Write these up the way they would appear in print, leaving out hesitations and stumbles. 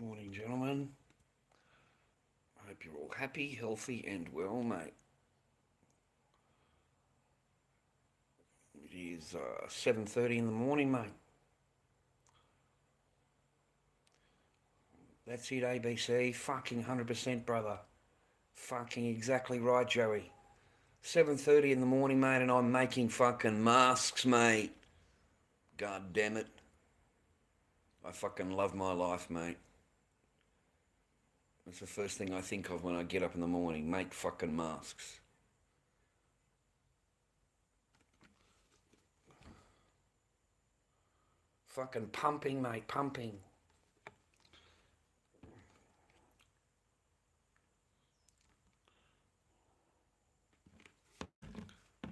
Morning, gentlemen. I hope you're all happy, healthy, and well, mate. It is 7:30 in the morning, mate. That's it, ABC. Fucking 100%, brother. Fucking exactly right, Joey. 7:30 in the morning, mate, and I'm making fucking masks, mate. God damn it. I fucking love my life, mate. That's the first thing I think of when I get up in the morning. Make fucking masks. Fucking pumping, mate, pumping.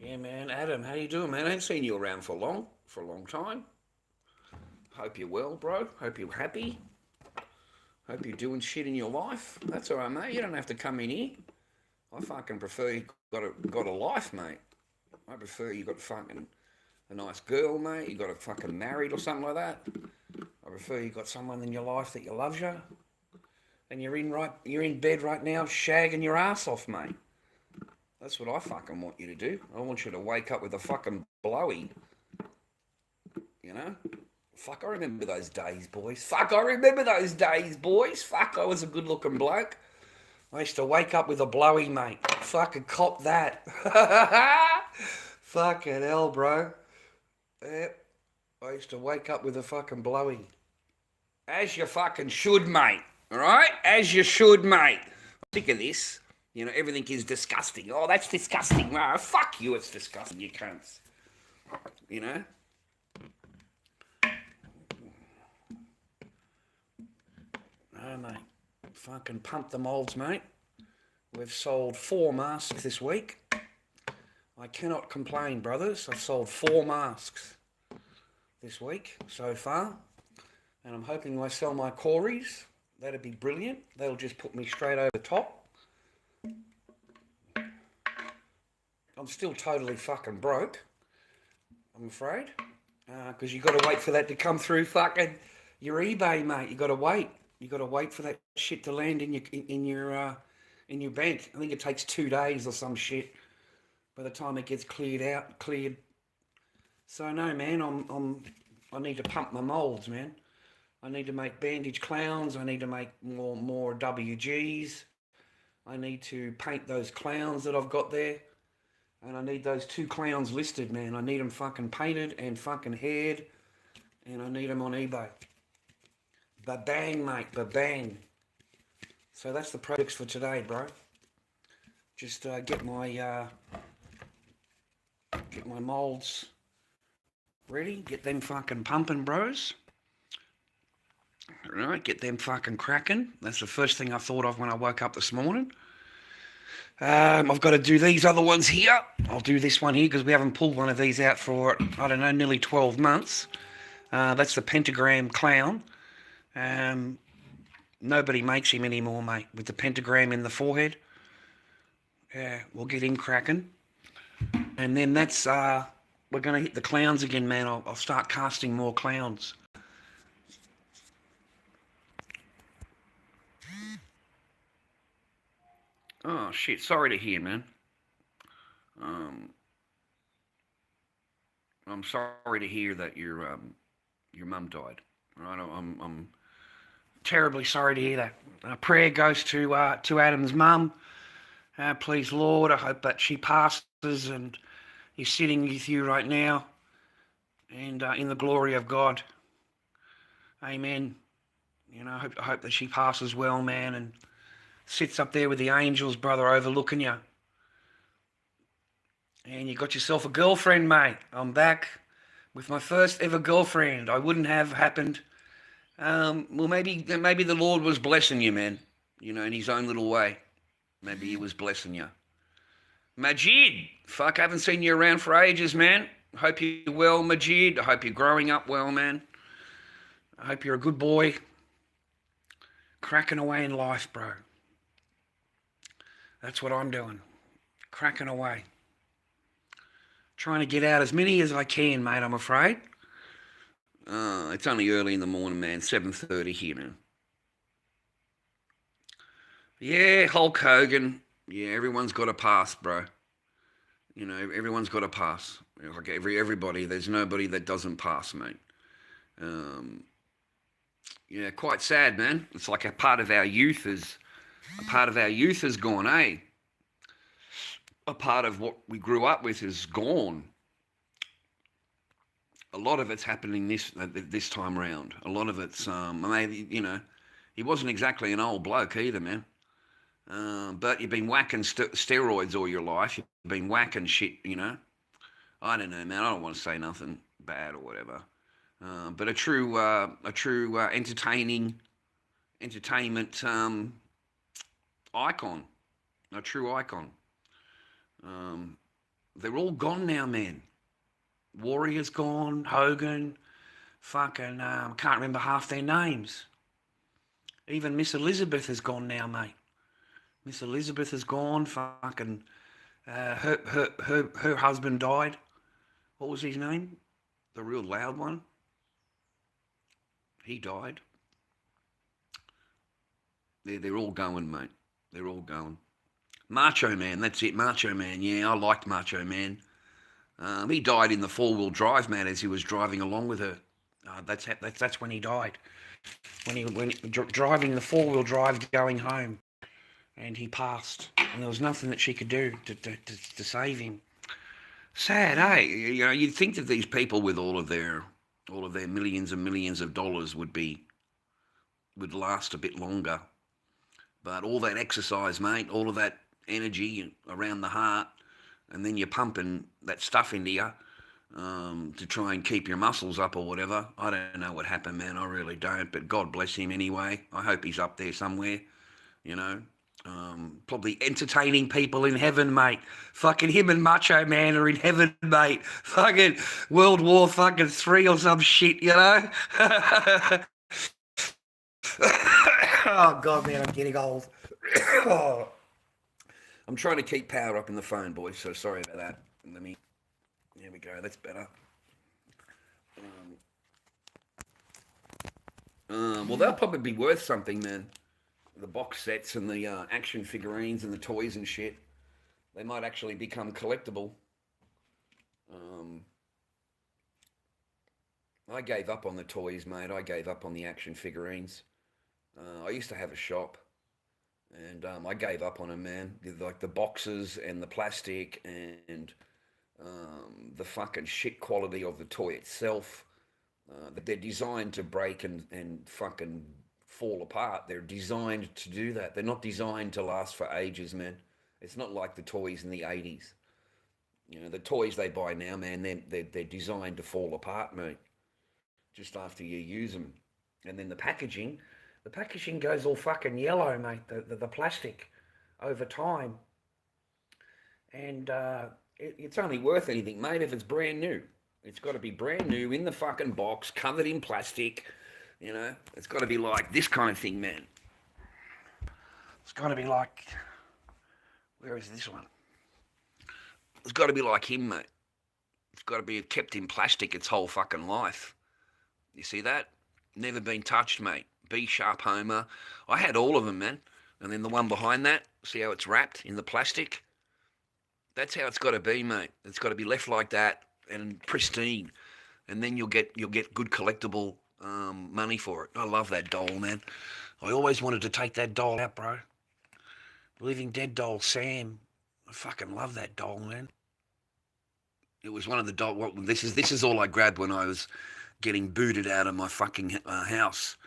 Yeah, man. Adam, how you doing, man? I ain't seen you around for a long time. Hope you're well, bro. Hope you're happy. Hope you're doing shit in your life. That's all right, mate. You don't have to come in here. I fucking prefer you got a life, mate. I prefer you got fucking a nice girl, mate. You got a fucking married or something like that. I prefer you got someone in your life that you loves you, and you're in bed right now, shagging your ass off, mate. That's what I fucking want you to do. I want you to wake up with a fucking blowy. You know? Fuck, I remember those days, boys. Fuck, I remember those days, boys. Fuck, I was a good-looking bloke. I used to wake up with a blowy, mate. Fucking cop that. Fucking hell, bro. Yep. I used to wake up with a fucking blowy. As you fucking should, mate. Alright? As you should, mate. I'm sick of this. You know, everything is disgusting. Oh, that's disgusting. Oh, fuck you, it's disgusting, you cunts. You know? No, mate. Fucking pump the moulds, mate. We've sold 4 masks this week. I cannot complain, brothers. I've sold 4 masks this week so far. And I'm hoping I sell my Corys. That'd be brilliant. That'll just put me straight over the top. I'm still totally fucking broke, I'm afraid. Because you got to wait for that to come through fucking your eBay, mate. You got to wait. You got to wait for that shit to land in your bank. I think it takes 2 days or some shit by the time it gets cleared. So no, man, I need to pump my molds, man. I need to make bandage clowns. I need to make more WGs. I need to paint those clowns that I've got there. And I need those 2 clowns listed, man. I need them fucking painted and fucking haired. And I need them on eBay. Ba-bang, mate, ba-bang. So that's the projects for today, bro. Just get my molds ready. Get them fucking pumping, bros. Alright, get them fucking cracking. That's the first thing I thought of when I woke up this morning. I've got to do these other ones here. I'll do this one here because we haven't pulled one of these out for, I don't know, nearly 12 months. That's the pentagram clown. Nobody makes him anymore, mate, with the pentagram in the forehead. Yeah, we'll get him cracking. And then that's, we're going to hit the clowns again, man. I'll start casting more clowns. Oh, shit. Sorry to hear, man. I'm sorry to hear that your mum died. Right? I'm terribly sorry to hear that. Prayer goes to Adam's mum. Please, Lord, I hope that she passes and is sitting with you right now and in the glory of God. Amen. You know, I hope that she passes well, man, and sits up there with the angels, brother, overlooking you. And you got yourself a girlfriend, mate. I'm back with my first ever girlfriend. I wouldn't have happened. Well, maybe the Lord was blessing you, man. You know, in his own little way. Maybe he was blessing you. Majid, fuck, I haven't seen you around for ages, man. Hope you're well, Majid. I hope you're growing up well, man. I hope you're a good boy. Cracking away in life, bro. That's what I'm doing. Cracking away. Trying to get out as many as I can, mate, I'm afraid. It's only early in the morning, man. 7:30 here, man. Yeah, Hulk Hogan. Yeah, everyone's got a pass, bro. You know, everyone's got a pass. Like everybody, there's nobody that doesn't pass, mate. Um, yeah, quite sad, man. It's like a part of our youth is gone, eh? A part of what we grew up with is gone. A lot of it's happening this time round. A lot of it's maybe he wasn't exactly an old bloke either, man. But you've been whacking steroids all your life. You've been whacking shit, you know. I don't know, man. I don't want to say nothing bad or whatever. But a true entertainment icon, a true icon. Um, they're all gone now, man. Warrior's gone, Hogan, fucking can't remember half their names. Even Miss Elizabeth is gone now, mate. Miss Elizabeth is gone. Fucking her husband died. What was his name? The real loud one. He died. They're all going, mate. They're all going. Macho Man, that's it. Macho Man. Yeah, I liked Macho Man. He died in the four-wheel drive, man, as he was driving along with her. That's when he died. When driving the four-wheel drive going home, and he passed, and there was nothing that she could do to save him. Sad, eh? You know, you'd think that these people with all of their millions and millions of dollars would last a bit longer, but all that exercise, mate, all of that energy around the heart, and then you're pumping that stuff into you to try and keep your muscles up or whatever. I don't know what happened, man. I really don't. But God bless him anyway. I hope he's up there somewhere, you know. Probably entertaining people in heaven, mate. Fucking him and Macho Man are in heaven, mate. Fucking World War fucking 3 or some shit, you know. Oh, God, man, I'm getting old. Oh. I'm trying to keep power up in the phone, boys, so sorry about that. There we go, that's better. Well, they'll probably be worth something, man. The box sets and the action figurines and the toys and shit. They might actually become collectible. Um, I gave up on the toys, mate. I gave up on the action figurines. I used to have a shop. And I gave up on them, man. Like the boxes and the plastic and the fucking shit quality of the toy itself. They're designed to break and fucking fall apart. They're designed to do that. They're not designed to last for ages, man. It's not like the toys in the 80s. You know, the toys they buy now, man, they're designed to fall apart, mate, just after you use them. And then the packaging goes all fucking yellow, mate, the plastic over time. And it's only worth anything, mate, if it's brand new. It's got to be brand new in the fucking box, covered in plastic. You know, it's got to be like this kind of thing, man. It's got to be like, where is this one? It's got to be like him, mate. It's got to be kept in plastic its whole fucking life. You see that? Never been touched, mate. B Sharp Homer. I had all of them, man. And then the one behind that, see how it's wrapped in the plastic? That's how it's got to be, mate. It's got to be left like that and pristine. And then you'll get good collectible money for it. I love that doll, man. I always wanted to take that doll out, bro. Living Dead doll, Sam. I fucking love that doll, man. It was one of the doll. Well, this is all I grabbed when I was getting booted out of my fucking house.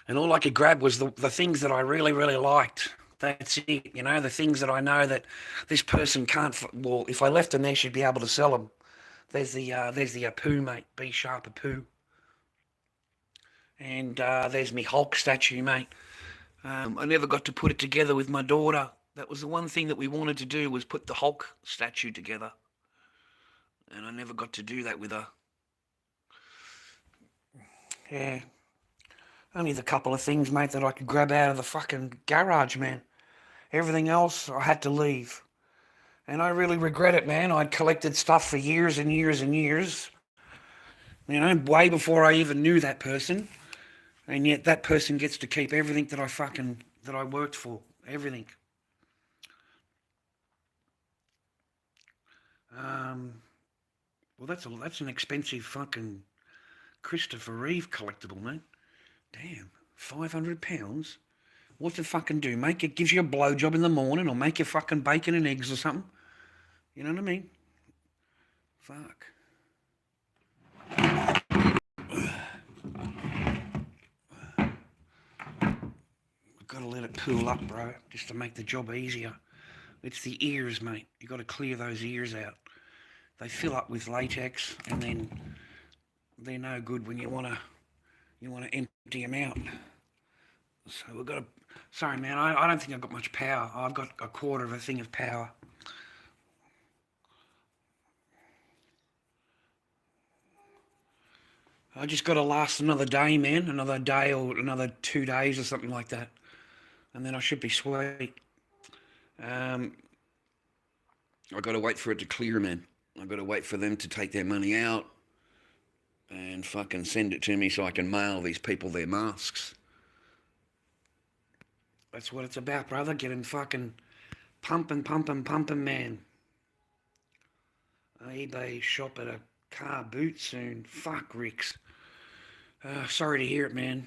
And all I could grab was the things that I really, really liked. That's it, you know, the things that I know that this person can't. Well, if I left them there, she'd be able to sell them. There's the Apu, mate, B Sharp Apu. And there's me Hulk statue, mate. I never got to put it together with my daughter. That was the one thing that we wanted to do, was put the Hulk statue together. And I never got to do that with her. Yeah. Only the couple of things, mate, that I could grab out of the fucking garage, man. Everything else, I had to leave. And I really regret it, man. I'd collected stuff for years and years and years. You know, way before I even knew that person. And yet that person gets to keep everything that that I worked for, everything. Well, that's an expensive fucking Christopher Reeve collectible, mate. Damn, £500. What's it fucking do? Gives you a blowjob in the morning, or make you fucking bacon and eggs or something. You know what I mean? Fuck. We've got to let it cool up, bro, just to make the job easier. It's the ears, mate. You've got to clear those ears out. They fill up with latex, and then they're no good when you want to empty them out. So we've got to... Sorry, man, I don't think I've got much power. I've got a quarter of a thing of power. I just got to last another day, man. Another day or another 2 days or something like that. And then I should be sweet. I got to wait for it to clear, man. I got to wait for them to take their money out and fucking send it to me so I can mail these people their masks. That's what it's about, brother. Getting fucking pumping, man. eBay shop at a car boot soon. Fuck, Ricks. Sorry to hear it, man.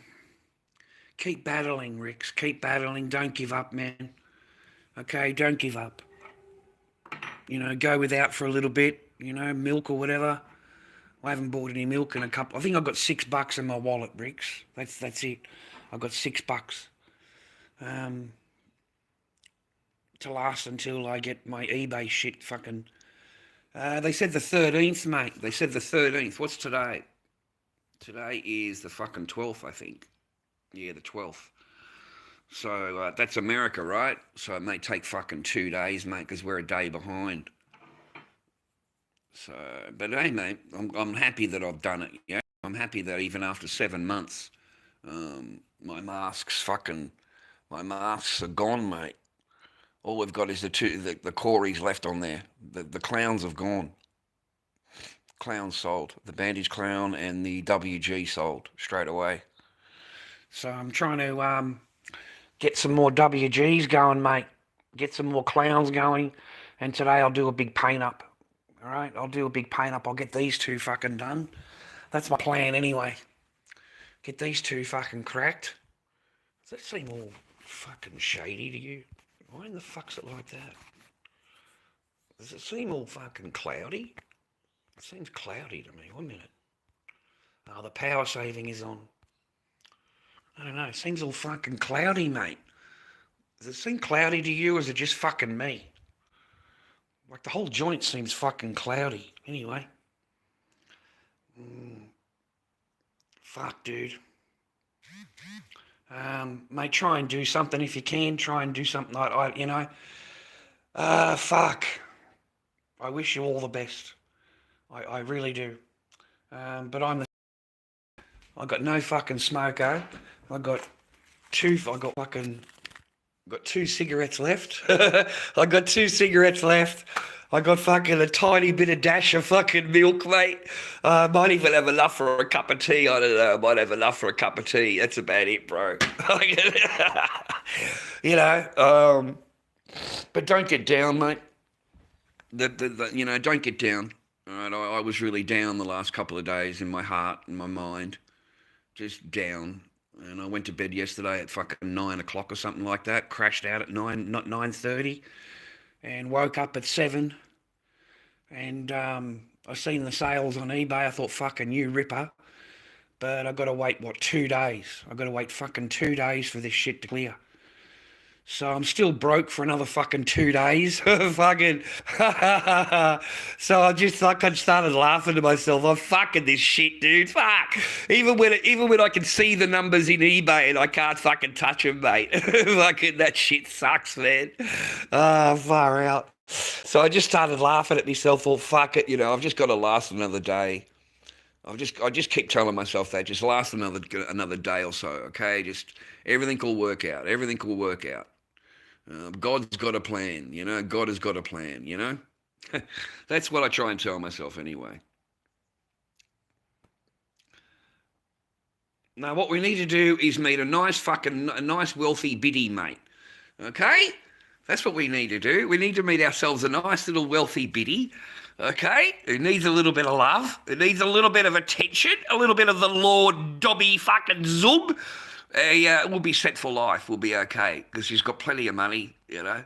Keep battling, Ricks. Keep battling. Don't give up, man. Okay, don't give up. You know, go without for a little bit. You know, milk or whatever. I haven't bought any milk in a couple... I think I've got $6 in my wallet, Ricks. That's it. I've got $6. To last until I get my eBay shit fucking... they said the 13th, mate. They said the 13th. What's today? Today is the fucking 12th, I think. Yeah, the 12th. So that's America, right? So it may take fucking 2 days, mate, because we're a day behind. So, but hey, mate, I'm happy that I've done it. Yeah, I'm happy that even after 7 months, my masks are gone, mate. All we've got is the Corys left on there. The clowns have gone. Clowns sold. The bandage clown and the WG sold straight away. So I'm trying to get some more WGs going, mate. Get some more clowns going. And today I'll do a big paint up. All right? I'll do a big paint up. I'll get these two fucking done. That's my plan anyway. Get these two fucking cracked. Does that seem all fucking shady to you? Why in the fuck's it like that? Does it seem all fucking cloudy? It seems cloudy to me. 1 minute. Oh, the power saving is on. I don't know. It seems all fucking cloudy, mate. Does it seem cloudy to you, or is it just fucking me? Like, the whole joint seems fucking cloudy. Anyway. Fuck, dude. Mate, try and do something if you can. Try and do something like, you know. Fuck. I wish you all the best. I really do. But I got no fucking smoko. I got two cigarettes left. I got 2 cigarettes left. I got fucking a tiny bit of dash of fucking milk, mate. Might even have enough for a cup of tea. I don't know. I might have enough for a cup of tea. That's about it, bro. You know. But don't get down, mate. You know, don't get down. All right, I was really down the last couple of days in my heart and my mind. Just down. And I went to bed yesterday at fucking 9 o'clock or something like that. Crashed out at 9:30. And woke up at 7. And I seen the sales on eBay. I thought, fucking you ripper. But I got to wait, 2 days? I got to wait fucking 2 days for this shit to clear. So I'm still broke for another fucking 2 days. Fucking. So I just fucking started laughing to myself. I'm fucking this shit, dude. Fuck. Even when I can see the numbers in eBay and I can't fucking touch them, mate. Fucking that shit sucks, man. Far out. So I just started laughing at myself. Thought, fuck it, you know, I've just got to last another day. I just keep telling myself that, just last another day or so, okay? Just everything will work out. Everything will work out. God's got a plan, you know. God has got a plan, you know. That's what I try and tell myself anyway. Now, what we need to do is meet a nice wealthy biddy, mate. Okay? That's what we need to do. We need to meet ourselves a nice little wealthy biddy, okay? Who needs a little bit of love, who needs a little bit of attention, a little bit of the Lord Dobby fucking zub. We'll be set for life. We'll be okay because she's got plenty of money, you know.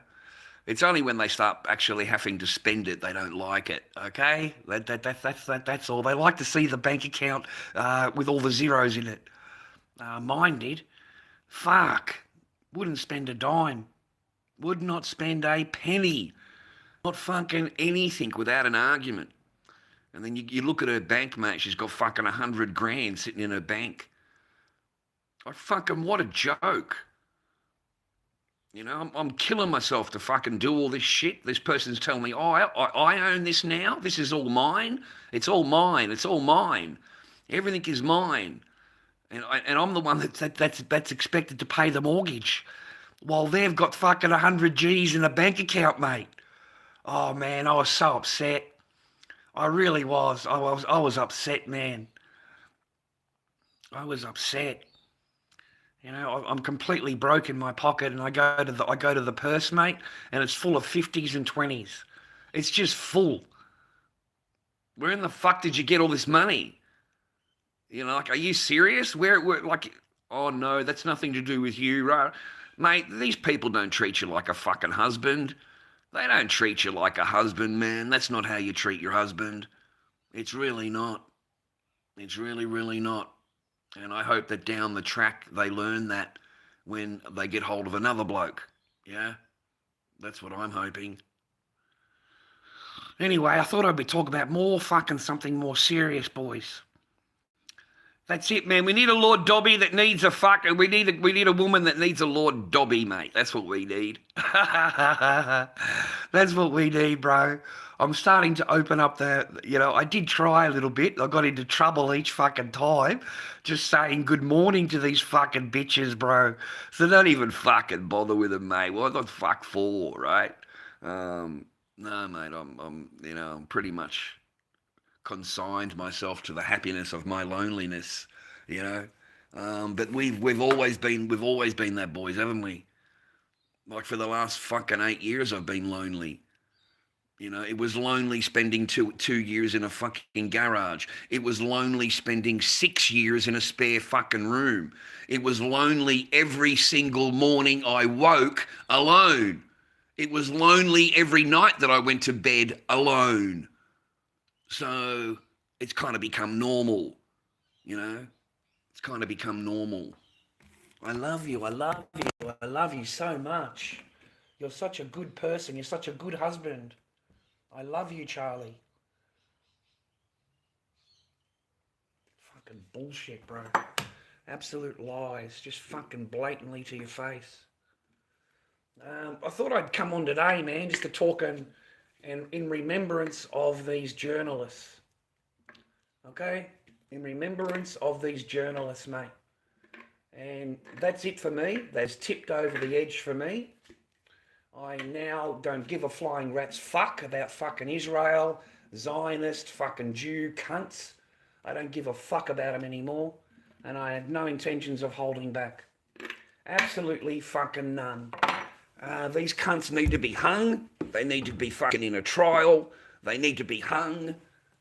It's only when they start actually having to spend it they don't like it, okay? That's all. They like to see the bank account with all the zeros in it. Mine did. Fuck. Wouldn't spend a dime. Would not spend a penny. Not fucking anything without an argument. And then you look at her bank, mate. She's got fucking 100 grand sitting in her bank. Like, fucking what a joke. You know, I'm killing myself to fucking do all this shit. This person's telling me, oh, I own this now. This is all mine. It's all mine. It's all mine. Everything is mine. And I'm the one that's expected to pay the mortgage while they've got fucking 100 G's in a bank account, mate. Oh, man, I was so upset. I really was. I was upset, man. I was upset. You know, I'm completely broke in my pocket, and I go to the purse, mate, and it's full of 50s and 20s. It's just full. Where in the fuck did you get all this money? You know, like, are you serious? Like, oh no, that's nothing to do with you, right? Mate, these people don't treat you like a fucking husband. They don't treat you like a husband, man. That's not how you treat your husband. It's really not. It's really, really not. And I hope that down the track they learn that when they get hold of another bloke. Yeah? That's what I'm hoping. Anyway, I thought I'd be talking about something more serious, boys. That's it, man. We need a Lord Dobby that needs a fuck, and we need a woman that needs a Lord Dobby, mate. That's what we need. That's what we need, bro. I'm starting to open up I did try a little bit. I got into trouble each fucking time just saying good morning to these fucking bitches, bro. So don't even fucking bother with them, mate. What the fuck for, right? No, mate, I'm pretty much consigned myself to the happiness of my loneliness, you know. But we've always been that, boys, haven't we? Like, for the last fucking 8 years I've been lonely. You know, it was lonely spending two years in a fucking garage. It was lonely spending 6 years in a spare fucking room. It was lonely every single morning I woke alone. It was lonely every night that I went to bed alone. So it's kind of become normal, you know? It's kind of become normal. I love you. I love you. I love you so much. You're such a good person. You're such a good husband. I love you, Charlie. Fucking bullshit, bro. Absolute lies. Just fucking blatantly to your face. I thought I'd come on today, man, just to talk and in remembrance of these journalists. Okay? In remembrance of these journalists, mate. And that's it for me. That's tipped over the edge for me. I now don't give a flying rat's fuck about fucking Israel, Zionist, fucking Jew cunts. I don't give a fuck about them anymore. And I have no intentions of holding back. Absolutely fucking none. These cunts need to be hung. They need to be fucking in a trial. They need to be hung.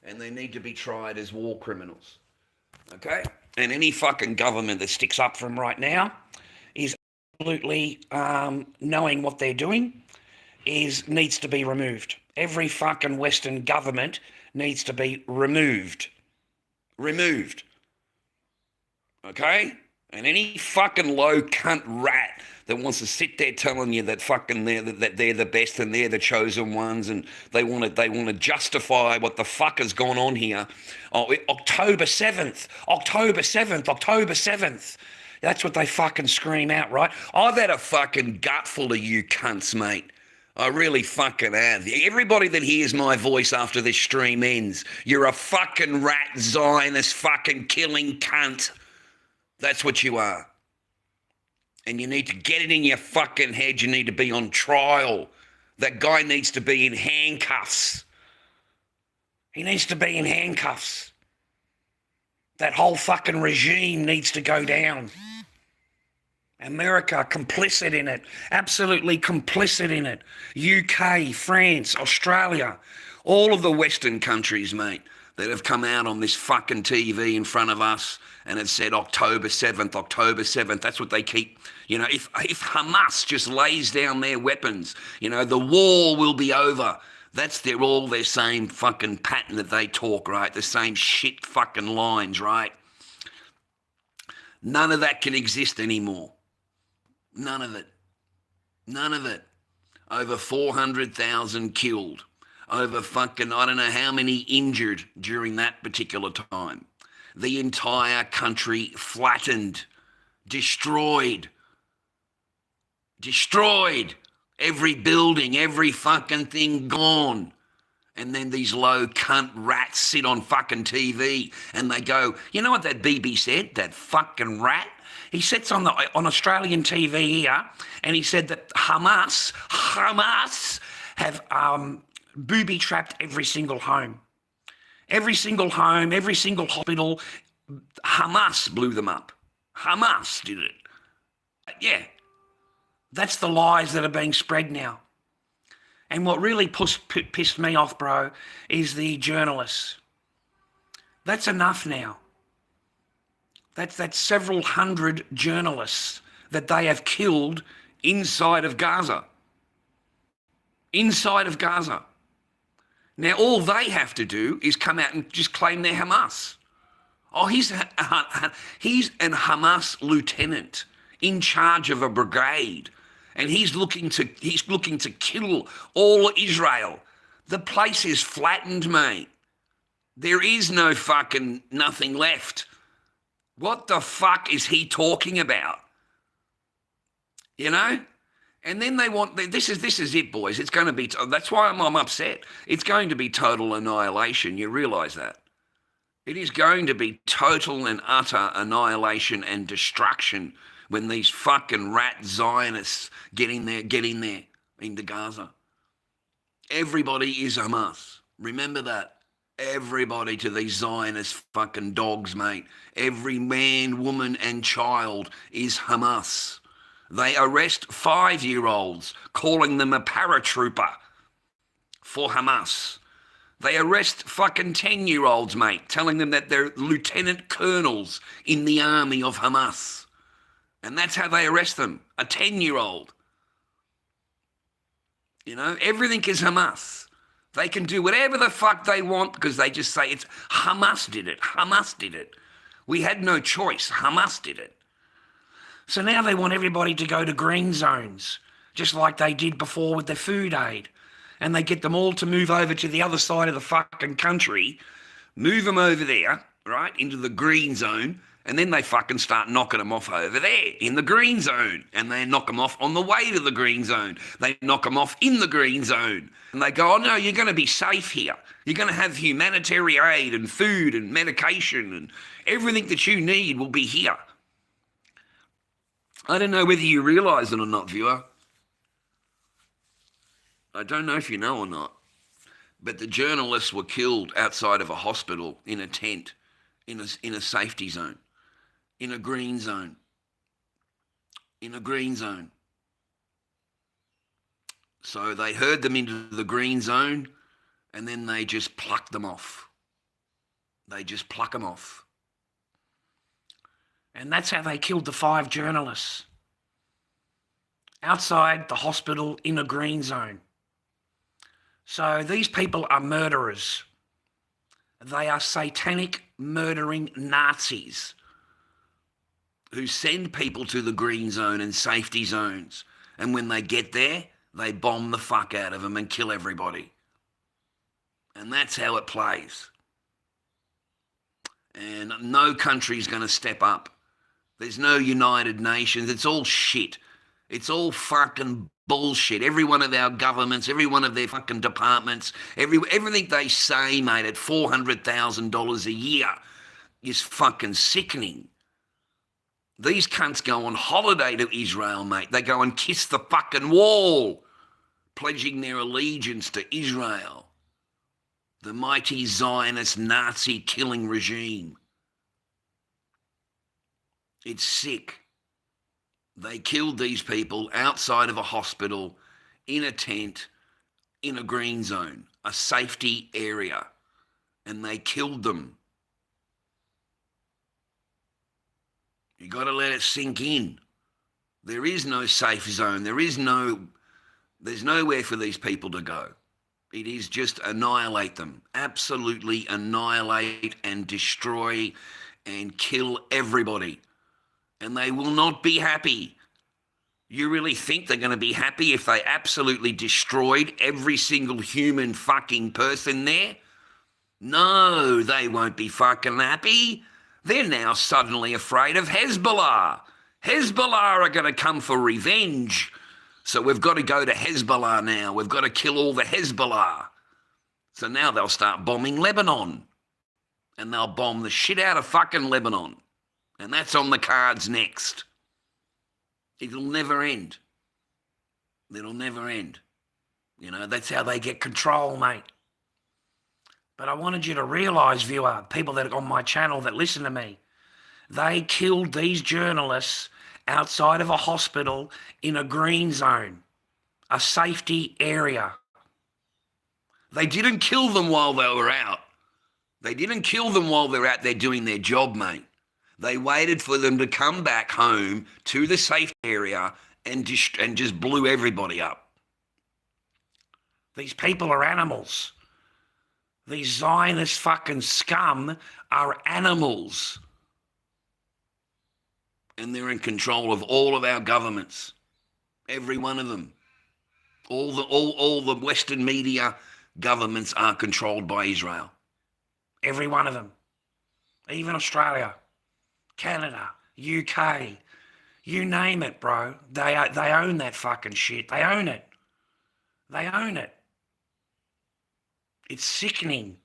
And they need to be tried as war criminals. Okay? And any fucking government that sticks up for them right now is absolutely knowing what they're doing needs to be removed. Every fucking Western government needs to be removed. Removed. Okay? And any fucking low cunt rat that wants to sit there telling you that fucking they're the best and they're the chosen ones and they want to justify what the fuck has gone on here. Oh, October 7th. That's what they fucking scream out, right? I've had a fucking gut full of you cunts, mate. I really fucking have. Everybody that hears my voice after this stream ends, you're a fucking rat, Zionist, fucking killing cunt. That's what you are. And you need to get it in your fucking head. You need to be on trial. That guy needs to be in handcuffs. He needs to be in handcuffs. That whole fucking regime needs to go down. America, complicit in it. Absolutely complicit in it. UK, France, Australia, all of the Western countries, mate, that have come out on this fucking TV in front of us and have said October 7th, October 7th. That's what they keep. You know, if Hamas just lays down their weapons, you know, the war will be over. That's all their same fucking pattern that they talk, right? The same shit fucking lines, right? None of that can exist anymore. None of it. None of it. Over 400,000 killed. Over fucking, I don't know how many injured during that particular time. The entire country flattened, destroyed. Destroyed. Every building, every fucking thing gone. And then these low cunt rats sit on fucking TV and they go, you know what that BB said, that fucking rat? He sits on Australian TV here and he said that Hamas have booby-trapped every single home. Every single home, every single hospital, Hamas blew them up. Hamas did it. Yeah, that's the lies that are being spread now. And what really pissed me off, bro, is the journalists. That's enough now. That's several hundred journalists that they have killed inside of Gaza. Inside of Gaza. Now, all they have to do is come out and just claim they're Hamas. Oh, he's an Hamas lieutenant in charge of a brigade. And he's looking to kill all Israel. The place is flattened, mate. There is no fucking nothing left. What the fuck is he talking about? You know? And then they want, this is it, boys. It's going to be, that's why I'm upset. It's going to be total annihilation. You realise that? It is going to be total and utter annihilation and destruction when these fucking rat Zionists get in there into Gaza. Everybody is Hamas. Remember that. Everybody to these Zionist fucking dogs, mate. Every man, woman and child is Hamas. They arrest 5-year-olds, calling them a paratrooper for Hamas. They arrest fucking 10-year-olds, mate, telling them that they're lieutenant colonels in the army of Hamas. And that's how they arrest them, a 10-year-old. You know, everything is Hamas. They can do whatever the fuck they want because they just say it's Hamas did it. Hamas did it. We had no choice. Hamas did it. So now they want everybody to go to green zones, just like they did before with the food aid. And they get them all to move over to the other side of the fucking country, move them over there, right, into the green zone, and then they fucking start knocking them off over there in the green zone. And they knock them off on the way to the green zone. They knock them off in the green zone. And they go, oh no, you're going to be safe here. You're going to have humanitarian aid and food and medication and everything that you need will be here. I don't know whether you realise it or not, viewer. I don't know if you know or not. But the journalists were killed outside of a hospital in a tent, in a safety zone. In a green zone. In a green zone. So they herd them into the green zone and then they just pluck them off. They just pluck them off. And that's how they killed the 5 journalists. Outside the hospital in a green zone. So these people are murderers. They are satanic murdering Nazis who send people to the green zone and safety zones. And when they get there, they bomb the fuck out of them and kill everybody. And that's how it plays. And no country's going to step up. There's no United Nations. It's all shit. It's all fucking bullshit. Every one of our governments, every one of their fucking departments, everything they say, mate, at $400,000 a year is fucking sickening. These cunts go on holiday to Israel, mate. They go and kiss the fucking wall, pledging their allegiance to Israel, the mighty Zionist Nazi killing regime. It's sick. They killed these people outside of a hospital, in a tent, in a green zone, a safety area, and they killed them. You got to let it sink in. There is no safe zone. There's nowhere for these people to go. It is just annihilate them. Absolutely annihilate and destroy and kill everybody. And they will not be happy. You really think they're going to be happy if they absolutely destroyed every single human fucking person there? No, they won't be fucking happy. They're now suddenly afraid of Hezbollah. Hezbollah are going to come for revenge. So we've got to go to Hezbollah now. We've got to kill all the Hezbollah. So now they'll start bombing Lebanon. And they'll bomb the shit out of fucking Lebanon. And that's on the cards next. It'll never end. It'll never end. You know, that's how they get control, mate. But I wanted you to realise, viewer, people that are on my channel that listen to me, they killed these journalists outside of a hospital in a green zone, a safety area. They didn't kill them while they were out. They didn't kill them while they're out there doing their job, mate. They waited for them to come back home to the safe area and just blew everybody up. These people are animals. These Zionist fucking scum are animals. And they're in control of all of our governments. Every one of them. All the Western media governments are controlled by Israel. Every one of them. Even Australia, Canada, UK, you name it, bro. They own that fucking shit. They own it. They own it. It's sickening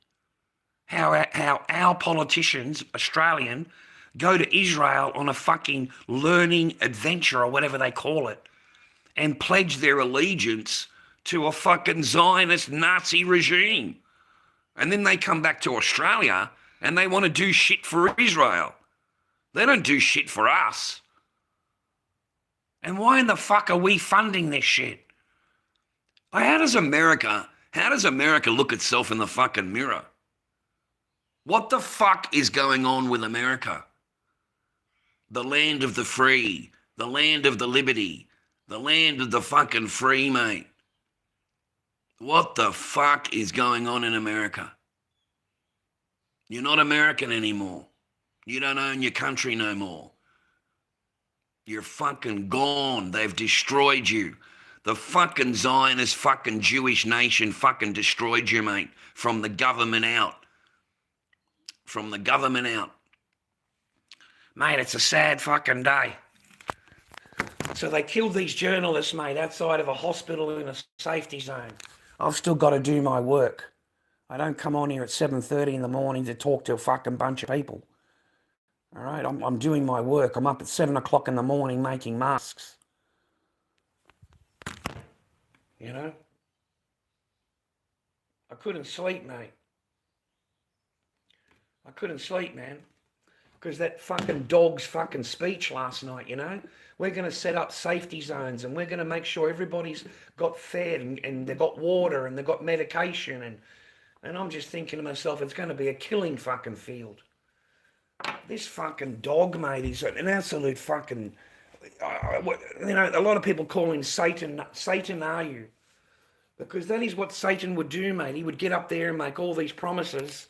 how our politicians, Australian, go to Israel on a fucking learning adventure or whatever they call it and pledge their allegiance to a fucking Zionist Nazi regime. And then they come back to Australia and they want to do shit for Israel. They don't do shit for us. And why in the fuck are we funding this shit? Like, how does America look itself in the fucking mirror? What the fuck is going on with America? The land of the free, the land of the liberty, the land of the fucking free, mate. What the fuck is going on in America? You're not American anymore. You don't own your country no more. You're fucking gone. They've destroyed you. The fucking Zionist fucking Jewish nation fucking destroyed you, mate. From the government out. From the government out. Mate, it's a sad fucking day. So they killed these journalists, mate, outside of a hospital in a safety zone. I've still got to do my work. I don't come on here at 7:30 in the morning to talk to a fucking bunch of people. All right, I'm doing my work. I'm up at 7 o'clock in the morning making masks. You know? I couldn't sleep, mate. I couldn't sleep, man. Because that fucking dog's fucking speech last night, you know? We're going to set up safety zones and we're going to make sure everybody's got fed and they've got water and they've got medication. And I'm just thinking to myself, it's going to be a killing fucking field. This fucking dog, mate, is an absolute fucking... You know, a lot of people call him Satan. Satan, are you? Because that is what Satan would do, mate. He would get up there and make all these promises.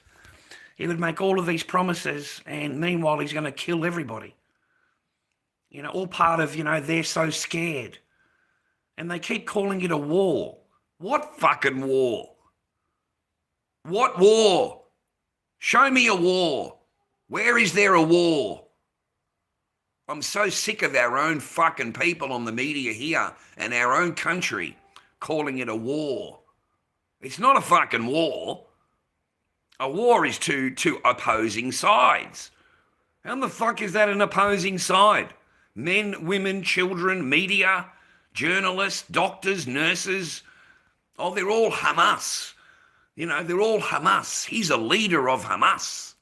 He would make all of these promises, and meanwhile, he's going to kill everybody. You know, all part of, you know, they're so scared. And they keep calling it a war. What fucking war? What war? Show me a war. Where is there a war? I'm so sick of our own fucking people on the media here and our own country calling it a war. It's not a fucking war. A war is two opposing sides. How the fuck is that an opposing side? Men, women, children, media, journalists, doctors, nurses. Oh, they're all Hamas. You know, they're all Hamas. He's a leader of Hamas.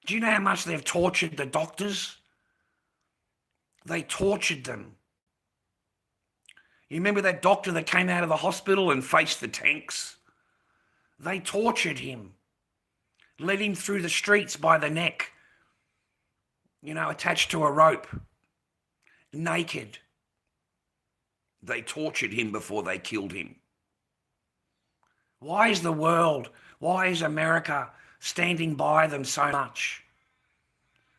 Do you know how much they've tortured the doctors? They tortured them. You remember that doctor that came out of the hospital and faced the tanks? They tortured him, led him through the streets by the neck, attached to a rope, naked. They tortured him before they killed him. Why is America standing by them so much?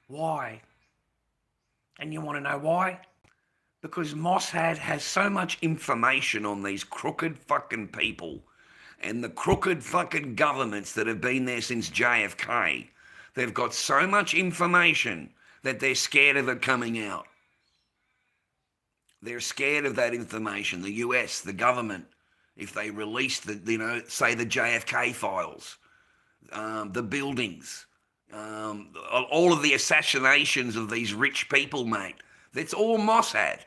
Why? And you want to know why? Because Mossad has so much information on these crooked fucking people and the crooked fucking governments that have been there since JFK. They've got so much information that they're scared of it coming out. They're scared of that information. The US, the government, if they release say the JFK files, the buildings, all of the assassinations of these rich people, mate. That's all Mossad.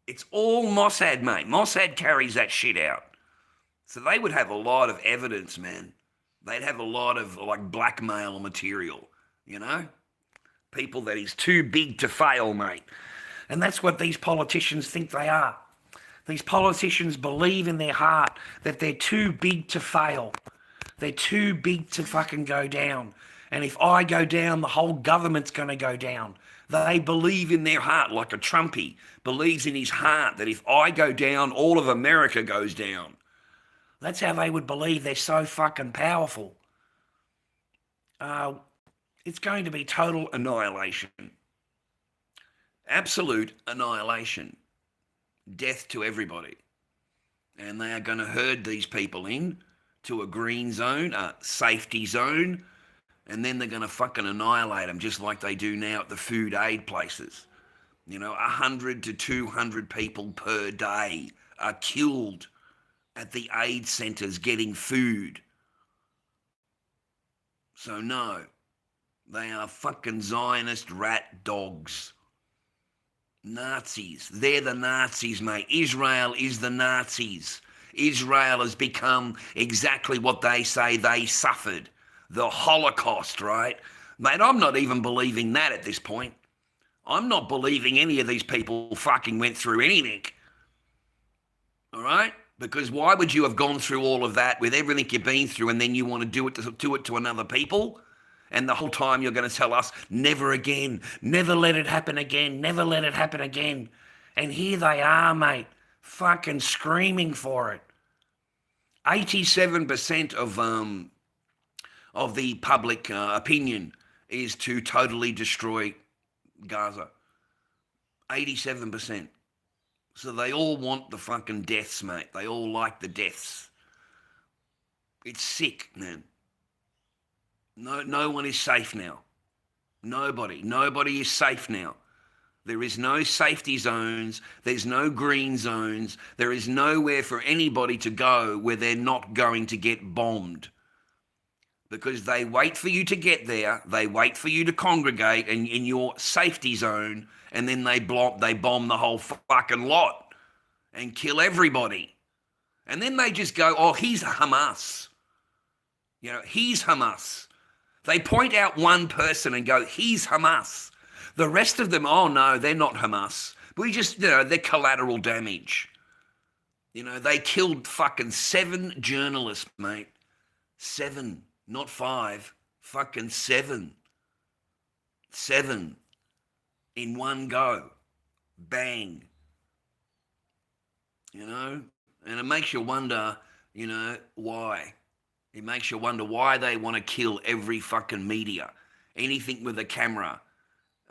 It's all Mossad, mate. Mossad carries that shit out. So they would have a lot of evidence, man. They'd have a lot of blackmail material, People that is too big to fail, mate. And that's what these politicians think they are. These politicians believe in their heart that they're too big to fail. They're too big to fucking go down. And if I go down, the whole government's going to go down. They believe in their heart, like a Trumpy believes in his heart that if I go down, all of America goes down. That's how they would believe they're so fucking powerful. It's going to be total annihilation. Absolute annihilation. Death to everybody. And they are going to herd these people in to a green zone, a safety zone, and then they're going to fucking annihilate them just like they do now at the food aid places. 100 to 200 people per day are killed at the aid centres getting food. So no, they are fucking Zionist rat dogs. Nazis. They're the Nazis, mate. Israel is the Nazis. Israel has become exactly what they say they suffered. The Holocaust, right? Mate, I'm not even believing that at this point. I'm not believing any of these people fucking went through anything. All right? Because why would you have gone through all of that with everything you've been through and then you want to do it to another people? And the whole time you're going to tell us, never again, never let it happen again, never let it happen again. And here they are, mate, fucking screaming for it. 87% of the public opinion is to totally destroy Gaza. 87%. So they all want the fucking deaths, mate. They all like the deaths. It's sick, man. No one is safe now. Nobody is safe now. There is no safety zones. There's no green zones. There is nowhere for anybody to go where they're not going to get bombed. Because they wait for you to get there. They wait for you to congregate in your safety zone. And then they bomb the whole fucking lot and kill everybody. And then they just go, oh, he's Hamas. He's Hamas. They point out one person and go, he's Hamas. The rest of them, oh no, they're not Hamas. We just, they're collateral damage. They killed fucking 7 journalists, mate. 7, not 5, fucking 7. 7 in one go. Bang. And it makes you wonder, why. It makes you wonder why they want to kill every fucking media, anything with a camera,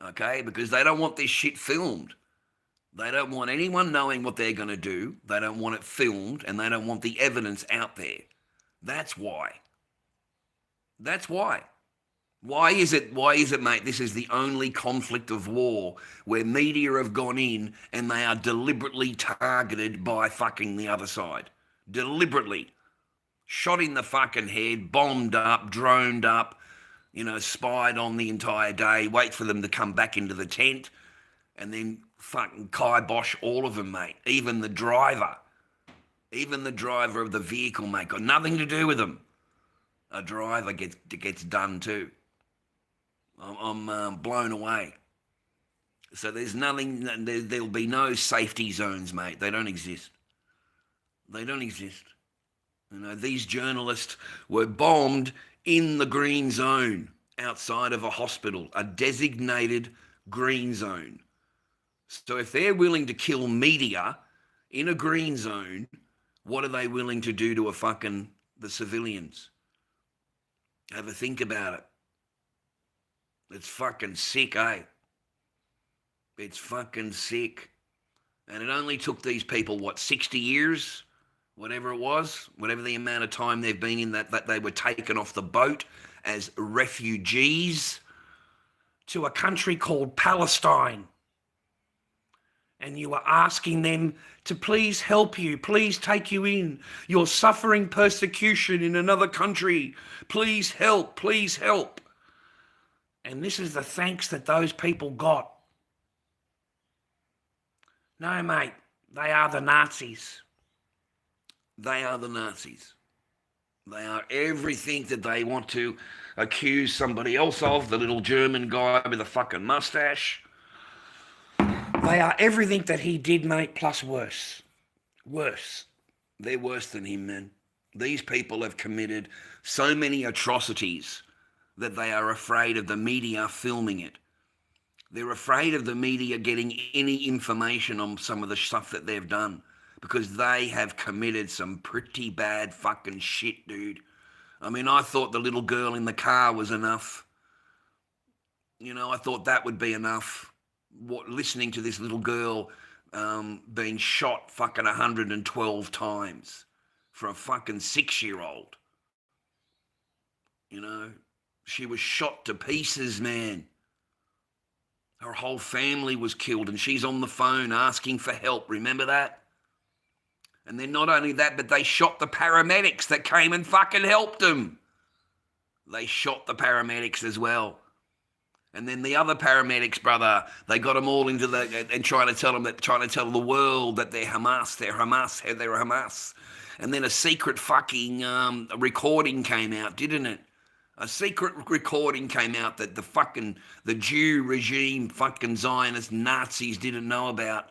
okay? Because they don't want this shit filmed. They don't want anyone knowing what they're going to do. They don't want it filmed, and they don't want the evidence out there. That's why. That's why. Why is it, mate? This is the only conflict of war where media have gone in and they are deliberately targeted by fucking the other side. Deliberately. Shot in the fucking head, bombed up, droned up, spied on the entire day, wait for them to come back into the tent, and then fucking kibosh all of them, mate. Even the driver of the vehicle, mate, got nothing to do with them. A driver gets done too. I'm blown away. So there's nothing, there'll be no safety zones, mate. They don't exist. They don't exist. You know, these journalists were bombed in the green zone outside of a hospital, a designated green zone. So if they're willing to kill media in a green zone, what are they willing to do to the civilians? Have a think about it. It's fucking sick, eh? It's fucking sick. And it only took these people, 60 years? Whatever it was, whatever the amount of time they've been in that they were taken off the boat as refugees to a country called Palestine. And you were asking them to please help you, please take you in. You're suffering persecution in another country. Please help, please help. And this is the thanks that those people got. No, mate, they are the Nazis. They are the Nazis. They are everything that they want to accuse somebody else of, the little German guy with a fucking mustache. They are everything that he did, mate, plus worse. Worse. They're worse than him, man. These people have committed so many atrocities that they are afraid of the media filming it. They're afraid of the media getting any information on some of the stuff that they've done because they have committed some pretty bad fucking shit, dude. I mean, I thought the little girl in the car was enough. You know, I thought that would be enough. Listening to this little girl being shot fucking 112 times for a fucking 6-year-old. You know, she was shot to pieces, man. Her whole family was killed and she's on the phone asking for help. Remember that? And then not only that, but they shot the paramedics that came and fucking helped them. They shot the paramedics as well. And then the other paramedics, brother, they got them all into and trying to tell the world that they're Hamas, they're Hamas. And then a secret fucking recording came out, didn't it? A secret recording came out that the Jew regime, fucking Zionist Nazis didn't know about.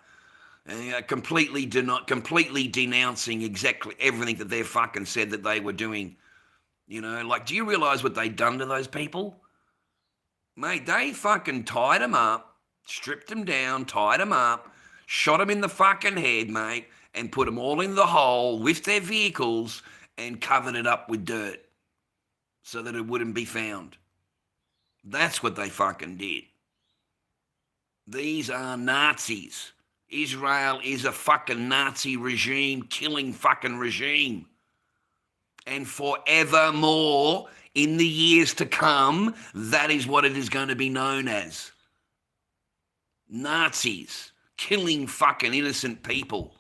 Completely denouncing exactly everything that they fucking said that they were doing. You know, like, do you realize what they'd done to those people? Mate, they fucking tied them up, stripped them down, tied them up, shot them in the fucking head, mate, and put them all in the hole with their vehicles and covered it up with dirt so that it wouldn't be found. That's what they fucking did. These are Nazis. Israel is a fucking Nazi regime, killing fucking regime. And forevermore, in the years to come, that is what it is going to be known as. Nazis, killing fucking innocent people.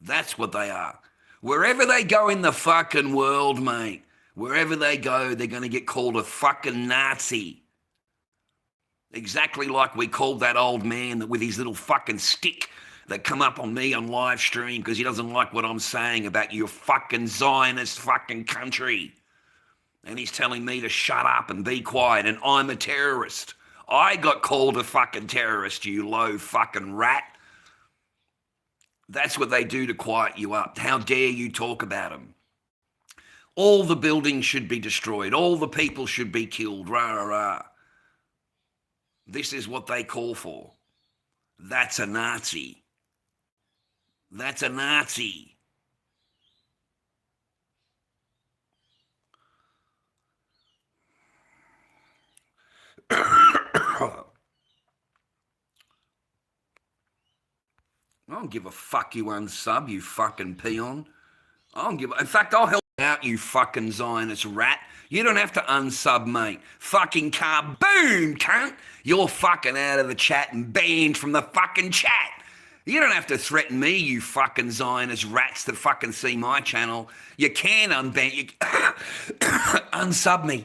That's what they are. Wherever they go in the fucking world, mate, wherever they go, they're going to get called a fucking Nazi. Exactly like we called that old man with his little fucking stick that come up on me on live stream because he doesn't like what I'm saying about your fucking Zionist fucking country. And he's telling me to shut up and be quiet and I'm a terrorist. I got called a fucking terrorist, you low fucking rat. That's what they do to quiet you up. How dare you talk about them? All the buildings should be destroyed. All the people should be killed. Rah, rah, rah. This is what they call for. That's a Nazi. That's a Nazi. I don't give a fuck you unsub, you fucking peon. In fact, I'll help out, you fucking Zionist rat. You don't have to unsub, mate. Fucking kaboom, cunt. You're fucking out of the chat and banned from the fucking chat. You don't have to threaten me, you fucking Zionist rats that fucking see my channel. You can unsub me.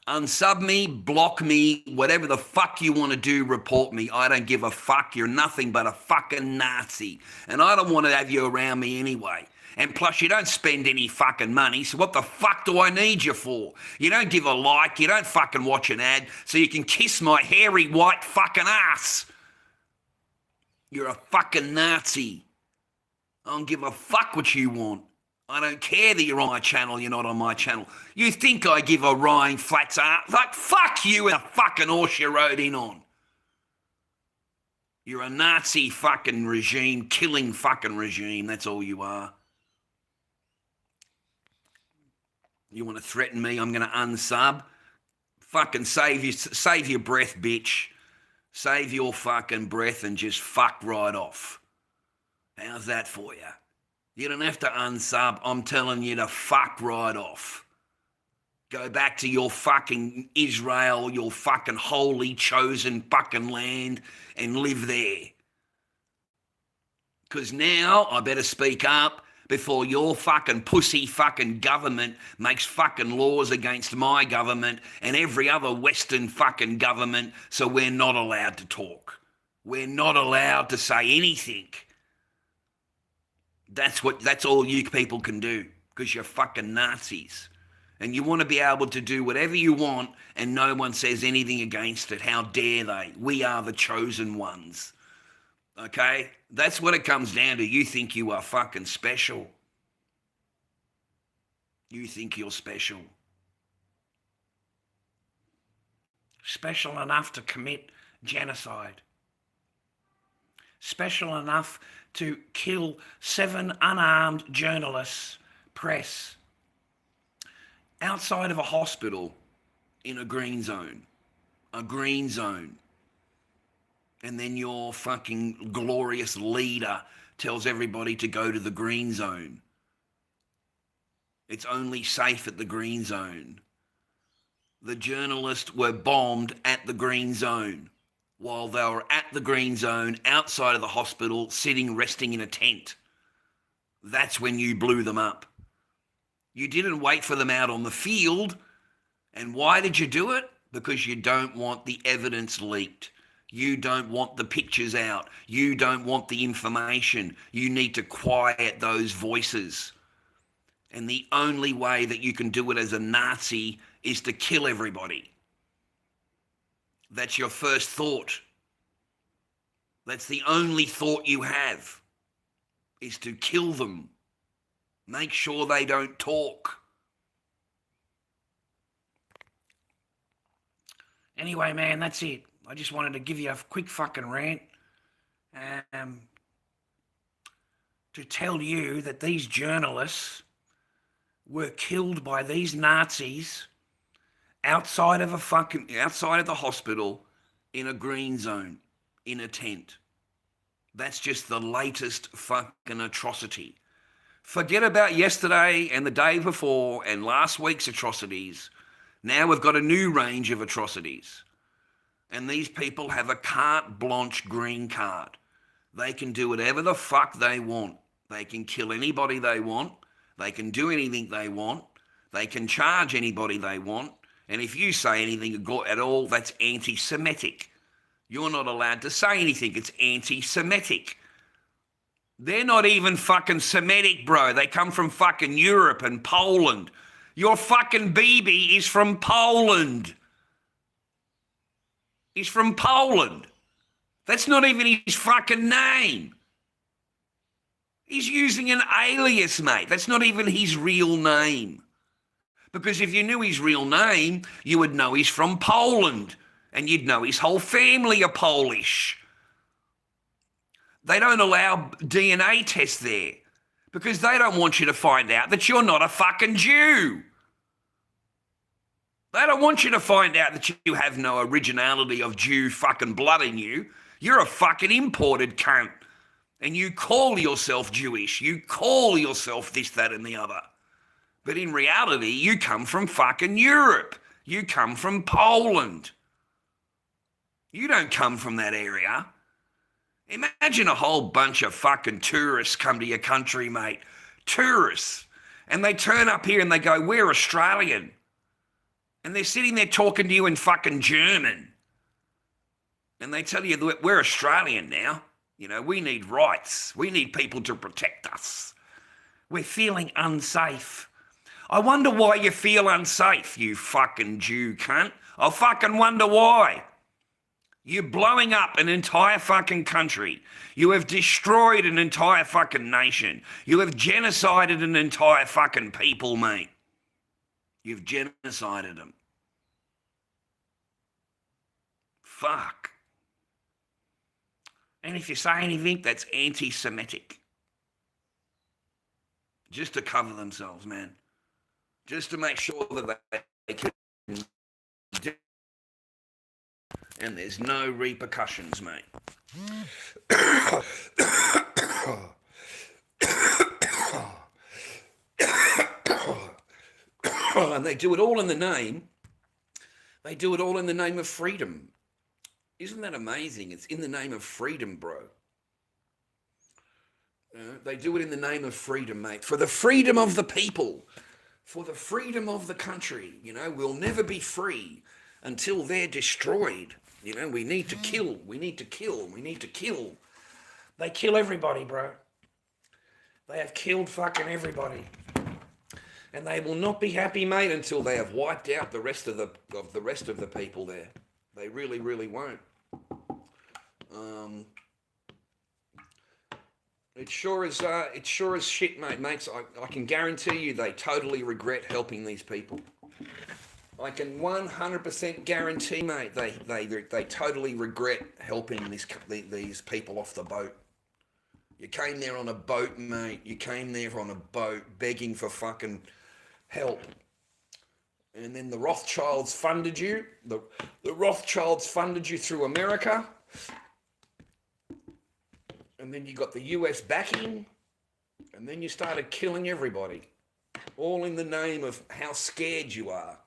Unsub me, block me, whatever the fuck you want to do, report me. I don't give a fuck. You're nothing but a fucking Nazi. And I don't want to have you around me anyway. And plus, you don't spend any fucking money, so what the fuck do I need you for? You don't give a like, you don't fucking watch an ad, so you can kiss my hairy white fucking ass. You're a fucking Nazi. I don't give a fuck what you want. I don't care that you're on my channel, you're not on my channel. You think I give a Ryan Flats ass? Like, fuck you and a fucking horse you rode in on. You're a Nazi fucking regime, killing fucking regime. That's all you are. You want to threaten me? I'm going to unsub. Fucking save your breath, bitch. Save your fucking breath and just fuck right off. How's that for you? You don't have to unsub. I'm telling you to fuck right off. Go back to your fucking Israel, your fucking holy chosen fucking land, and live there. Because now I better speak up before your fucking pussy fucking government makes fucking laws against my government and every other Western fucking government, so we're not allowed to talk. We're not allowed to say anything. That's all you people can do, because you're fucking Nazis. And you want to be able to do whatever you want and no one says anything against it. How dare they? We are the chosen ones. Okay? That's what it comes down to. You think you are fucking special. You think you're special. Special enough to commit genocide. Special enough to kill 7 unarmed journalists, press, outside of a hospital in a green zone. A green zone. And then your fucking glorious leader tells everybody to go to the green zone. It's only safe at the green zone. The journalists were bombed at the green zone while they were at the green zone outside of the hospital, sitting, resting in a tent. That's when you blew them up. You didn't wait for them out on the field. And why did you do it? Because you don't want the evidence leaked. You don't want the pictures out. You don't want the information. You need to quiet those voices. And the only way that you can do it as a Nazi is to kill everybody. That's your first thought. That's the only thought you have, is to kill them. Make sure they don't talk. Anyway, man, that's it. I just wanted to give you a quick fucking rant to tell you that these journalists were killed by these Nazis outside of the hospital in a green zone, in a tent. That's just the latest fucking atrocity. Forget about yesterday and the day before and last week's atrocities. Now we've got a new range of atrocities. And these people have a carte blanche green card. They can do whatever the fuck they want. They can kill anybody they want. They can do anything they want. They can charge anybody they want. And if you say anything at all, that's anti-Semitic. You're not allowed to say anything. It's anti-Semitic. They're not even fucking Semitic, bro. They come from fucking Europe and Poland. Your fucking Bibi is from Poland. He's from Poland. That's not even his fucking name. He's using an alias, mate. That's not even his real name. Because if you knew his real name, you would know he's from Poland. And you'd know his whole family are Polish. They don't allow DNA tests there because they don't want you to find out that you're not a fucking Jew. They don't want you to find out that you have no originality of Jew fucking blood in you. You're a fucking imported cunt. And you call yourself Jewish. You call yourself this, that, and the other. But in reality, you come from fucking Europe. You come from Poland. You don't come from that area. Imagine a whole bunch of fucking tourists come to your country, mate. Tourists. And they turn up here and they go, we're Australian. And they're sitting there talking to you in fucking German. And they tell you that we're Australian now. You know, we need rights. We need people to protect us. We're feeling unsafe. I wonder why you feel unsafe, you fucking Jew cunt. I fucking wonder why. You're blowing up an entire fucking country. You have destroyed an entire fucking nation. You have genocided an entire fucking people, mate. You've genocided them. Fuck. And if you say anything, that's anti-Semitic. Just to cover themselves, man. Just to make sure that they can do. And there's no repercussions, mate. And they do it all in the name. They do it all in the name of freedom. Isn't that amazing? It's in the name of freedom, bro. They do it in the name of freedom, mate. For the freedom of the people. For the freedom of the country. You know, we'll never be free until they're destroyed. You know, we need to kill. We need to kill. We need to kill. They kill everybody, bro. They have killed fucking everybody. And they will not be happy, mate, until they have wiped out the rest of the people there. They really, really won't. It sure is shit, mates. I can guarantee you they totally regret helping these people. I can 100% guarantee, mate, they totally regret helping these people off the boat. You came there on a boat, mate. You came there on a boat begging for fucking help. And then the Rothschilds funded you. The Rothschilds funded you through America. And then you got the US backing. And then you started killing everybody. All in the name of how scared you are.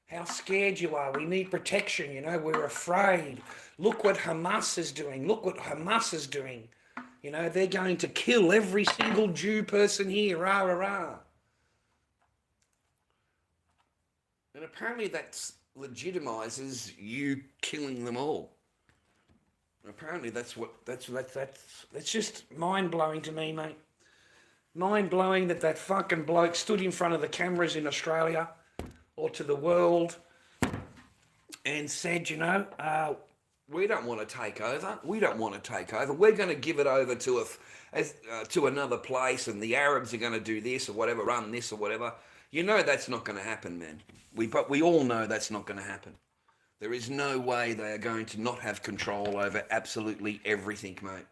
How scared you are. We need protection, you know. We're afraid. Look what Hamas is doing. Look what Hamas is doing. You know, they're going to kill every single Jew person here. Rah, rah, rah. And apparently that legitimizes you killing them all. Apparently that's just mind-blowing to me, mate. Mind-blowing that fucking bloke stood in front of the cameras in Australia or to the world and said, you know, we don't want to take over. We don't want to take over. We're going to give it over to another place, and the Arabs are going to do this or whatever, run this or whatever. You know that's not going to happen, man. But we all know that's not going to happen. There is no way they are going to not have control over absolutely everything, mate.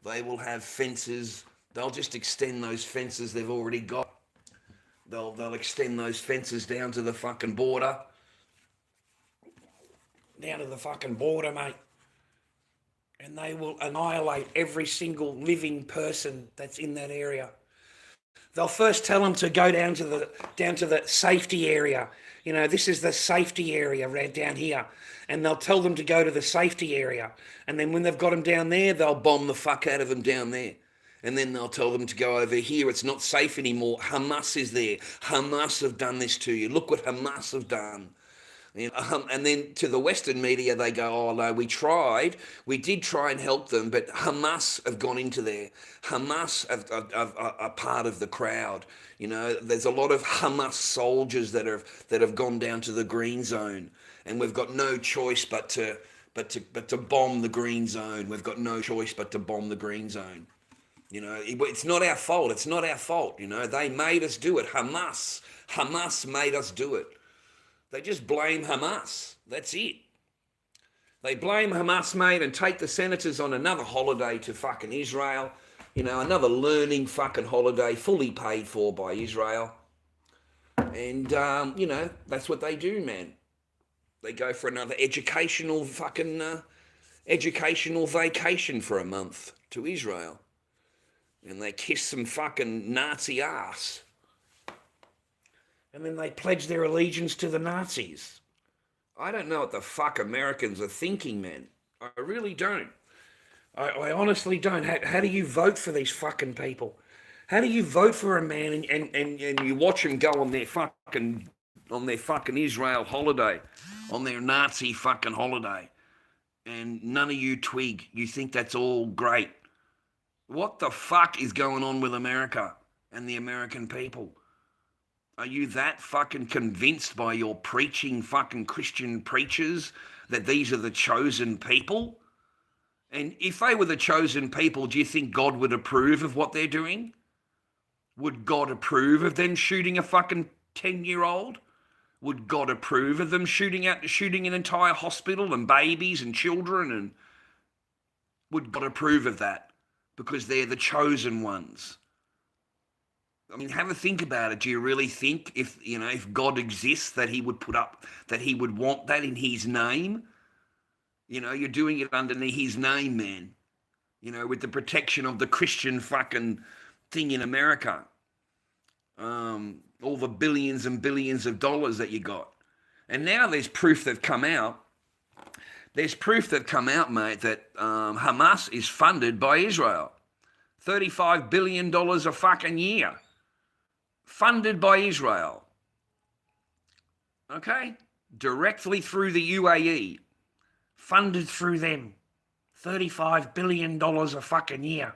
They will have fences. They'll just extend those fences they've already got. They'll extend those fences down to the fucking border. Down to the fucking border, mate. And they will annihilate every single living person that's in that area. They'll first tell them to go down to the safety area. You know, this is the safety area right down here. And they'll tell them to go to the safety area. And then when they've got them down there, they'll bomb the fuck out of them down there. And then they'll tell them to go over here. It's not safe anymore. Hamas is there. Hamas have done this to you. Look what Hamas have done. And then to the Western media, they go, oh, no, we tried. We did try and help them, but Hamas have gone into there. Hamas are part of the crowd. You know, there's a lot of Hamas soldiers that have gone down to the green zone, and we've got no choice but to bomb the green zone. We've got no choice but to bomb the green zone. You know, it's not our fault. It's not our fault. You know, they made us do it. Hamas made us do it. They just blame Hamas. That's it. They blame Hamas, mate, and take the senators on another holiday to fucking Israel. You know, another learning fucking holiday, fully paid for by Israel. And, you know, that's what they do, man. They go for another educational vacation for a month to Israel. And they kiss some fucking Nazi ass. And then they pledge their allegiance to the Nazis. I don't know what the fuck Americans are thinking, man. I really don't. I honestly don't. How do you vote for these fucking people? How do you vote for a man and you watch him go on their fucking Israel holiday, on their Nazi fucking holiday, and none of you twig. You think that's all great. What the fuck is going on with America and the American people? Are you that fucking convinced by your preaching fucking Christian preachers that these are the chosen people? And if they were the chosen people, do you think God would approve of what they're doing? Would God approve of them shooting a fucking 10-year-old? Would God approve of them shooting an entire hospital and babies and children? And would God approve of that? Because they're the chosen ones. I mean, have a think about it. Do you really think if God exists that he would want that in his name? You're doing it underneath his name, man. With the protection of the Christian fucking thing in America. All the billions and billions of dollars that you got. And now there's proof that come out. There's proof that come out, mate, that Hamas is funded by Israel. $35 billion a fucking year. Funded by Israel. Okay? Directly through the UAE. Funded through them. $35 billion a fucking year.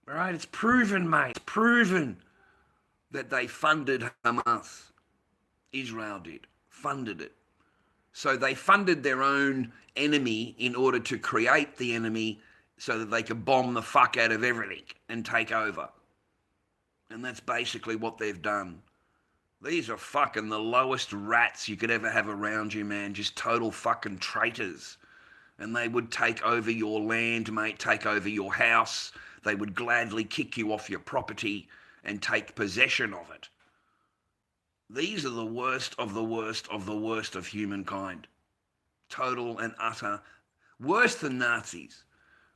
All right? It's proven, mate. It's proven that they funded Hamas. Israel did. Funded it. So they funded their own enemy in order to create the enemy so that they could bomb the fuck out of everything and take over. And that's basically what they've done. These are fucking the lowest rats you could ever have around you, man. Just total fucking traitors. And they would take over your land, mate, take over your house. They would gladly kick you off your property and take possession of it. These are the worst of the worst of the worst of humankind. Total and utter. Worse than Nazis.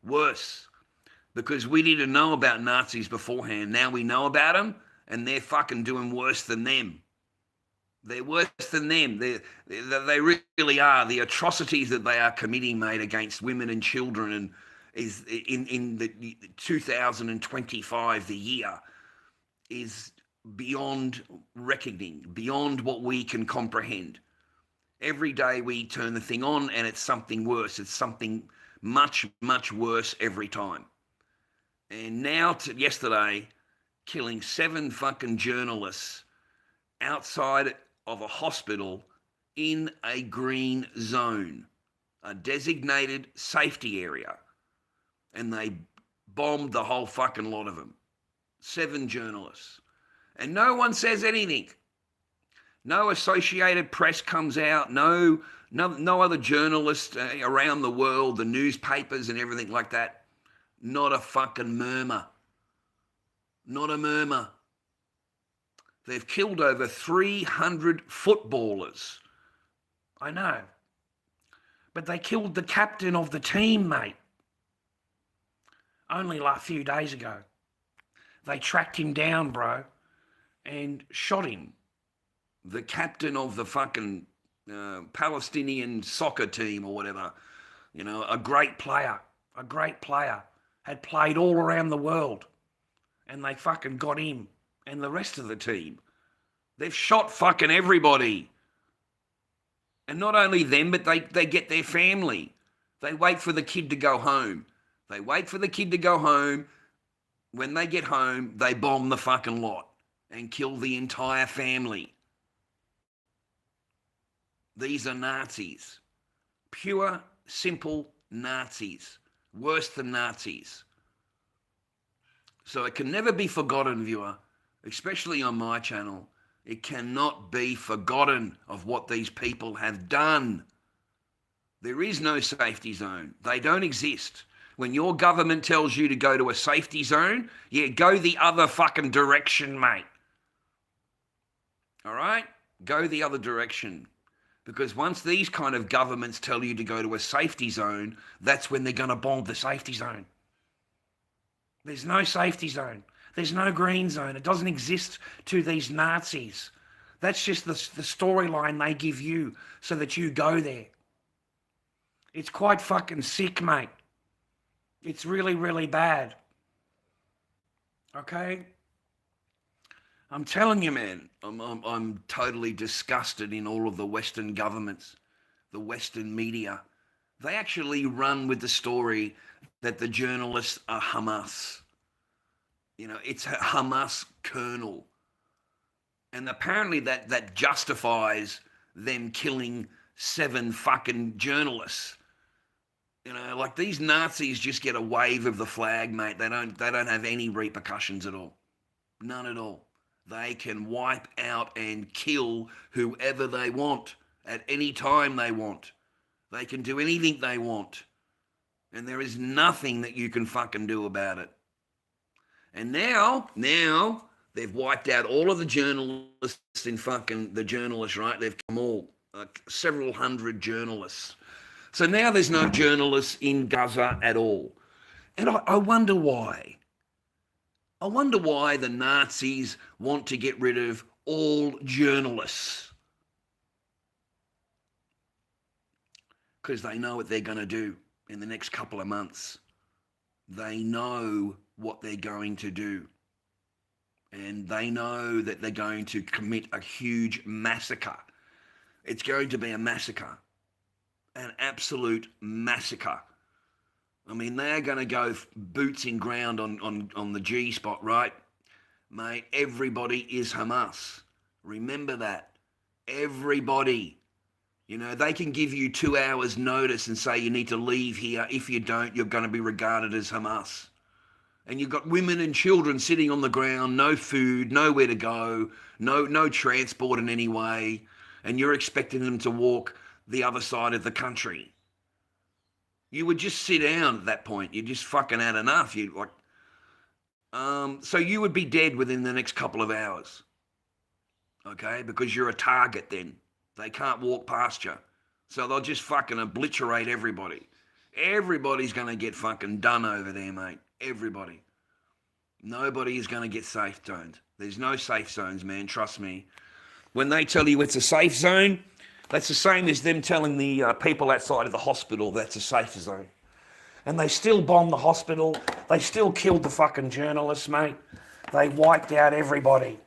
Worse. Because we didn't know about Nazis beforehand. Now we know about them, and they're fucking doing worse than them. They're worse than them. They really are. The atrocities that they are committing, mate, against women and children, and is in the 2025, the year, is beyond reckoning, beyond what we can comprehend. Every day we turn the thing on, and it's something worse. It's something much, much worse every time. And now, yesterday, killing 7 fucking journalists outside of a hospital in a green zone, a designated safety area. And they bombed the whole fucking lot of them. 7 journalists. And no one says anything. No Associated Press comes out. No other journalists around the world, the newspapers and everything like that. Not a fucking murmur. Not a murmur. They've killed over 300 footballers. I know. But they killed the captain of the team, mate. Only a few days ago. They tracked him down, bro, and shot him. The captain of the fucking Palestinian soccer team or whatever. A great player. Had played all around the world, and they fucking got him and the rest of the team. They've shot fucking everybody. And not only them, but they get their family. They wait for the kid to go home. When they get home, they bomb the fucking lot and kill the entire family. These are Nazis. Pure, simple Nazis. Worse than Nazis. So it can never be forgotten, viewer, especially on my channel. It cannot be forgotten of what these people have done. There is no safety zone. They don't exist. When your government tells you to go to a safety zone, yeah, go the other fucking direction, mate. All right? Go the other direction. Because once these kind of governments tell you to go to a safety zone, that's when they're going to bomb the safety zone. There's no safety zone. There's no green zone. It doesn't exist to these Nazis. That's just the storyline they give you so that you go there. It's quite fucking sick, mate. It's really, really bad. Okay? I'm telling you, man, I'm totally disgusted in all of the Western governments, the Western media. They actually run with the story that the journalists are Hamas. It's a Hamas colonel. And apparently that justifies them killing 7 fucking journalists. You know, like these Nazis just get a wave of the flag, mate. They don't have any repercussions at all. None at all. They can wipe out and kill whoever they want at any time they want. They can do anything they want. And there is nothing that you can fucking do about it. And now they've wiped out all of the journalists in fucking the journalists, right? They've come all, several hundred journalists. So now there's no journalists in Gaza at all. And I wonder why. I wonder why the Nazis want to get rid of all journalists. Because they know what they're going to do in the next couple of months. They know what they're going to do. And they know that they're going to commit a huge massacre. It's going to be a massacre. An absolute massacre. I mean, they're going to go boots in ground on the G spot, right? Mate, everybody is Hamas. Remember that. Everybody. You know, they can give you 2 hours notice and say you need to leave here. If you don't, you're going to be regarded as Hamas. And you've got women and children sitting on the ground, no food, nowhere to go, no transport in any way, and you're expecting them to walk the other side of the country. You would just sit down at that point. You just fucking had enough. So you would be dead within the next couple of hours. Okay? Because you're a target then. They can't walk past you. So they'll just fucking obliterate everybody. Everybody's going to get fucking done over there, mate. Everybody. Nobody is going to get safe zoned. There's no safe zones, man. Trust me. When they tell you it's a safe zone, that's the same as them telling the people outside of the hospital that's a safe zone. And they still bombed the hospital. They still killed the fucking journalists, mate. They wiped out everybody.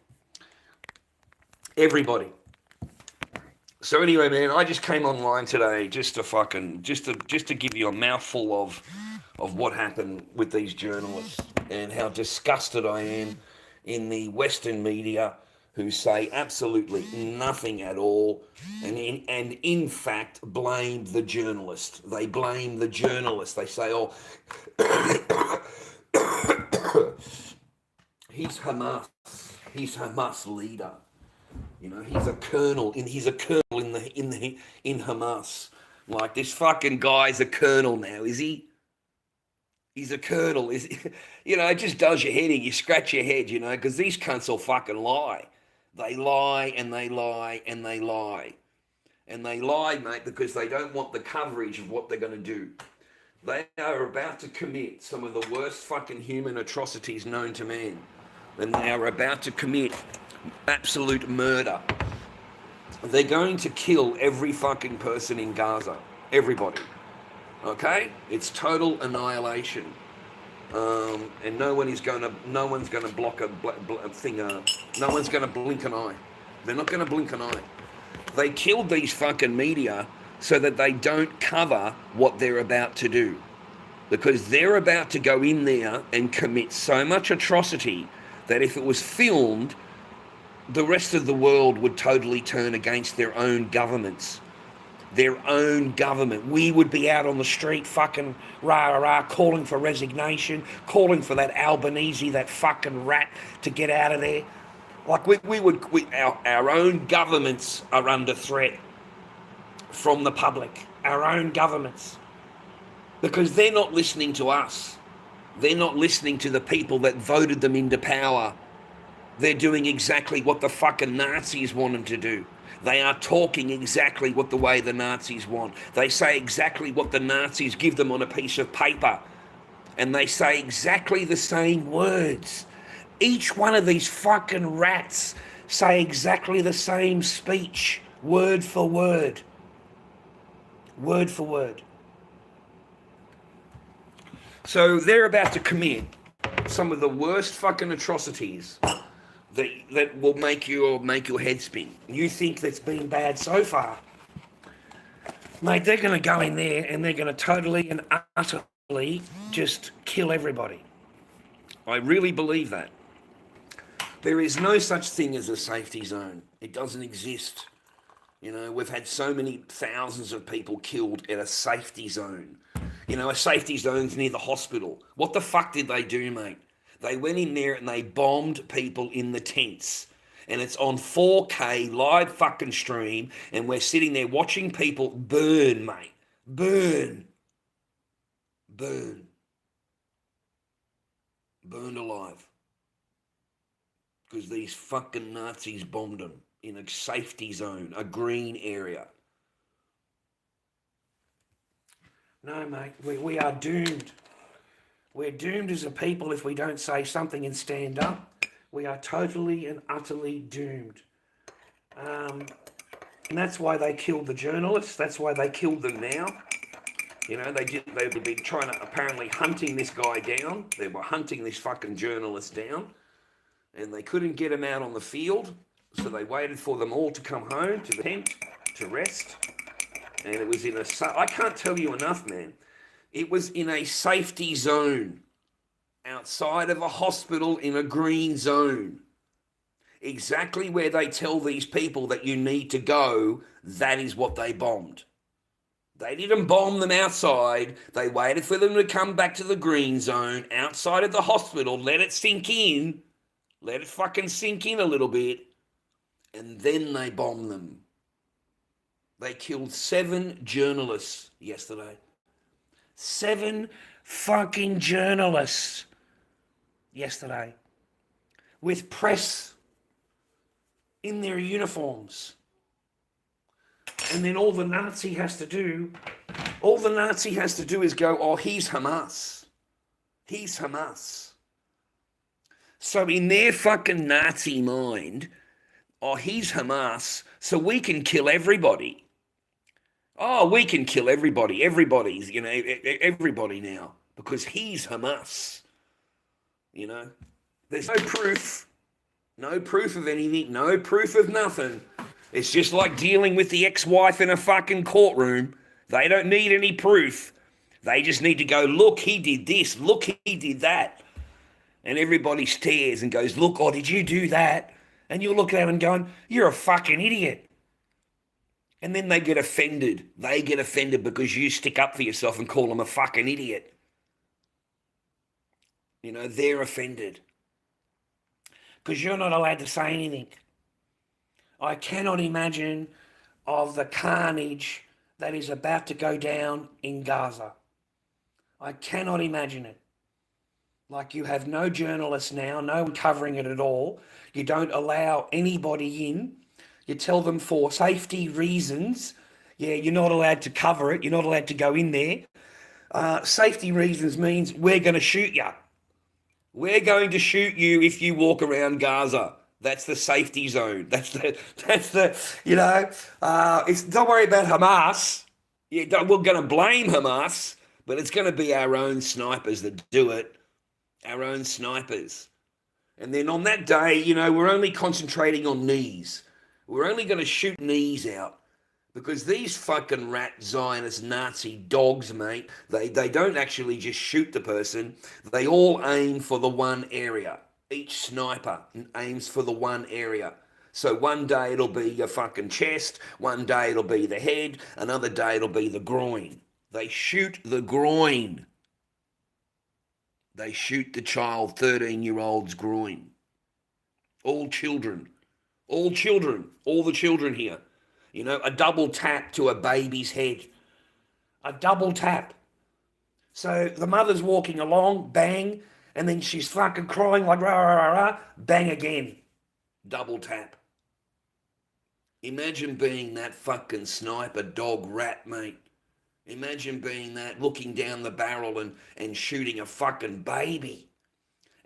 Everybody. So anyway, man, I just came online today just to give you a mouthful of what happened with these journalists and how disgusted I am in the Western media who say absolutely nothing at all and in fact blame the journalist. They blame the journalist. They say, oh, he's Hamas leader. You know, he's a colonel in Hamas. Like, this fucking guy's a colonel now, is he? He's a colonel. You know, it just does your head in. You scratch your head, you know, because these cunts will fucking lie. They lie and they lie and they lie. And they lie, mate, because they don't want the coverage of what they're going to do. They are about to commit some of the worst fucking human atrocities known to man. And they are about to commit absolute murder. They're going to kill every fucking person in Gaza. Everybody. Okay? It's total annihilation. And no one's going to block a thing. No one's going to blink an eye. They're not going to blink an eye. They killed these fucking media so that they don't cover what they're about to do. Because they're about to go in there and commit so much atrocity that if it was filmed, the rest of the world would totally turn against their own governments. Their own government. We would be out on the street fucking rah-rah-rah, calling for resignation, calling for that Albanese, that fucking rat, to get out of there. Like, our own governments are under threat from the public. Our own governments. Because they're not listening to us. They're not listening to the people that voted them into power. They're doing exactly what the fucking Nazis want them to do. They are talking exactly what the way the Nazis want. They say exactly what the Nazis give them on a piece of paper. And they say exactly the same words. Each one of these fucking rats say exactly the same speech, word for word. Word for word. So they're about to commit some of the worst fucking atrocities that will make your head spin. You think that's been bad so far. Mate, they're going to go in there and they're going to totally and utterly just kill everybody. I really believe that. There is no such thing as a safety zone. It doesn't exist. You know, we've had so many thousands of people killed at a safety zone. You know, a safety zone's near the hospital. What the fuck did they do, mate? They went in there and they bombed people in the tents. And it's on 4K live fucking stream. And we're sitting there watching people burn, mate. Burn. Burn. Burned alive. Because these fucking Nazis bombed them in a safety zone, a green area. No, mate, we are doomed. We're doomed as a people if we don't say something and stand up. We are totally and utterly doomed. And that's why they killed the journalists. That's why they killed them now. You know, they've been trying to, apparently hunting this guy down. They were hunting this fucking journalist down. And they couldn't get him out on the field. So they waited for them all to come home to the tent to rest. And it was in a, I can't tell you enough, man. It was in a safety zone outside of a hospital in a green zone. Exactly where they tell these people that you need to go, that is what they bombed. They didn't bomb them outside. They waited for them to come back to the green zone outside of the hospital, let it sink in, let it fucking sink in a little bit, and then they bombed them. They killed 7 journalists yesterday. 7 fucking journalists yesterday with press in their uniforms. And then all the Nazi has to do is go, oh, he's Hamas. He's Hamas. So in their fucking Nazi mind, oh, he's Hamas, so we can kill everybody. Oh, we can kill everybody. Everybody's, you know, everybody now, because he's Hamas. You know, there's no proof of anything, no proof of nothing. It's just like dealing with the ex-wife in a fucking courtroom. They don't need any proof. They just need to go, look, he did this, look, he did that. And everybody stares and goes, look, oh, did you do that? And you'll look at them and going, you're a fucking idiot. And then they get offended. They get offended because you stick up for yourself and call them a fucking idiot. You know, they're offended. Because you're not allowed to say anything. I cannot imagine of the carnage that is about to go down in Gaza. I cannot imagine it. Like, you have no journalists now, no one covering it at all. You don't allow anybody in. You tell them for safety reasons, yeah, you're not allowed to cover it. You're not allowed to go in there. Safety reasons means we're going to shoot you. We're going to shoot you if you walk around Gaza. That's the safety zone. That's the you know, don't worry about Hamas. We're going to blame Hamas, but it's going to be our own snipers that do it. Our own snipers. And then on that day, you know, we're only concentrating on knees. We're only going to shoot knees out. Because these fucking rat Zionist Nazi dogs, mate, they don't actually just shoot the person. They all aim for the one area. Each sniper aims for the one area. So one day it'll be your fucking chest, one day it'll be the head, another day it'll be the groin. They shoot the groin. They shoot the child, 13-year-old's groin. All children, all the children here. You know, a double tap to a baby's head. A double tap. So the mother's walking along, bang, and then she's fucking crying like rah, rah, rah, rah, bang again. Double tap. Imagine being that fucking sniper dog rat, mate. Imagine being that, looking down the barrel and shooting a fucking baby.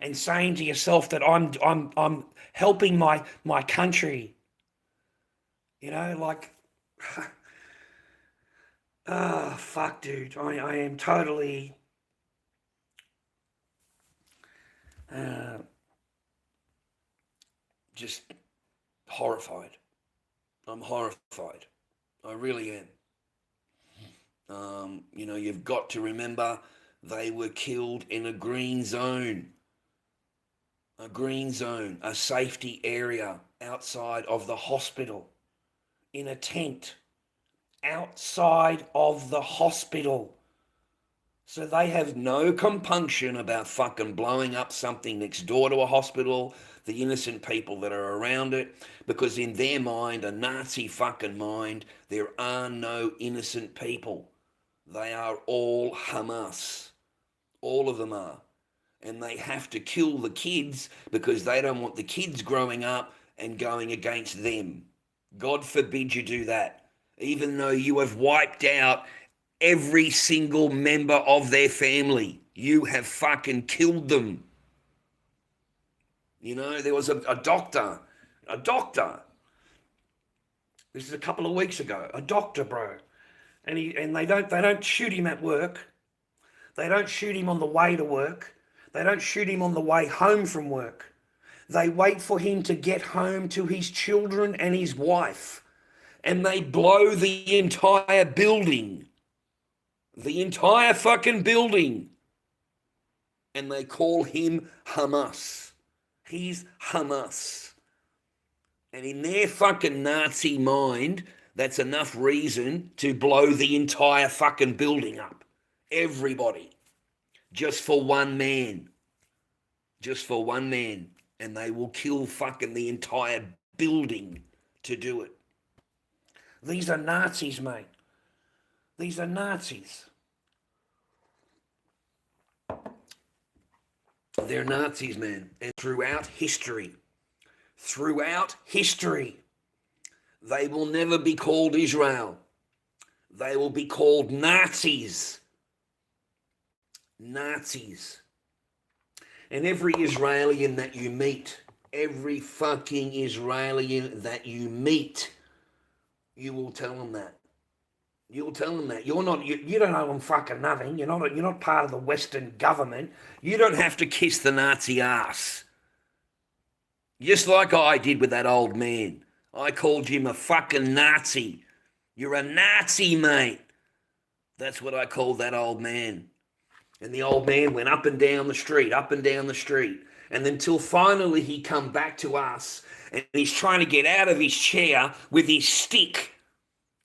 And saying to yourself that I'm helping my country. You know, like, fuck, dude. I am totally just horrified. I'm horrified. I really am. You know, you've got to remember they were killed in a green zone. a green zone, a safety area outside of the hospital, in a tent, outside of the hospital. So they have no compunction about fucking blowing up something next door to a hospital, the innocent people that are around it, because in their mind, a Nazi fucking mind, there are no innocent people. They are all Hamas. All of them are. And they have to kill the kids because they don't want the kids growing up and going against them. God forbid you do that. Even though you have wiped out every single member of their family, you have fucking killed them. You know, there was a doctor. This is a couple of weeks ago. A doctor, bro, and they don't shoot him at work. They don't shoot him on the way to work. They don't shoot him on the way home from work. They wait for him to get home to his children and his wife, and they blow the entire building. The entire fucking building. And they call him Hamas. He's Hamas. And in their fucking Nazi mind, that's enough reason to blow the entire fucking building up. Everybody. Just for one man. Just for one man. And they will kill fucking the entire building to do it. These are Nazis, mate. These are Nazis. They're Nazis, man. And throughout history, they will never be called Israel. They will be called Nazis. Nazis. And every Israeli that you meet, every fucking Israeli that you meet, you will tell them that. You'll tell them that. You don't owe them fucking nothing. You're not part of the Western government. You don't have to kiss the Nazi ass. Just like I did with that old man. I called him a fucking Nazi. You're a Nazi, mate. That's what I called that old man. And the old man went up and down the street. And until finally he come back to us and he's trying to get out of his chair with his stick.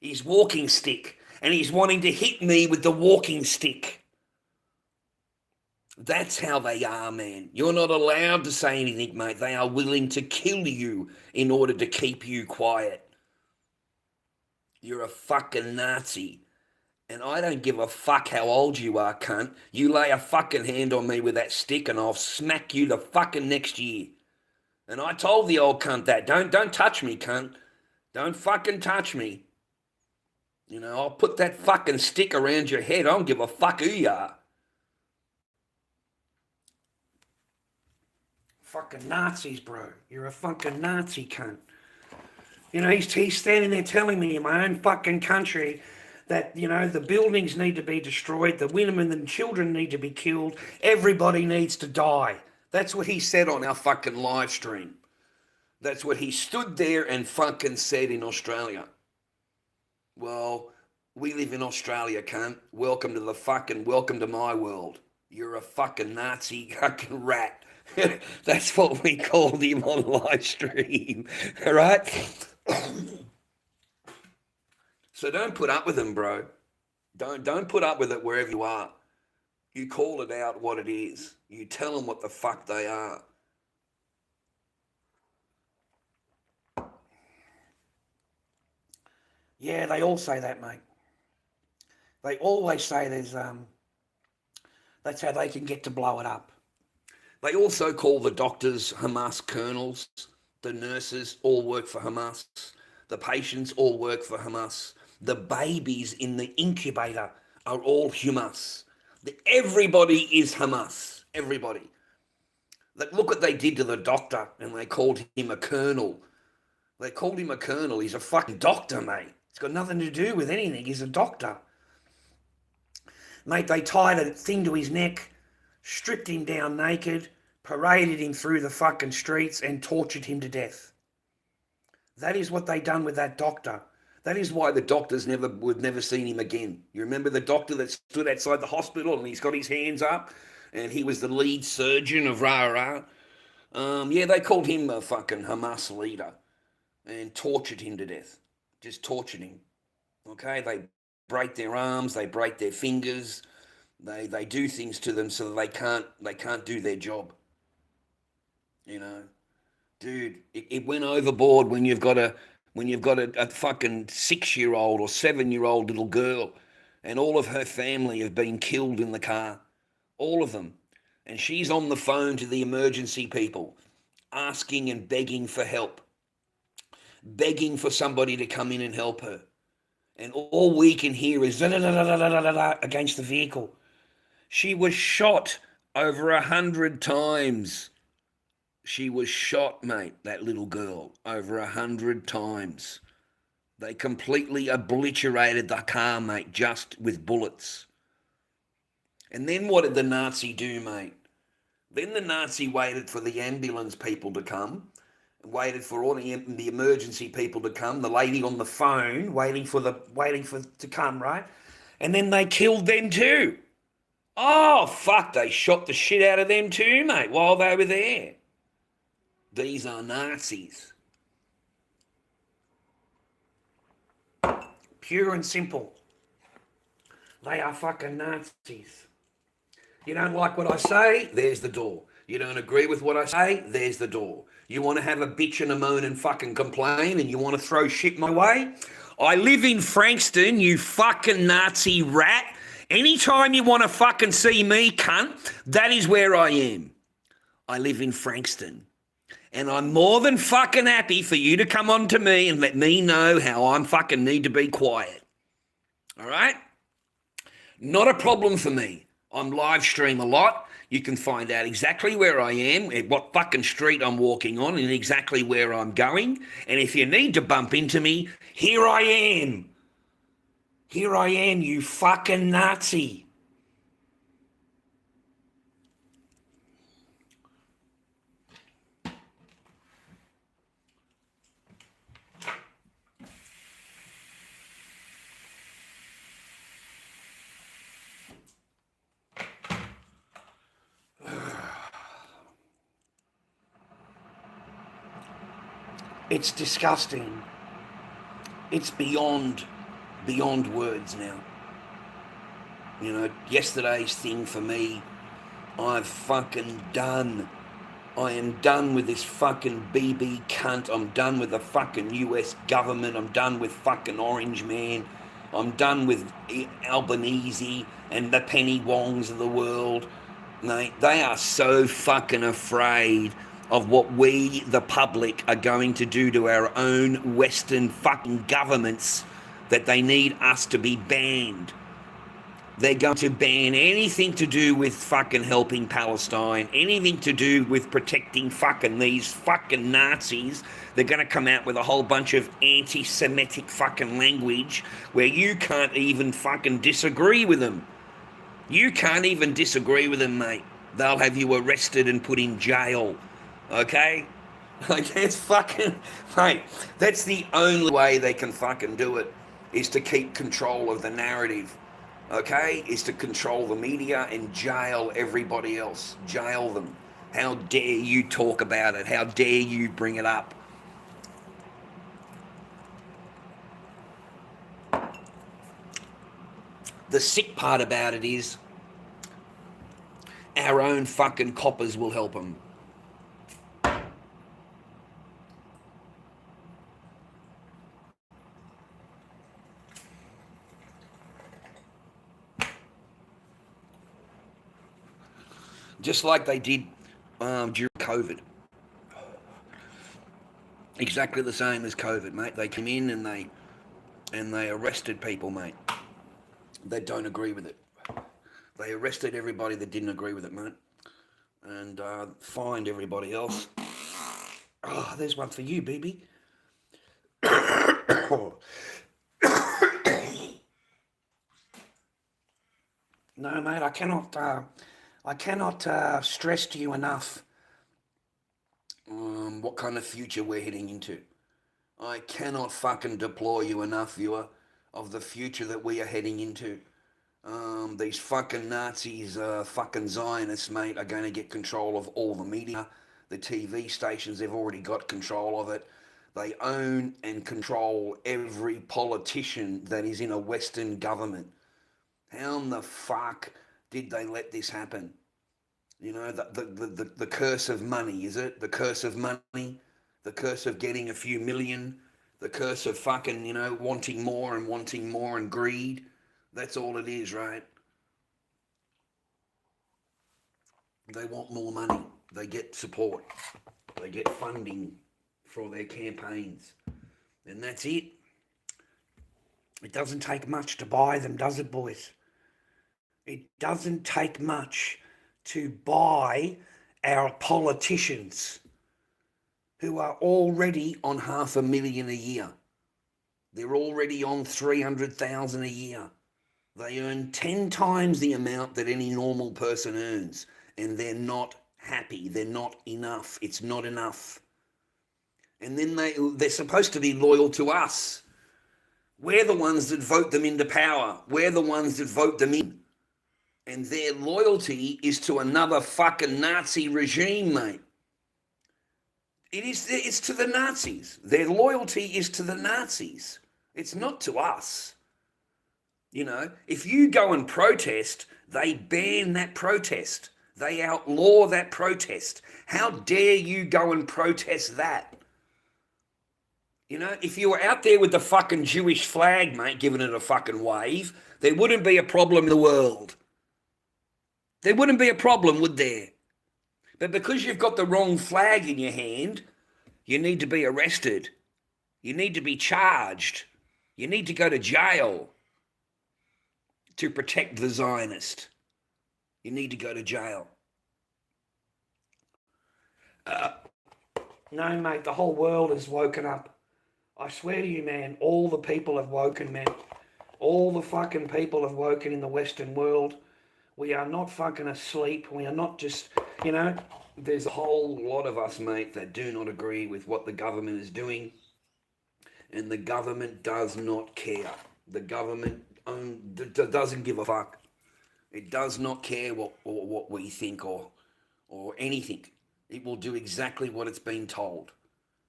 His walking stick, and he's wanting to hit me with the walking stick. That's how they are, man. You're not allowed to say anything, mate. They are willing to kill you in order to keep you quiet. You're a fucking Nazi. And I don't give a fuck how old you are, cunt. You lay a fucking hand on me with that stick and I'll smack you the fucking next year. And I told the old cunt that. Don't touch me, cunt. Don't fucking touch me. You know, I'll put that fucking stick around your head. I don't give a fuck who you are. Fucking Nazis, bro. You're a fucking Nazi cunt. You know, he's standing there telling me in my own fucking country that, you know, the buildings need to be destroyed, the women and children need to be killed, everybody needs to die. That's what he said on our fucking live stream. That's what he stood there and fucking said in Australia. Well, we live in Australia, cunt. Welcome to my world. You're a fucking Nazi fucking rat. That's what we called him on live stream. All right? So don't put up with him, bro. Don't put up with it wherever you are. You call it out what it is. You tell them what the fuck they are. Yeah, they all say that, mate. They always say that's how they can get to blow it up. They also call the doctors Hamas colonels. The nurses all work for Hamas. The patients all work for Hamas. The babies in the incubator are all Hamas. Everybody is Hamas. Everybody. Look what they did to the doctor, and they called him a colonel. They called him a colonel. He's a fucking doctor, mate. It's got nothing to do with anything. He's a doctor. Mate, they tied a thing to his neck, stripped him down naked, paraded him through the fucking streets and tortured him to death. That is what they done with that doctor. That is why the doctors would never seen him again. You remember the doctor that stood outside the hospital and he's got his hands up and he was the lead surgeon of rah-rah? Yeah, they called him a fucking Hamas leader and tortured him to death. Just tortured him. Okay, they break their arms, they break their fingers, they do things to them so that they can't do their job. You know, dude, it went overboard when you've got a fucking 6-year old or 7-year old little girl, and all of her family have been killed in the car, all of them, and she's on the phone to the emergency people, asking and begging for help, begging for somebody to come in and help her. And all we can hear is against the vehicle. She was shot over 100 times. She was shot, mate, that little girl, over 100 times. They completely obliterated the car, mate, just with bullets. And then what did the Nazi do, mate? Then the Nazi waited for the ambulance people to come, waited for all the emergency people to come, the lady on the phone waiting for to come, right? And then they killed them too. Oh, fuck, they shot the shit out of them too, mate, while they were there. These are Nazis. Pure and simple. They are fucking Nazis. You don't like what I say? There's the door. You don't agree with what I say? There's the door. You want to have a bitch and a moan and fucking complain and you want to throw shit my way? I live in Frankston, you fucking Nazi rat. Anytime you want to fucking see me, cunt, that is where I am. I live in Frankston. And I'm more than fucking happy for you to come on to me and let me know how I'm fucking need to be quiet. All right? Not a problem for me. I'm live stream a lot. You can find out exactly where I am, at what fucking street I'm walking on, and exactly where I'm going. And if you need to bump into me, here I am. Here I am, you fucking Nazi. It's disgusting. It's beyond words now. You know, yesterday's thing for me, I've fucking done. I am done with this fucking BB cunt. I'm done with the fucking US government. I'm done with fucking Orange Man. I'm done with Albanese and the Penny Wongs of the world. Mate, they are so fucking afraid of what we, the public, are going to do to our own Western fucking governments that they need us to be banned. They're going to ban anything to do with fucking helping Palestine, anything to do with protecting fucking these fucking Nazis. They're going to come out with a whole bunch of anti-Semitic fucking language where you can't even fucking disagree with them. You can't even disagree with them, mate. They'll have you arrested and put in jail. Okay? Like, it's fucking... Mate, that's the only way they can fucking do it, is to keep control of the narrative. Okay? Is to control the media and jail everybody else. Jail them. How dare you talk about it? How dare you bring it up? The sick part about it is our own fucking coppers will help them. Just like they did during COVID. Exactly the same as COVID, mate. They came in and they arrested people, mate. They don't agree with it. They arrested everybody that didn't agree with it, mate. And fined everybody else. Oh, there's one for you, BB. No, mate, I cannot stress to you enough what kind of future we're heading into. I cannot fucking deploy you enough, viewer, of the future that we are heading into. These fucking Nazis, fucking Zionists, mate, are going to get control of all the media. The TV stations, they've already got control of it. They own and control every politician that is in a Western government. How in the fuck did they let this happen? You know, the curse of money, is it? The curse of money? The curse of getting a few million? The curse of fucking, you know, wanting more and greed? That's all it is, right? They want more money. They get support. They get funding for their campaigns. And that's it. It doesn't take much to buy them, does it, boys? It doesn't take much to buy our politicians who are already on $500,000 a year. They're already on 300,000 a year. They earn 10 times the amount that any normal person earns, and they're not happy. They're not enough. It's not enough. And then they're supposed to be loyal to us. We're the ones that vote them into power. We're the ones that vote them in. And their loyalty is to another fucking Nazi regime, mate. It's to the Nazis. Their loyalty is to the Nazis. It's not to us. You know, if you go and protest, they ban that protest. They outlaw that protest. How dare you go and protest that? You know, if you were out there with the fucking Jewish flag, mate, giving it a fucking wave, there wouldn't be a problem in the world. There wouldn't be a problem, would there? But because you've got the wrong flag in your hand, you need to be arrested. You need to be charged. You need to go to jail to protect the Zionist. You need to go to jail. No, mate, the whole world has woken up. I swear to you, man, all the people have woken, man. All the fucking people have woken in the Western world. We are not fucking asleep. We are not just, you know, there's a whole lot of us, mate, that do not agree with what the government is doing. And the government does not care. The government doesn't give a fuck. It does not care what we think or anything. It will do exactly what it's been told.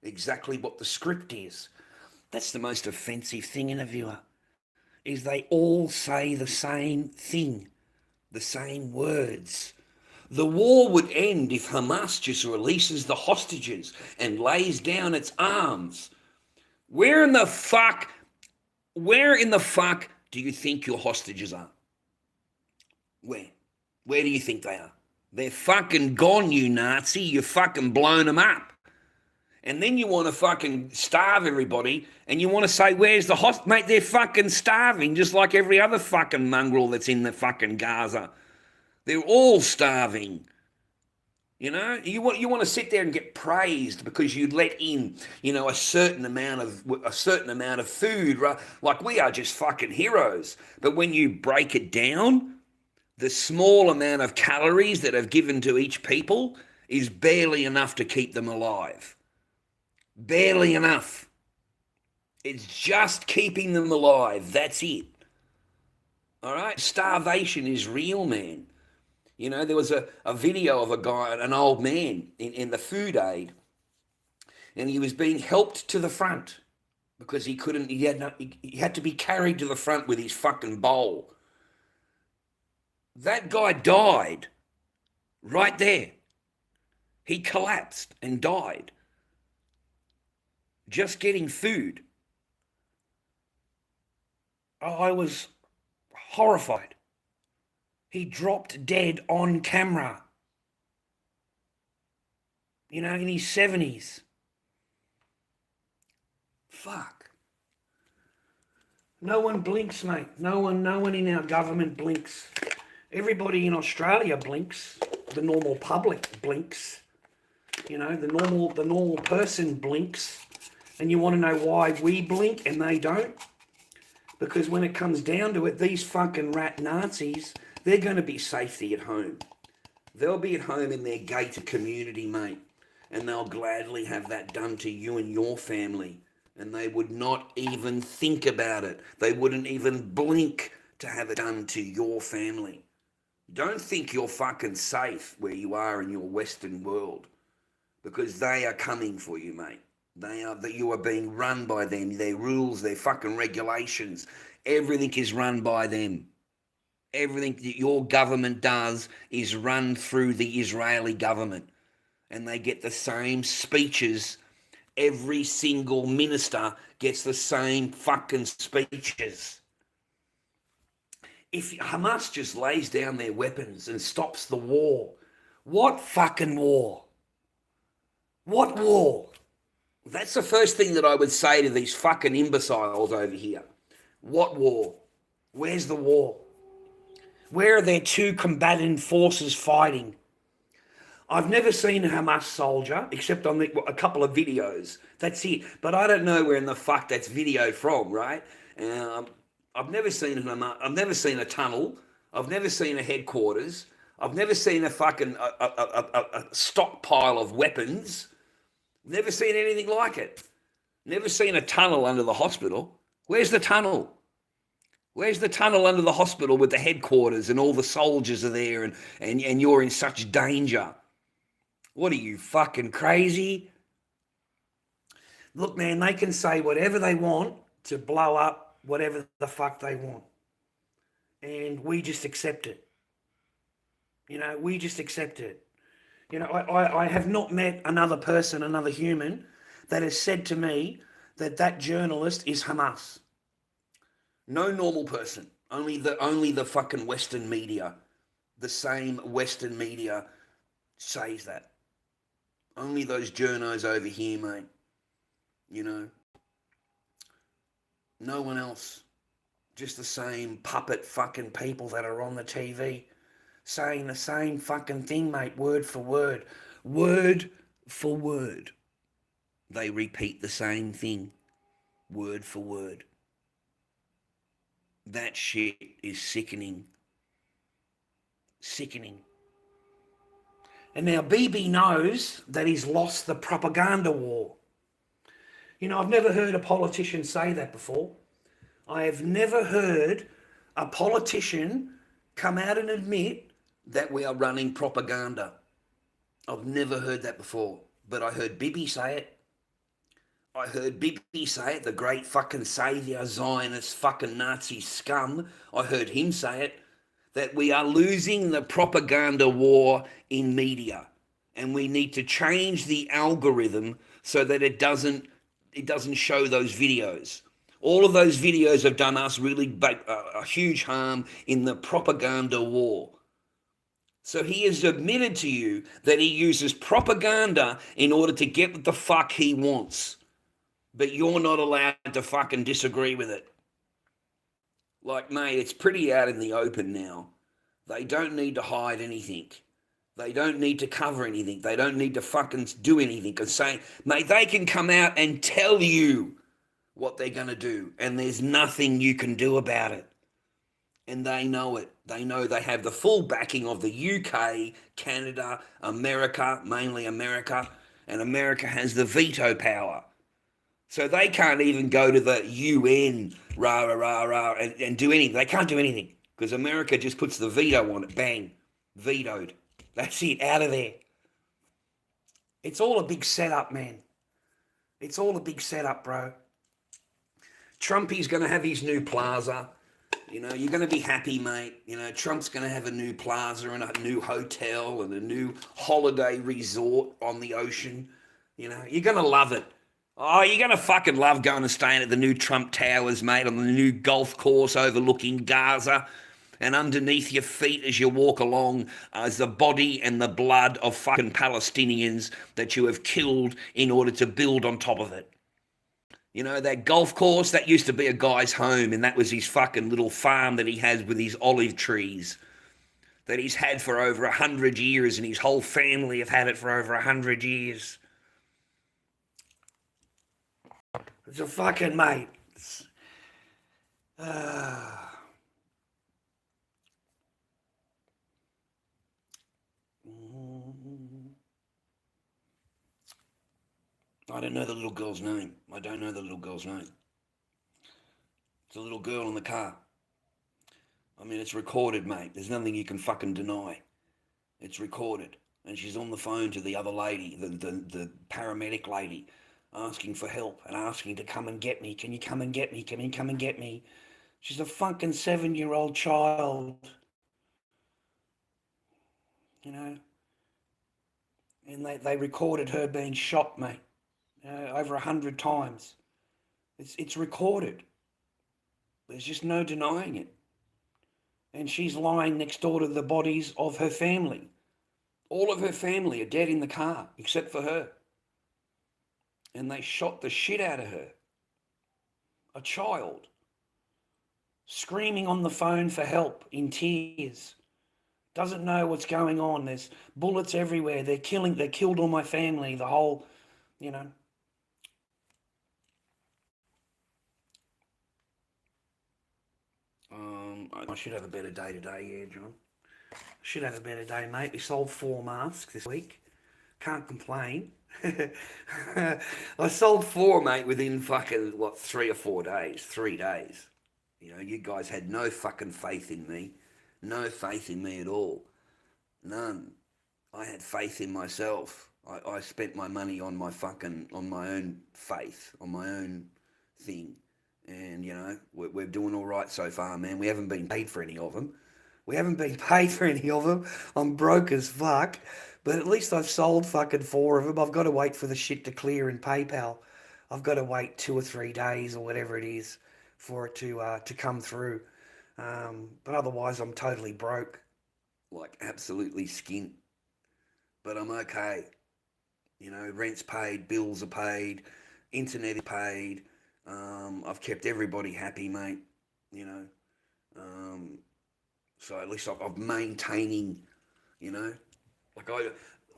Exactly what the script is. That's the most offensive thing in a viewer, is they all say the same thing, the same words. The war would end if Hamas just releases the hostages and lays down its arms. Where in the fuck do you think your hostages are? Where do you think they are? They're fucking gone, you Nazi. You've fucking blown them up. And then you want to fucking starve everybody, and you want to say, where's the host? Mate, they're fucking starving, just like every other fucking mongrel that's in the fucking Gaza. They're all starving. You know, you want to sit there and get praised because you let in, you know, a certain amount of food, right? Like we are just fucking heroes. But when you break it down, the small amount of calories that are given to each people is barely enough to keep them alive. Barely enough. It's just keeping them alive. That's it. All right? Starvation is real, man. You know, there was a video of a guy, an old man in the food aid, and he was being helped to the front because he had to be carried to the front with his fucking bowl. That guy died right there. He collapsed and died. Just getting food. I was horrified. He dropped dead on camera. You know, in his 70s. Fuck. No one blinks, mate. No one in our government blinks. Everybody in Australia blinks. The normal public blinks. You know, the normal person blinks. And you want to know why we blink and they don't? Because when it comes down to it, these fucking rat Nazis, they're going to be safety at home. They'll be at home in their gated community, mate. And they'll gladly have that done to you and your family. And they would not even think about it. They wouldn't even blink to have it done to your family. Don't think you're fucking safe where you are in your Western world. because they are coming for you, mate. You are being run by them. Their rules, their fucking regulations, everything is run by them. Everything that your government does is run through the Israeli government, and they get the same speeches. Every single minister gets the same fucking speeches. If Hamas just lays down their weapons and stops the war, what fucking war? What war? That's the first thing that I would say to these fucking imbeciles over here. What war? Where's the war? Where are their two combatant forces fighting? I've never seen a Hamas soldier, except on a couple of videos. That's it. But I don't know where in the fuck that's video from, right? I've never seen I've never seen a tunnel. I've never seen a headquarters. I've never seen a fucking a stockpile of weapons. Never seen anything like it. Never seen a tunnel under the hospital. Where's the tunnel? Where's the tunnel under the hospital with the headquarters and all the soldiers are there and you're in such danger? What are you, fucking crazy? Look, man, they can say whatever they want to blow up whatever the fuck they want. And we just accept it. You know, we just accept it. You know, I have not met another person, another human, that has said to me that journalist is Hamas. No normal person. Only the fucking Western media. The same Western media says that. Only those journos over here, mate. You know. No one else. Just the same puppet fucking people that are on the TV saying the same fucking thing, mate, word for word. Word for word. They repeat the same thing, word for word. That shit is sickening. Sickening. And now Bibi knows that he's lost the propaganda war. You know, I've never heard a politician say that before. I have never heard a politician come out and admit that we are running propaganda. I've never heard that before, but I heard Bibi say it. I heard Bibi say it, the great fucking saviour, Zionist fucking Nazi scum. I heard him say it, that we are losing the propaganda war in media, and we need to change the algorithm so that it doesn't show those videos. All of those videos have done us really a huge harm in the propaganda war. So he has admitted to you that he uses propaganda in order to get what the fuck he wants. But you're not allowed to fucking disagree with it. Like, mate, it's pretty out in the open now. They don't need to hide anything. They don't need to cover anything. They don't need to fucking do anything. And say, mate, they can come out and tell you what they're going to do. And there's nothing you can do about it. And they know it. They know they have the full backing of the UK, Canada, America, mainly America, and America has the veto power. So they can't even go to the UN, and do anything. They can't do anything because America just puts the veto on it. Bang, vetoed. That's it, out of there. It's all a big setup, man. It's all a big setup, bro. Trumpy's going to have his new plaza. You know, you're going to be happy, mate. You know, Trump's going to have a new plaza and a new hotel and a new holiday resort on the ocean. You know, you're going to love it. Oh, you're going to fucking love going and staying at the new Trump Towers, mate, on the new golf course overlooking Gaza. And underneath your feet as you walk along is the body and the blood of fucking Palestinians that you have killed in order to build on top of it. You know, that golf course, that used to be a guy's home, and that was his fucking little farm that he has with his olive trees that he's had for over 100 years, and his whole family have had it for over 100 years. It's a fucking, mate. I don't know the little girl's name. I don't know the little girl's name. It's a little girl in the car. I mean, it's recorded, mate. There's nothing you can fucking deny. It's recorded. and she's on the phone to the other lady, the paramedic lady, asking for help and asking to come and get me. Can you come and get me? Can you come and get me? She's a fucking 7-year-old child, you know. And they recorded her being shot, mate, over 100 times. It's recorded. There's just no denying it. And she's lying next door to the bodies of her family. All of her family are dead in the car, except for her. And they shot the shit out of her. A child, screaming on the phone for help in tears. Doesn't know what's going on. There's bullets everywhere. They killed all my family. The whole, you know. I should have a better day today, yeah, John. I should have a better day, mate. We sold 4 masks this week. Can't complain. I sold 4, mate, within fucking, 3 or 4 days. 3 days. You know, you guys had no fucking faith in me. No faith in me at all. None. I had faith in myself. I spent my money on my own faith, on my own thing. And, you know, we're doing all right so far, man. We haven't been paid for any of them. I'm broke as fuck. But at least I've sold fucking 4 of them. I've got to wait for the shit to clear in PayPal. I've got to wait 2 or 3 days or whatever it is for it to come through. But otherwise, I'm totally broke. Like, absolutely skint. But I'm okay. You know, rent's paid, bills are paid, internet is paid. I've kept everybody happy, mate. You know. So at least I'm maintaining, you know. Like,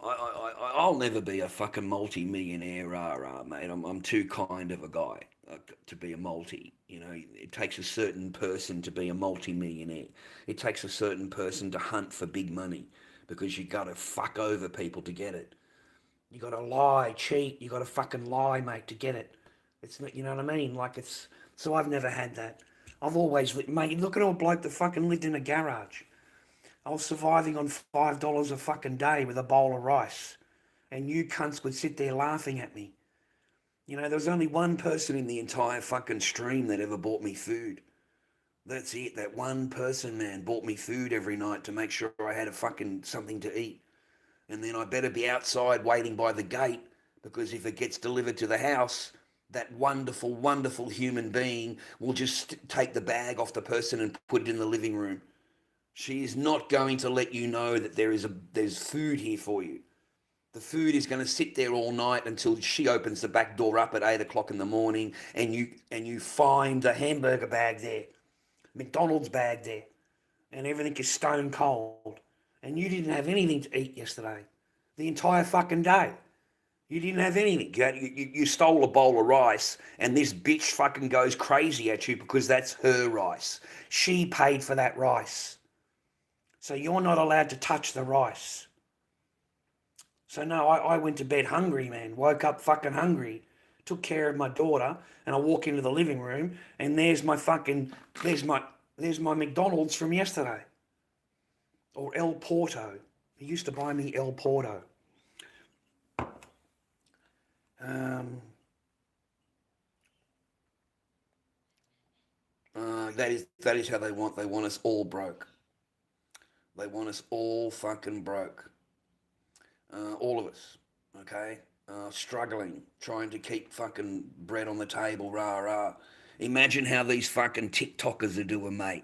I'll never be a fucking multi-millionaire, mate. I'm too kind of a guy to be a multi. You know, it takes a certain person to be a multi-millionaire. It takes a certain person to hunt for big money because you got to fuck over people to get it. You got to lie, cheat. You got to fucking lie, mate, to get it. It's not, you know what I mean? Like, it's, so I've never had that. I've always, mate, look at all bloke that fucking lived in a garage. I was surviving on $5 a fucking day with a bowl of rice. And you cunts would sit there laughing at me. You know, there was only one person in the entire fucking stream that ever bought me food. That's it. That one person, man, bought me food every night to make sure I had a fucking something to eat. And then I better be outside waiting by the gate because if it gets delivered to the house, that wonderful, wonderful human being will just take the bag off the person and put it in the living room. She is not going to let you know that there's food here for you. The food is going to sit there all night until she opens the back door up at 8 o'clock in the morning and you find the hamburger bag there, McDonald's bag there, and everything is stone cold. And you didn't have anything to eat yesterday, the entire fucking day. You didn't have anything. You stole a bowl of rice and this bitch fucking goes crazy at you because that's her rice. She paid for that rice. So you're not allowed to touch the rice. So no, I went to bed hungry, man. Woke up fucking hungry. Took care of my daughter and I walk into the living room and there's my McDonald's from yesterday. Or El Porto. He used to buy me El Porto. That is how they want us all broke. They want us all fucking broke. All of us, okay? Struggling, trying to keep fucking bread on the table, rah. Imagine how these fucking TikTokers are doing, mate.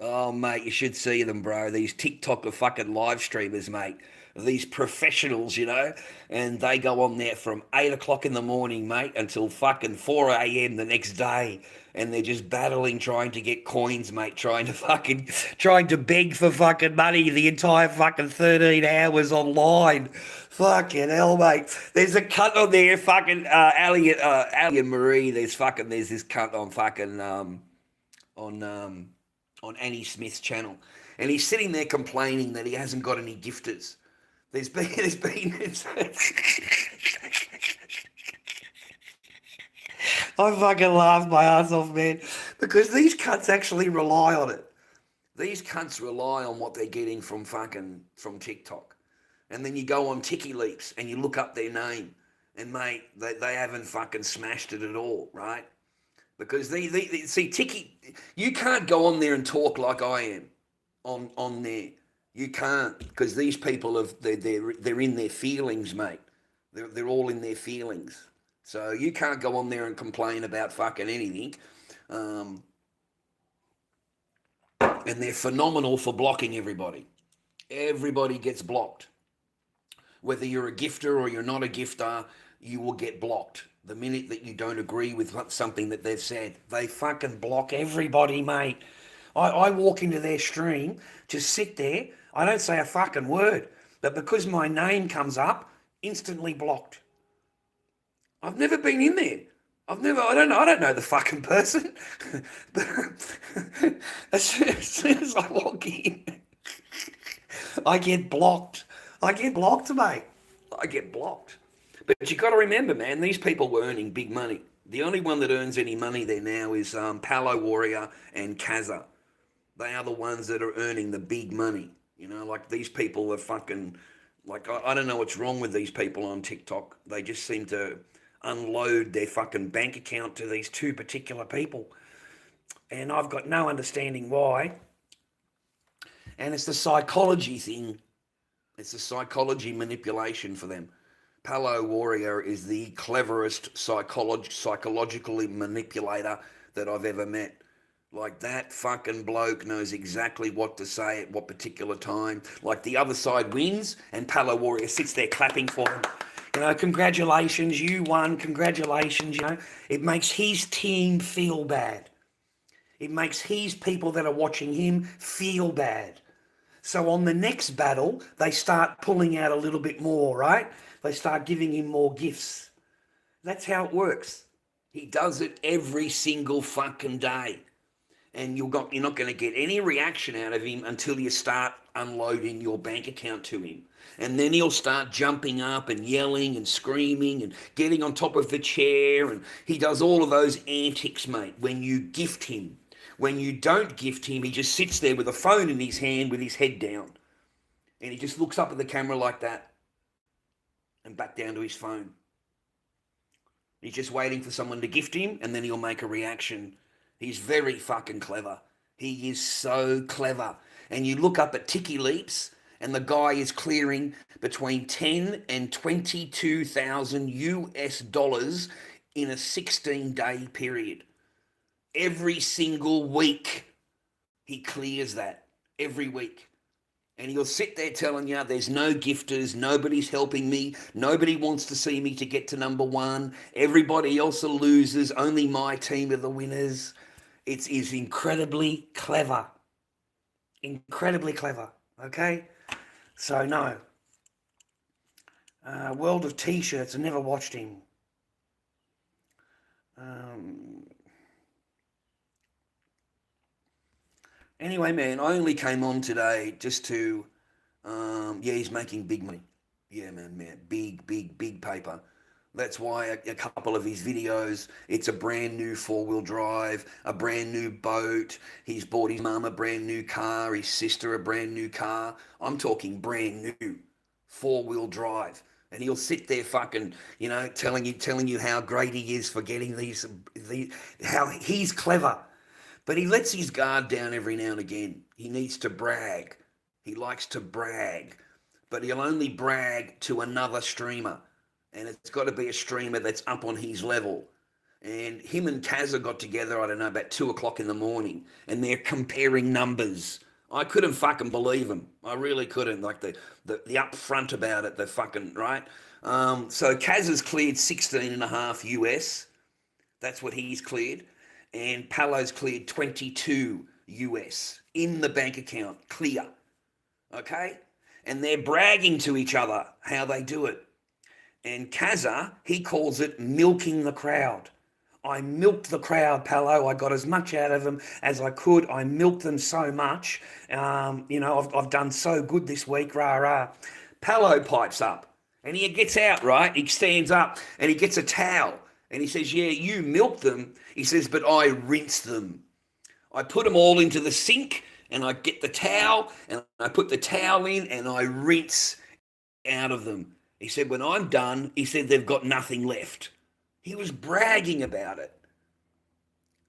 Oh, mate, you should see them, bro. These TikToker fucking live streamers, mate. These professionals, you know, and they go on there from 8 o'clock in the morning, mate, until fucking 4 a.m. the next day. And they're just battling, trying to get coins, mate, trying to beg for fucking money the entire fucking 13 hours online. Fucking hell, mate. There's a cunt on there, fucking Ali and Marie. There's this cunt on fucking on Annie Smith's channel, and he's sitting there complaining that he hasn't got any gifters. There's been I fucking laughed my ass off, man, because these cunts actually rely on it. These cunts rely on what they're getting from TikTok. And then you go on Ticky Leaps and you look up their name, and mate, they haven't fucking smashed it at all, right? Because see, Ticky, you can't go on there and talk like I am on there. You can't, because these people they're in their feelings, mate. They're all in their feelings. So you can't go on there and complain about fucking anything. And they're phenomenal for blocking everybody. Everybody gets blocked. Whether you're a gifter or you're not a gifter, you will get blocked. The minute that you don't agree with something that they've said, they fucking block everybody, mate. I walk into their stream, just sit there, I don't say a fucking word, but because my name comes up, instantly blocked. I've never been in there. I don't know the fucking person. But as soon as I walk in, I get blocked. I get blocked, mate. I get blocked. But you got to remember, man, these people were earning big money. The only one that earns any money there now is Palo Warrior and Kaza. They are the ones that are earning the big money. You know, like these people are fucking, like, I don't know what's wrong with these people on TikTok. They just seem to unload their fucking bank account to these two particular people. And I've got no understanding why. And it's the psychology thing. It's a psychology manipulation for them. Palo Warrior is the cleverest psychological manipulator that I've ever met. Like, that fucking bloke knows exactly what to say at what particular time. Like, the other side wins and Palo Warrior sits there clapping for them. You know, congratulations, you won, congratulations, you know. It makes his team feel bad. It makes his people that are watching him feel bad. So on the next battle, they start pulling out a little bit more, right? They start giving him more gifts. That's how it works. He does it every single fucking day. And you're not going to get any reaction out of him until you start unloading your bank account to him. And then he'll start jumping up and yelling and screaming and getting on top of the chair. And he does all of those antics, mate, when you gift him. When you don't gift him, he just sits there with a phone in his hand with his head down. And he just looks up at the camera like that and back down to his phone. He's just waiting for someone to gift him, and then he'll make a reaction. He's very fucking clever. He is so clever. And you look up at Ticky Leaps, and the guy is clearing between 10 and 22,000 US dollars in a 16-day period. Every single week, he clears that. Every week. And he'll sit there telling you, there's no gifters, nobody's helping me, nobody wants to see me to get to number one, everybody else are losers, only my team are the winners. It is incredibly clever. Incredibly clever, okay? So, no. World of T-shirts, I never watched him. Anyway, man, I only came on today just to, he's making big money. Yeah, man, big paper. That's why a couple of his videos, it's a brand new 4-wheel drive, a brand new boat. He's bought his mum a brand new car, his sister a brand new car. I'm talking brand new 4-wheel drive. And he'll sit there fucking, you know, telling you how great he is for getting these, how he's clever. But he lets his guard down every now and again. He needs to brag. He likes to brag. But he'll only brag to another streamer. And it's got to be a streamer that's up on his level. And him and Kaza got together, I don't know, about 2 o'clock in the morning. And they're comparing numbers. I couldn't fucking believe them. I really couldn't. Like the upfront about it, the fucking, right? So Kaza's cleared 16.5 US. That's what he's cleared. And Palo's cleared 22 US in the bank account, clear. Okay? And they're bragging to each other how they do it. And Kaza, he calls it milking the crowd. I milked the crowd, Palo. I got as much out of them as I could. I milked them so much. You know, I've done so good this week, rah. Palo pipes up and he gets out, right? He stands up and he gets a towel. And he says, yeah, you milk them. He says, but I rinse them. I put them all into the sink and I get the towel and I put the towel in and I rinse out of them. He said, when I'm done, he said, they've got nothing left. He was bragging about it.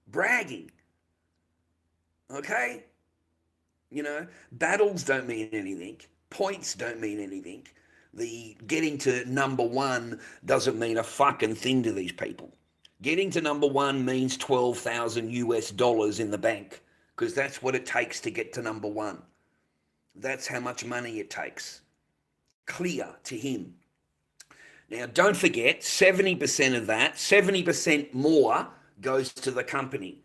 Bragging. Okay? You know, battles don't mean anything. Points don't mean anything. The getting to number one doesn't mean a fucking thing to these people. Getting to number one means 12,000 US dollars in the bank, because that's what it takes to get to number one. That's how much money it takes. Clear to him. Now, don't forget, 70% of that, 70% more goes to the company.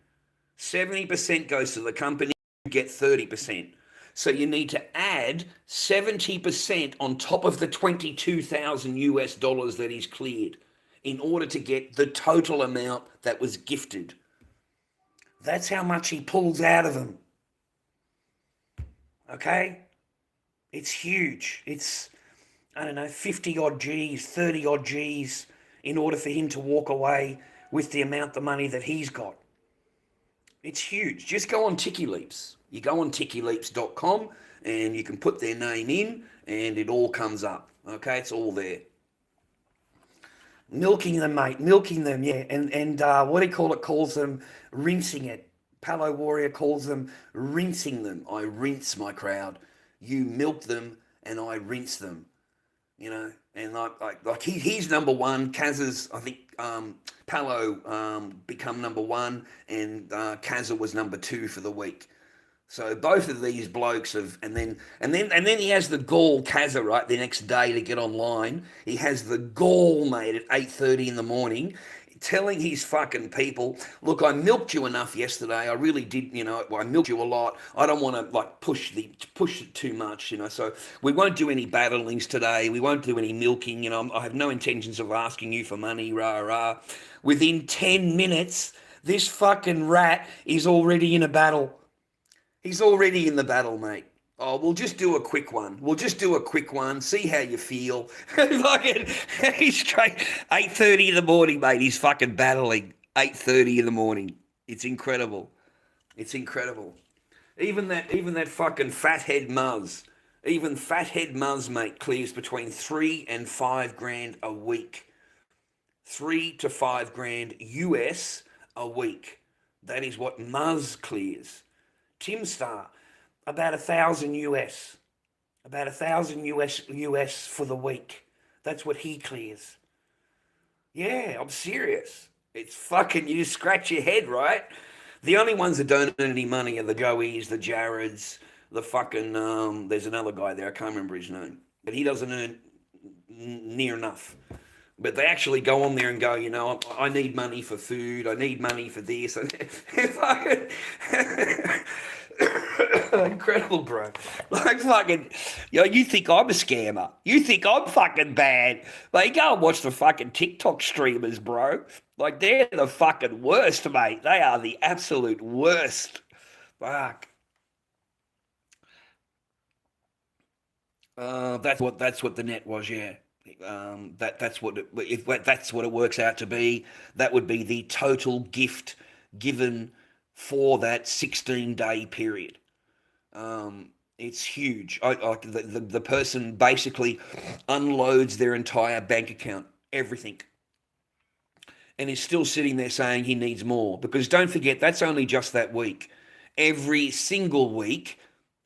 70% goes to the company, you get 30%. So you need to add 70% on top of the 22,000 US dollars that he's cleared in order to get the total amount that was gifted. That's how much he pulls out of them. Okay? It's huge. It's, I don't know, 50 odd G's, 30 odd G's in order for him to walk away with the amount of money that he's got. It's huge. Just go on TickyLeaps. You go on tickyleaps.com and you can put their name in and it all comes up. Okay, it's all there. Milking them, mate. Milking them, yeah. And what do you call it? Calls them rinsing it. Palo Warrior calls them rinsing them. I rinse my crowd. You milk them and I rinse them. You know, and like he's number one. Kaz's, I think, Palo become number one, and Kaza was number two for the week. So both of these blokes have, and then he has the gall, Kaza, right, the next day to get online. He has the gall, mate, at 8:30 in the morning, telling his fucking people, look, I milked you enough yesterday. I really did, you know, I milked you a lot. I don't want to like push it too much, you know. So we won't do any battlings today. We won't do any milking, you know. I have no intentions of asking you for money, rah rah. Within 10 minutes, this fucking rat is already in a battle. He's already in the battle, mate. Oh, we'll just do a quick one. We'll just do a quick one. See how you feel. Fucking, he's straight 8:30 in the morning, mate. He's fucking battling 8:30 in the morning. It's incredible. It's incredible. Even that fucking fathead Muzz, even fathead Muzz, mate, clears between 3 and 5 grand a week. 3 to 5 grand US a week. That is what Muzz clears. Tim Star, about 1,000 US. About 1,000 US for the week. That's what he clears. Yeah, I'm serious. It's fucking, you just scratch your head, right? The only ones that don't earn any money are the Joeys, the Jareds, the fucking, there's another guy there, I can't remember his name. But he doesn't earn near enough. But they actually go on there and go, you know, I need money for food, I need money for this. Incredible, bro. Like fucking, you know, you think I'm a scammer. You think I'm fucking bad. Like, go and watch the fucking TikTok streamers, bro. Like, they're the fucking worst, mate. They are the absolute worst. Fuck. That's what the net was, yeah. That's what it works out to be. That would be the total gift given for that 16-day period. It's huge. The person basically unloads their entire bank account, everything, and is still sitting there saying he needs more. Because don't forget, that's only just that week. Every single week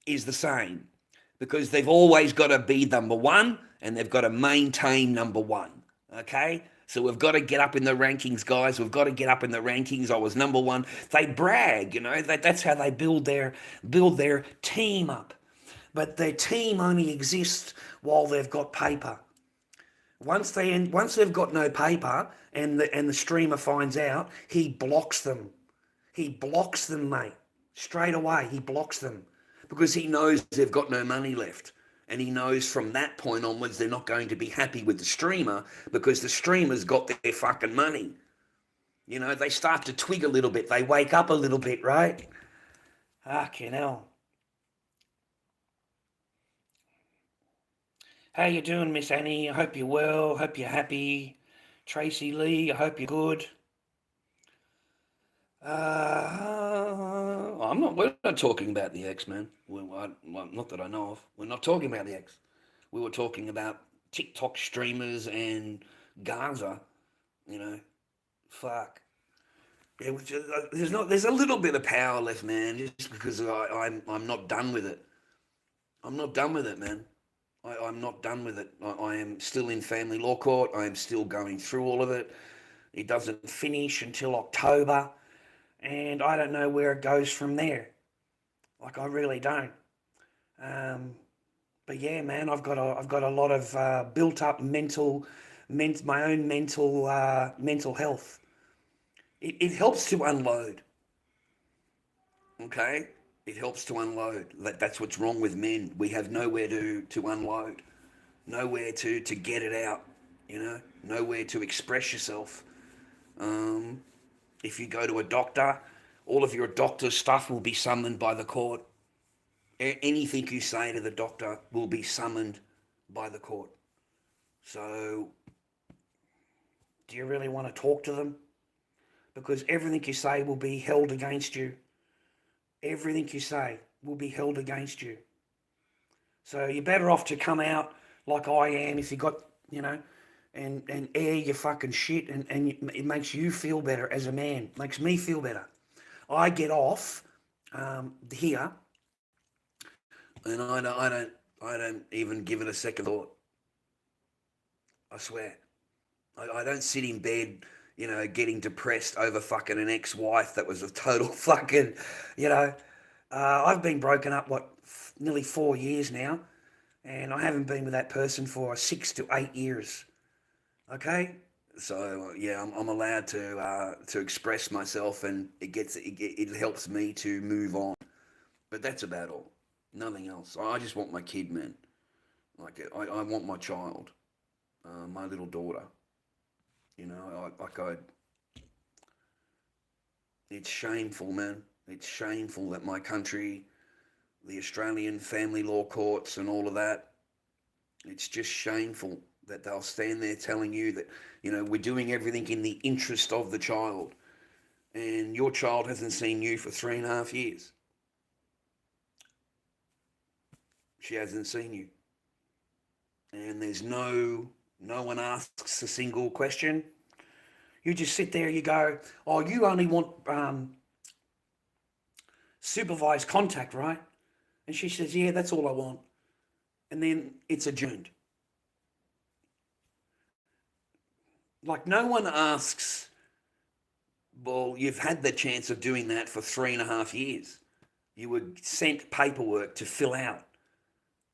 is the same, because they've always got to be number one and they've got to maintain number one. Okay? So we've got to get up in the rankings, guys. We've got to get up in the rankings. I was number one. They brag, you know. That's how they build their team up. But their team only exists while they've got paper. Once they've got no paper and the streamer finds out, he blocks them. He blocks them, mate. Straight away, he blocks them because he knows they've got no money left. And he knows from that point onwards they're not going to be happy with the streamer because the streamer's got their fucking money. You know, they start to twig a little bit. They wake up a little bit, right? Fucking hell. How you doing, Miss Annie? I hope you're well. Hope you're happy. Tracy Lee, I hope you're good. We're not talking about the X, man. Not that I know of. We're not talking about the X. We were talking about TikTok streamers and Gaza, you know, fuck. It was just, there's a little bit of power left, man, just because I'm not done with it. I'm not done with it, man. I'm not done with it. I am still in family law court. I am still going through all of it. It doesn't finish until October, and I don't know where it goes from there. Like, I really don't. But yeah, man, I've got a lot of built up my own mental health. It helps to unload. Okay, it helps to unload. That's what's wrong with men. We have nowhere to unload, nowhere to get it out. You know, nowhere to express yourself. If you go to a doctor, all of your doctor's stuff will be summoned by the court. Anything you say to the doctor will be summoned by the court. So, do you really want to talk to them? Because everything you say will be held against you. Everything you say will be held against you. So you're better off to come out like I am if you got, you know, and air your fucking shit, and it makes you feel better as a man. It makes me feel better. I get off here, and I don't even give it a second thought. I swear. I don't sit in bed, you know, getting depressed over fucking an ex-wife that was a total fucking, you know. I've been broken up, nearly 4 years now, and I haven't been with that person for 6 to 8 years. Okay? So, yeah, I'm allowed to express myself, and it helps me to move on. But that's about all. Nothing else. I just want my kid, man. Like, I want my child, my little daughter. You know, it's shameful, man. It's shameful that my country, the Australian family law courts and all of that, it's just shameful that they'll stand there telling you that, you know, we're doing everything in the interest of the child, and your child hasn't seen you for 3.5 years. She hasn't seen you. And there's no one asks a single question. You just sit there, you go, oh, you only want supervised contact, right? And she says, yeah, that's all I want. And then it's adjourned. Like, no one asks, well, you've had the chance of doing that for 3.5 years. You were sent paperwork to fill out.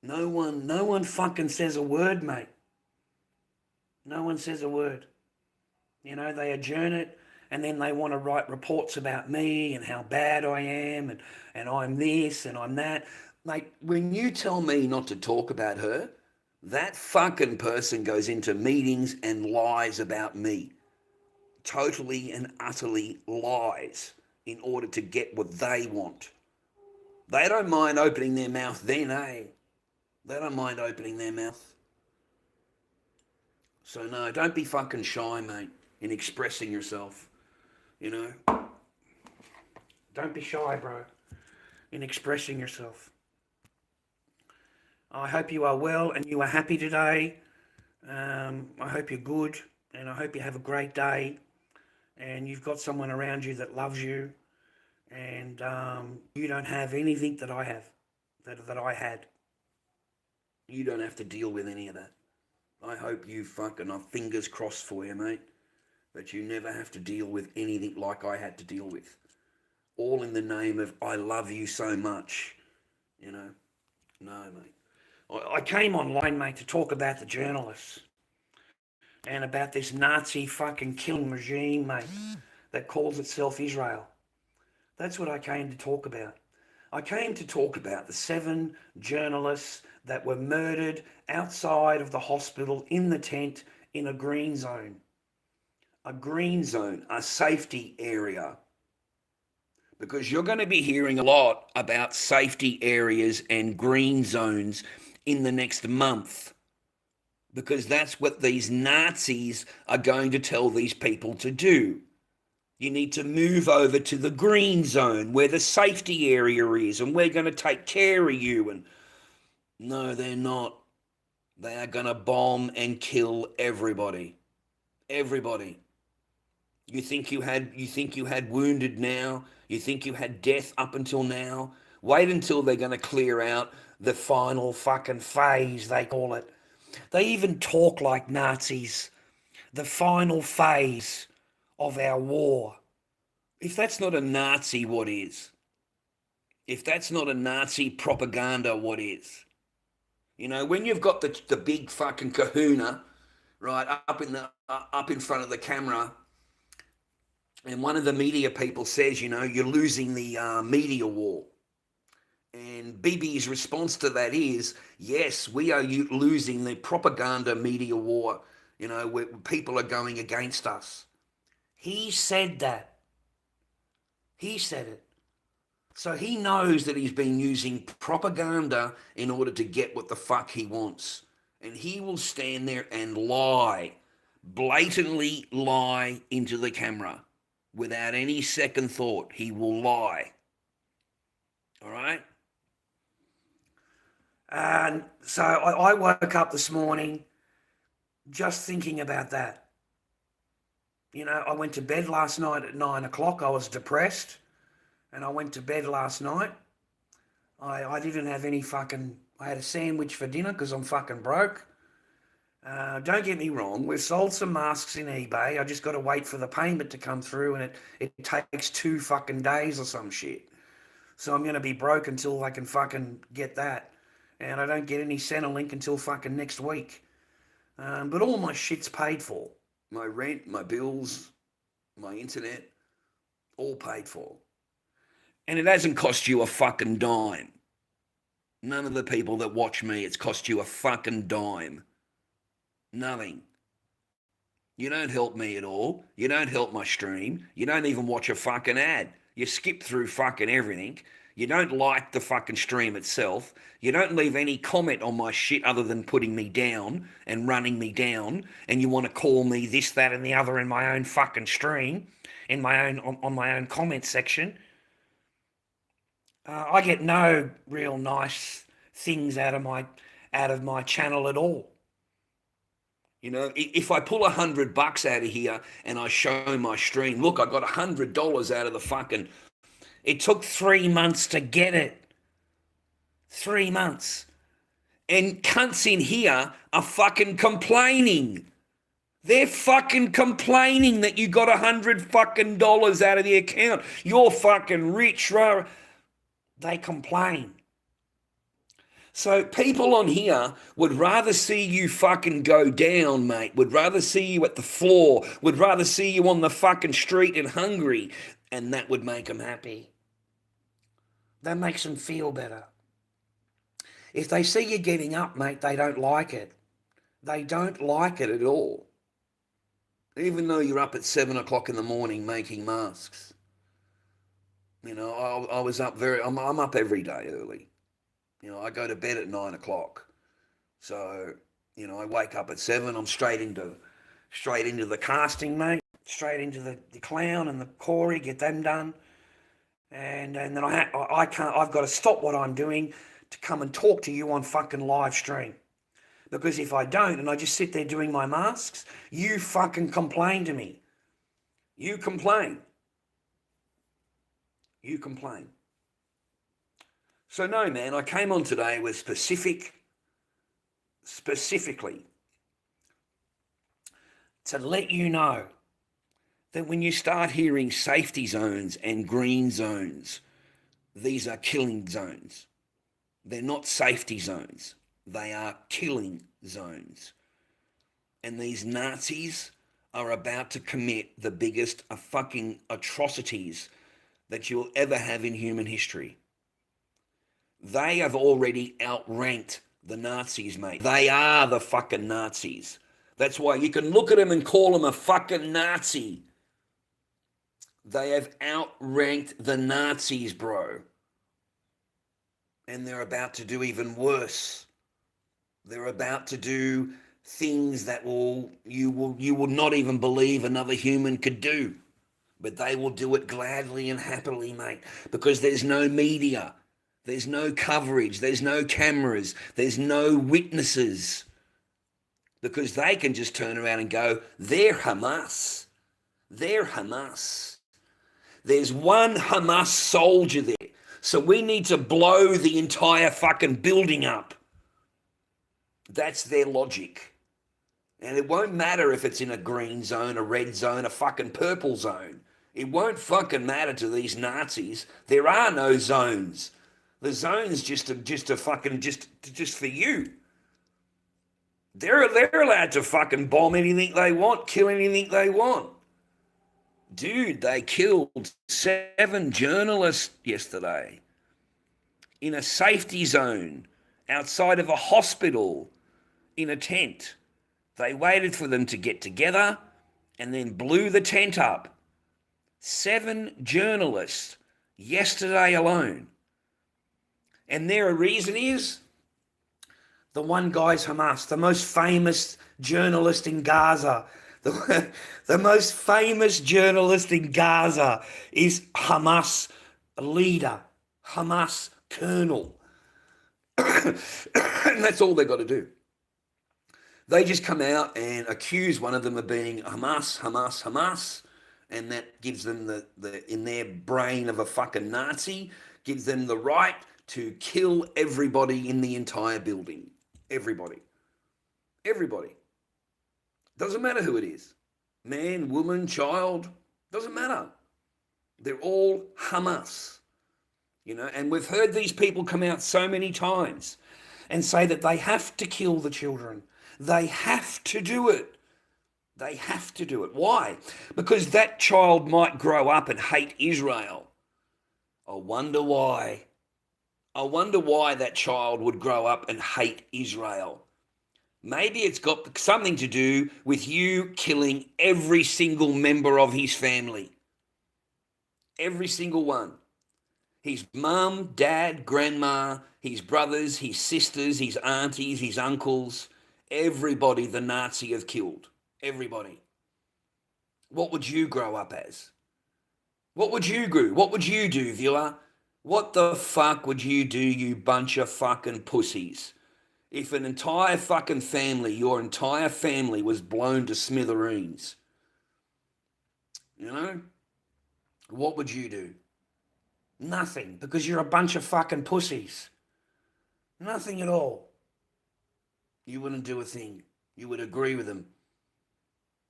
No one fucking says a word, mate. No one says a word. You know, they adjourn it, and then they want to write reports about me and how bad I am, and I'm this and I'm that. Mate, when you tell me not to talk about her, that fucking person goes into meetings and lies about me. Totally and utterly lies in order to get what they want. They don't mind opening their mouth then, eh? They don't mind opening their mouth. So no, don't be fucking shy, mate, in expressing yourself. You know? Don't be shy, bro, in expressing yourself. I hope you are well and you are happy today. I hope you're good, and I hope you have a great day, and you've got someone around you that loves you, and you don't have anything that I have, that I had. You don't have to deal with any of that. I hope you fucking, I've fingers crossed for you, mate, that you never have to deal with anything like I had to deal with. All in the name of, I love you so much, you know. No, mate. I came online, mate, to talk about the journalists and about this Nazi fucking killing regime, mate, that calls itself Israel. That's what I came to talk about. I came to talk about the 7 journalists that were murdered outside of the hospital in the tent in a green zone. A green zone, a safety area. Because you're going to be hearing a lot about safety areas and green zones in the next month. Because that's what these Nazis are going to tell these people to do. You need to move over to the green zone where the safety area is, and we're going to take care of you. And no, they're not. They are going to bomb and kill everybody. Everybody. You think you had wounded now? You think you had death up until now? Wait until they're going to clear out the final fucking phase, they call it. They even talk like Nazis. The final phase of our war. If that's not a Nazi, what is? If that's not a Nazi propaganda, what is? You know, when you've got the big fucking kahuna, right, up in front of the camera, and one of the media people says, you know, you're losing the media war. And Bibi's response to that is, yes, we are losing the propaganda media war, you know, where people are going against us. He said that. He said it. So he knows that he's been using propaganda in order to get what the fuck he wants. And he will stand there and lie, blatantly lie into the camera without any second thought. He will lie. All right? And so I woke up this morning just thinking about that. You know, I went to bed last night at 9 o'clock. I was depressed. And I went to bed last night. I didn't have any fucking... I had a sandwich for dinner because I'm fucking broke. Don't get me wrong. We've sold some masks in eBay. I just got to wait for the payment to come through, and it takes 2 fucking days or some shit. So I'm going to be broke until I can fucking get that. And I don't get any Centrelink until fucking next week. But all my shit's paid for. My rent, my bills, my internet, all paid for. And it hasn't cost you a fucking dime. None of the people that watch me, it's cost you a fucking dime. Nothing. You don't help me at all. You don't help my stream. You don't even watch a fucking ad. You skip through fucking everything. You don't like the fucking stream itself. You don't leave any comment on my shit other than putting me down and running me down. And you want to call me this, that, and the other in my own fucking stream, in my own on my own comment section. I get no real nice things out of my channel at all. You know, if I pull $100 out of here and I show my stream, look, I got $100 out of the fucking... It took 3 months to get it. 3 months. And cunts in here are fucking complaining. They're fucking complaining that you got $100 fucking dollars out of the account. You're fucking rich. They complain. So people on here would rather see you fucking go down, mate. Would rather see you at the floor. Would rather see you on the fucking street and hungry. And that would make them happy. That makes them feel better. If they see you getting up, mate, they don't like it. They don't like it at all. Even though you're up at 7 o'clock in the morning making masks. You know, I was up I'm up every day early. You know, I go to bed at 9 o'clock. So, you know, I wake up at 7. I'm straight into the casting, mate. Straight into the clown and the Corey, get them done. And then I've got to stop what I'm doing to come and talk to you on fucking live stream. Because if I don't and I just sit there doing my masks, you fucking complain to me. You complain. You complain. So no, man, I came on today with specifically to let you know that when you start hearing safety zones and green zones, these are killing zones. They're not safety zones. They are killing zones. And these Nazis are about to commit the biggest fucking atrocities that you'll ever have in human history. They have already outranked the Nazis, mate. They are the fucking Nazis. That's why you can look at them and call them a fucking Nazi. They have outranked the Nazis, bro. And they're about to do even worse. They're about to do things that you will not even believe another human could do. But they will do it gladly and happily, mate. Because there's no media. There's no coverage. There's no cameras. There's no witnesses. because they can just turn around and go, they're Hamas. They're Hamas. There's one Hamas soldier there. So we need to blow the entire fucking building up. That's their logic. And it won't matter if it's in a green zone, a red zone, a fucking purple zone. It won't fucking matter to these Nazis. There are no zones. The zone's just for you. They're allowed to fucking bomb anything they want, kill anything they want. Dude, they killed 7 journalists yesterday in a safety zone outside of a hospital in a tent. They waited for them to get together and then blew the tent up. 7 journalists yesterday alone. And their reason is the one guy's Hamas, the most famous journalist in Gaza. The most famous journalist in Gaza is Hamas leader, Hamas colonel. And that's all they've got to do. They just come out and accuse one of them of being Hamas, and that gives them the in their brain of a fucking Nazi, gives them the right to kill everybody in the entire building. Everybody. Doesn't matter who it is. Man, woman, child, doesn't matter. They're all Hamas. And we've heard these people come out so many times and say that they have to kill the children. They have to do it. They have to do it. Why? Because that child might grow up and hate Israel. I wonder why. I wonder why that child would grow up and hate Israel. Maybe it's got something to do with you killing every single member of his family. Every single one. His mum, dad, grandma, his brothers, his sisters, his aunties, his uncles. Everybody the Nazi have killed. Everybody. What would you grow up as? What would you do? What would you do, viewer? What the fuck would you do, you bunch of fucking pussies? If an entire fucking family, your entire family was blown to smithereens, what would you do? Nothing, because you're a bunch of fucking pussies. Nothing at all. You wouldn't do a thing. You would agree with them.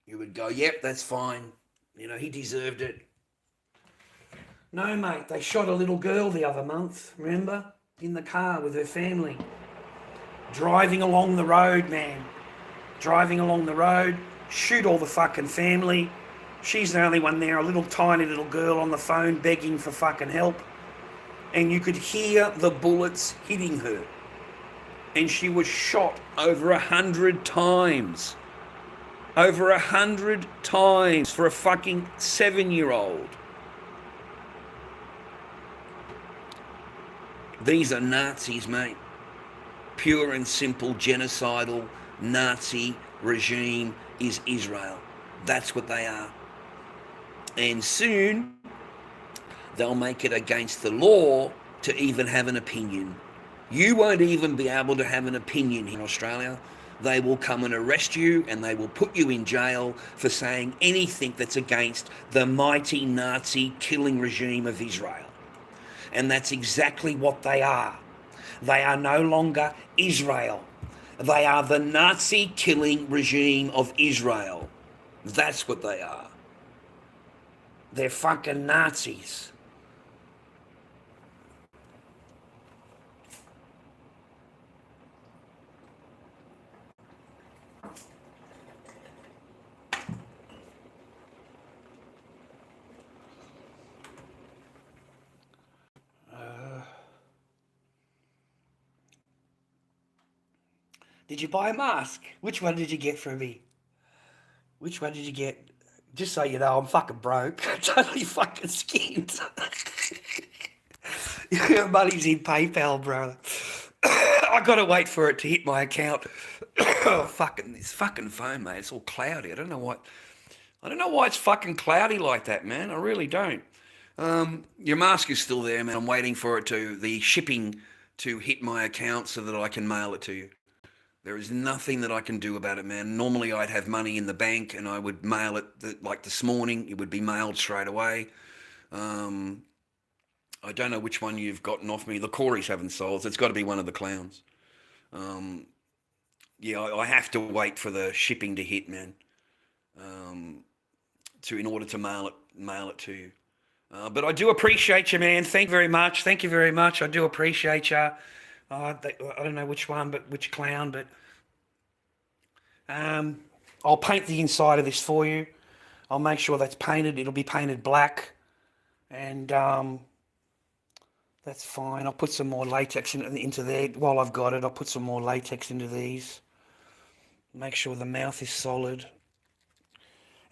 You would go, yep, that's fine. He deserved it. No, mate, they shot a little girl the other month, remember? In the car with her family. Driving along the road, man. Driving along the road, shoot all the fucking family. She's the only one there, a little tiny little girl on the phone begging for fucking help. And you could hear the bullets hitting her. And she was shot over 100 times. Over 100 times for a fucking 7-year-old. These are Nazis, mate. Pure and simple genocidal Nazi regime is Israel. That's what they are. And soon they'll make it against the law to even have an opinion. You won't even be able to have an opinion in Australia. They will come and arrest you and they will put you in jail for saying anything that's against the mighty Nazi killing regime of Israel. And that's exactly what they are. They are no longer Israel. They are the Nazi killing regime of Israel. That's what they are. They're fucking Nazis. Did you buy a mask? Which one did you get from me? Which one did you get? Just so you know, I'm fucking broke. Totally fucking skint. Your money's in PayPal, brother. I gotta wait for it to hit my account. Fucking this fucking phone, mate. It's all cloudy. I don't know why it's fucking cloudy like that, man. I really don't. Your mask is still there, man. I'm waiting for the shipping to hit my account so that I can mail it to you. There is nothing that I can do about it, man. Normally I'd have money in the bank and I would mail it, like this morning, it would be mailed straight away. Um, I don't know which one you've gotten off me. The Corys haven't sold. It's got to be one of the clowns. Um, yeah, I have to wait for the shipping to hit, man, um, in order to mail it to you. But I do appreciate you, man. Thank you very much. Thank you very much. I do appreciate you. I don't know which one, but which clown, but I'll paint the inside of this for you. I'll make sure that's painted. It'll be painted black, and that's fine. I'll put some more latex into there. While I've got it, I'll put some more latex into these. Make sure the mouth is solid.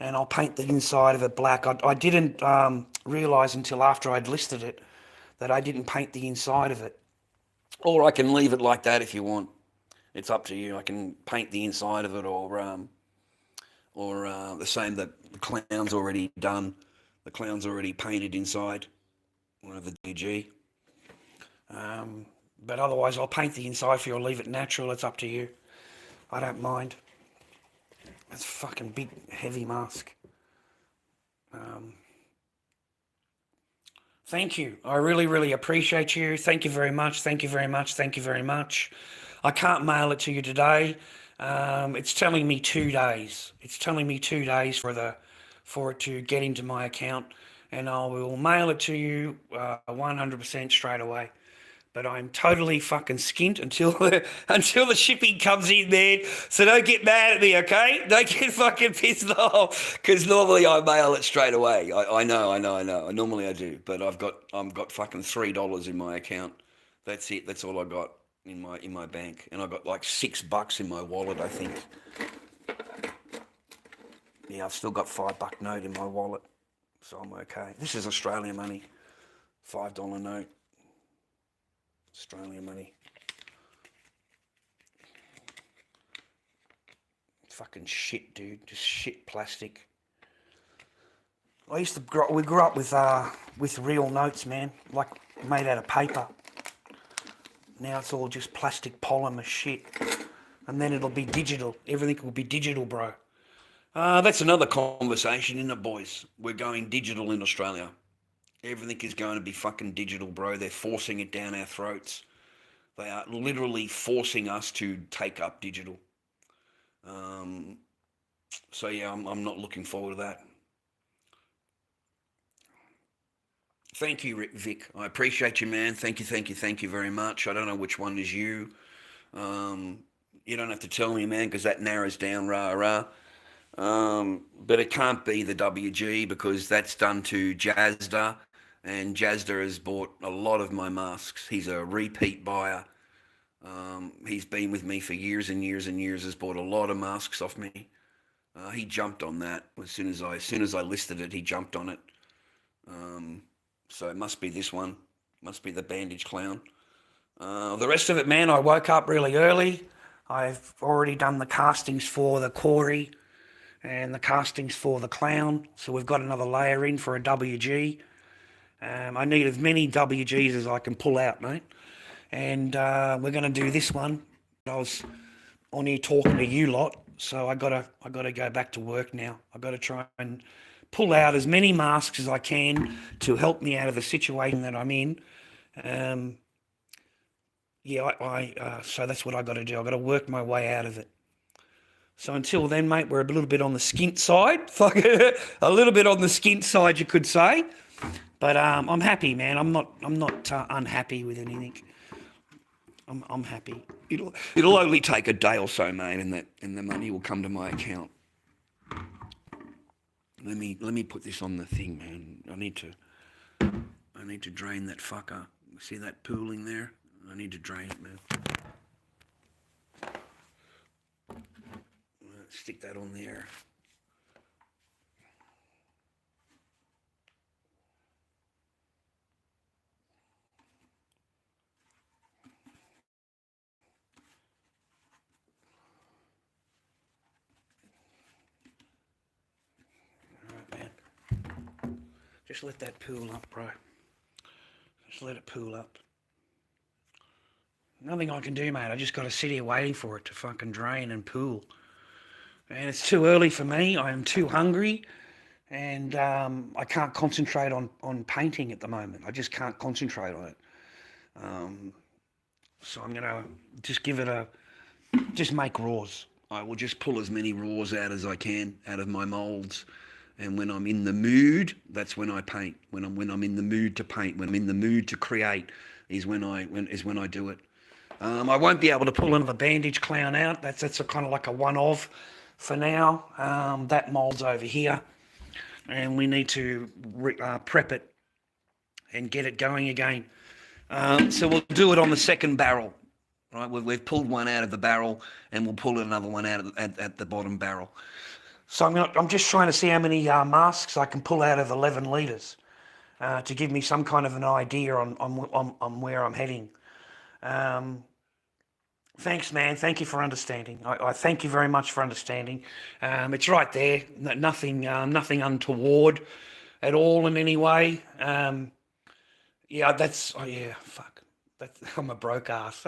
And I'll paint the inside of it black. I didn't realise until after I'd listed it that I didn't paint the inside of it. Or I can leave it like that if you want. It's up to you. I can paint the inside of it, or the same that the clown's already done. The clown's already painted inside of the DG. But otherwise, I'll paint the inside for you or leave it natural. It's up to you. I don't mind. That's a fucking big, heavy mask. Thank you. I really, really appreciate you. Thank you very much. Thank you very much. Thank you very much. I can't mail it to you today. It's telling me 2 days. It's telling me 2 days for it to get into my account, and I will mail it to you 100% straight away. But I'm totally fucking skint until the shipping comes in, man. So don't get mad at me, okay? Don't get fucking pissed off, because normally I mail it straight away. I know. Normally I do, but I've got fucking $3 in my account. That's it. That's all I got in my bank, and I got like $6 in my wallet, I think. Yeah, I've still got $5 note in my wallet, so I'm okay. This is Australian money, $5 note. Australian money. Fucking shit, dude. Just shit plastic. We grew up with real notes, man. Like made out of paper. Now it's all just plastic polymer shit. And then it'll be digital. Everything will be digital, bro. That's another conversation, isn't it, boys? We're going digital in Australia. Everything is going to be fucking digital, bro. They're forcing it down our throats. They are literally forcing us to take up digital. So yeah, I'm not looking forward to that. Thank you, Vic. I appreciate you, man. Thank you very much. I don't know which one is you. You don't have to tell me, man, because that narrows down, but it can't be the WG, because that's done to Jazda. And Jazda has bought a lot of my masks. He's a repeat buyer. He's been with me for years and years and years. Has bought a lot of masks off me. He jumped on that as soon as I listed it. He jumped on it. So it must be this one. Must be the bandage clown. The rest of it, man, I woke up really early. I've already done the castings for the Corey and the castings for the clown. So we've got another layer in for a WG. I need as many WGs as I can pull out, mate. And we're going to do this one. I was on here talking to you lot, so I gotta go back to work now. I got to try and pull out as many masks as I can to help me out of the situation that I'm in. So that's what I got to do. I got to work my way out of it. So until then, mate, we're a little bit on the skint side. A little bit on the skint side, you could say. But I'm happy, man. I'm not unhappy with anything. I'm happy. It'll only take a day or so, mate, and the money will come to my account. Let me put this on the thing, man. I need to drain that fucker. See that pooling there? I need to drain it, man. Stick that on there. Just let that pool up, bro. Just let it pool up. Nothing I can do, mate. I just got to sit here waiting for it to fucking drain and pool. And it's too early for me. I am too hungry. And I can't concentrate on painting at the moment. I just can't concentrate on it. So I'm going to just just make raws. I will just pull as many raws out as I can out of my moulds. And when I'm in the mood, that's when I paint. When I'm in the mood to paint, when I'm in the mood to create, is when I do it. I won't be able to pull another bandage clown out. That's a kind of like a one-off for now. That mould's over here, and we need to prep it and get it going again. So we'll do it on the second barrel. Right, we've pulled one out of the barrel, and we'll pull another one out at the bottom barrel. So I'm just trying to see how many masks I can pull out of 11 litres to give me some kind of an idea on where I'm heading. Thanks, man. Thank you for understanding. I thank you very much for understanding. It's right there. Nothing untoward at all in any way. Fuck. I'm a broke ass.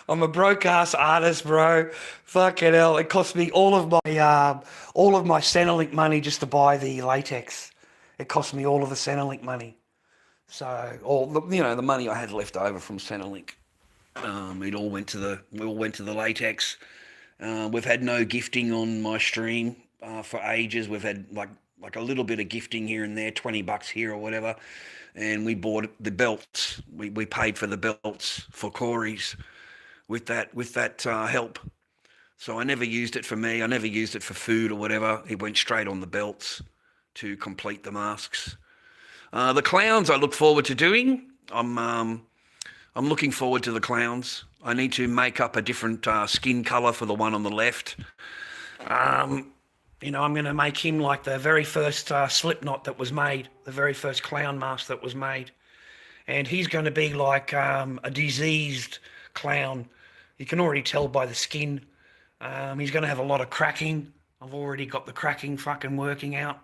I'm a broke ass artist, bro. Fucking hell! It cost me all of my Centrelink money just to buy the latex. It cost me all of the Centrelink money. So the money I had left over from Centrelink, it all went to the latex. We've had no gifting on my stream for ages. We've had like a little bit of gifting here and there, $20 here or whatever, and we bought the belts. We paid for the belts for Corey's with that help. So I never used it for me. I never used it for food or whatever. It went straight on the belts to complete the masks. The clowns I look forward to doing. I'm looking forward to the clowns. I need to make up a different skin colour for the one on the left. I'm going to make him like the very first Slipknot that was made, the very first clown mask that was made. And he's going to be like a diseased clown. You can already tell by the skin. He's going to have a lot of cracking. I've already got the cracking fucking working out.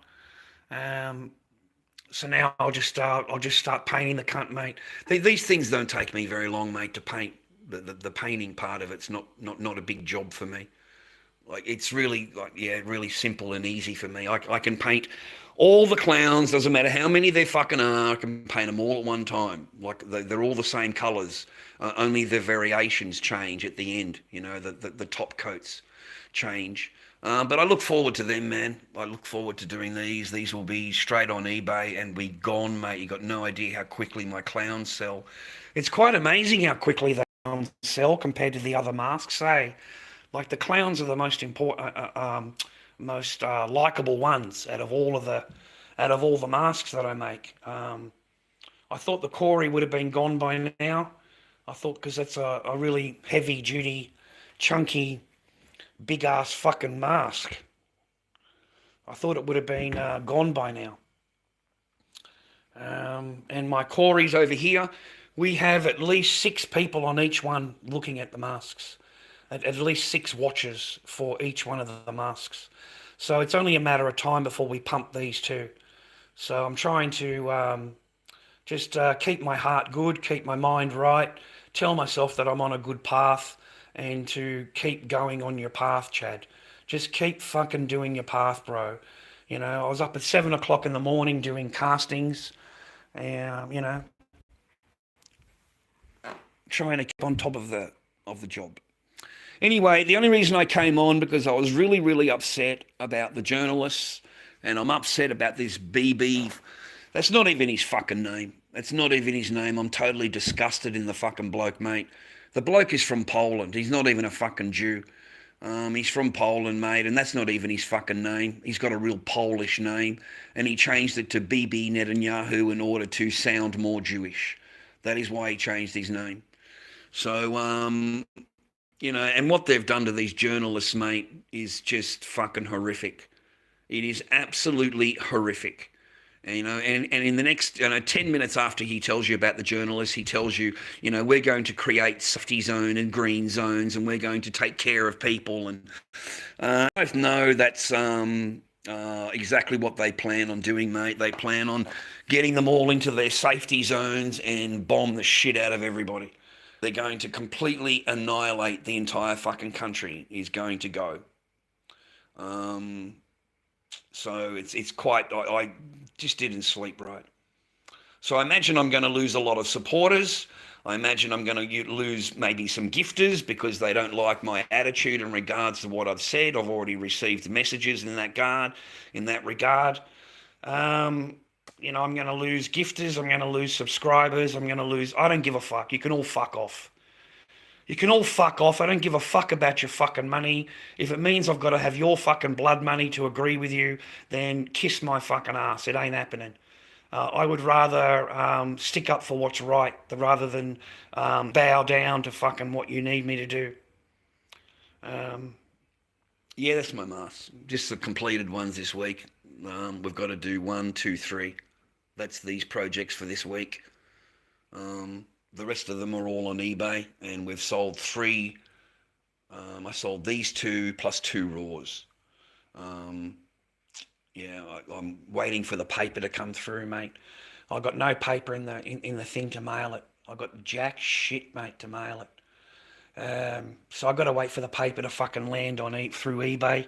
So now I'll just start painting the cunt, mate. These things don't take me very long, mate, to paint. The painting part of it's not a big job for me. Like it's really really simple and easy for me. I can paint all the clowns, doesn't matter how many there fucking are. I can paint them all at one time. Like they're all the same colours, only the variations change at the end. The top coats change. But I look forward to them, man. I look forward to doing these. These will be straight on eBay and be gone, mate. You got no idea how quickly my clowns sell. It's quite amazing how quickly they sell compared to the other masks, eh? Like the clowns are the most important, most likable ones out of all the masks that I make. I thought the Corey would have been gone by now. I thought because that's a really heavy duty, chunky, big ass fucking mask. I thought it would have been gone by now. And my Corey's over here. We have at least 6 people on each one looking at the masks. At least 6 watchers for each one of the masks. So it's only a matter of time before we pump these too. So I'm trying to just keep my heart good, keep my mind right, tell myself that I'm on a good path, and to keep going on your path, Chad. Just keep fucking doing your path, bro. I was up at 7 o'clock in the morning doing castings, and trying to keep on top of the job. Anyway, the only reason I came on because I was really, really upset about the journalists, and I'm upset about this BB. That's not even his fucking name. That's not even his name. I'm totally disgusted in the fucking bloke, mate. The bloke is from Poland. He's not even a fucking Jew. He's from Poland, mate, and that's not even his fucking name. He's got a real Polish name, and he changed it to Bibi Netanyahu in order to sound more Jewish. That is why he changed his name. So, and what they've done to these journalists, mate, is just fucking horrific. It is absolutely horrific. And in the next 10 minutes after he tells you about the journalists, he tells you, we're going to create safety zone and green zones, and we're going to take care of people. And I know that's exactly what they plan on doing, mate. They plan on getting them all into their safety zones and bomb the shit out of everybody. They're going to completely annihilate the entire fucking country is going to go. So it's quite, I just didn't sleep right. So I imagine I'm going to lose a lot of supporters. I imagine I'm going to lose maybe some gifters because they don't like my attitude in regards to what I've said. I've already received messages in that regard. I'm going to lose gifters. I'm going to lose subscribers. I don't give a fuck. You can all fuck off. You can all fuck off. I don't give a fuck about your fucking money. If it means I've got to have your fucking blood money to agree with you, then kiss my fucking ass. It ain't happening. I would rather stick up for what's right rather than bow down to fucking what you need me to do. Yeah, that's my mask. Just the completed ones this week. We've got to do 1, 2, 3. That's these projects for this week. The rest of them are all on eBay, and we've sold 3. I sold these 2 plus 2 raws. I'm waiting for the paper to come through, mate. I got no paper in the thing to mail it. I got jack shit, mate, to mail it. So I got to wait for the paper to fucking land through eBay.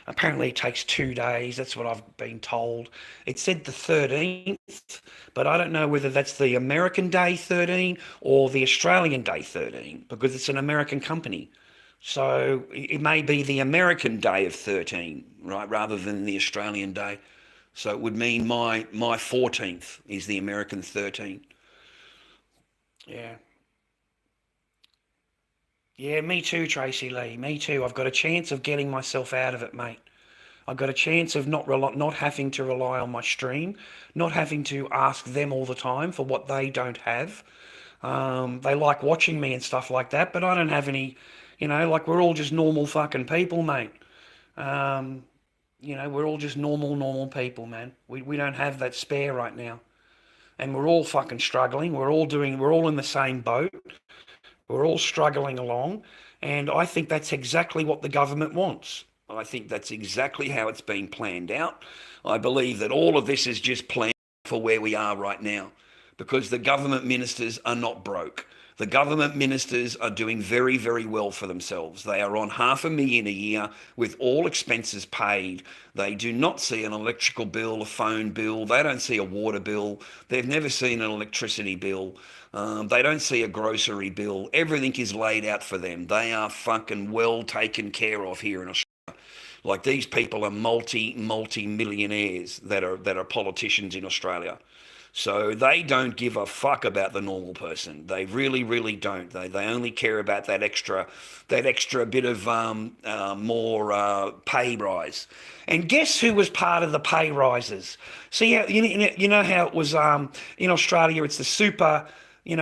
Apparently it takes 2 days. That's what I've been told. It said the 13th, but I don't know whether that's the American Day 13 or the Australian Day 13 because it's an American company. So it may be the American Day of 13, right, rather than the Australian Day. So it would mean my 14th is the American 13. Yeah. Yeah, me too, Tracy Lee. Me too. I've got a chance of getting myself out of it, mate. I've got a chance of not having to rely on my stream, not having to ask them all the time for what they don't have. They like watching me and stuff like that, but I don't have any, we're all just normal fucking people, mate. We're all just normal people, man. We don't have that spare right now. And we're all fucking struggling. We're all in the same boat. We're all struggling along, and I think that's exactly what the government wants. I think that's exactly how it's been planned out. I believe that all of this is just planned for where we are right now, because the government ministers are not broke. The government ministers are doing very, very well for themselves. They are on $500,000 a year with all expenses paid. They do not see an electrical bill, a phone bill. They don't see a water bill. They've never seen an electricity bill. They don't see a grocery bill. Everything is laid out for them. They are fucking well taken care of here in Australia. Like, these people are multi-millionaires that are politicians in Australia. So they don't give a fuck about the normal person. They really, really don't. They only care about that extra bit of more pay rise. And guess who was part of the pay rises? See, you know how it was in Australia, it's the super,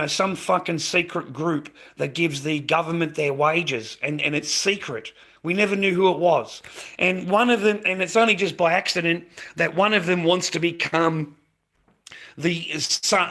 some fucking secret group that gives the government their wages, and it's secret. We never knew who it was. And one of them, and it's only just by accident, that one of them wants to become the czar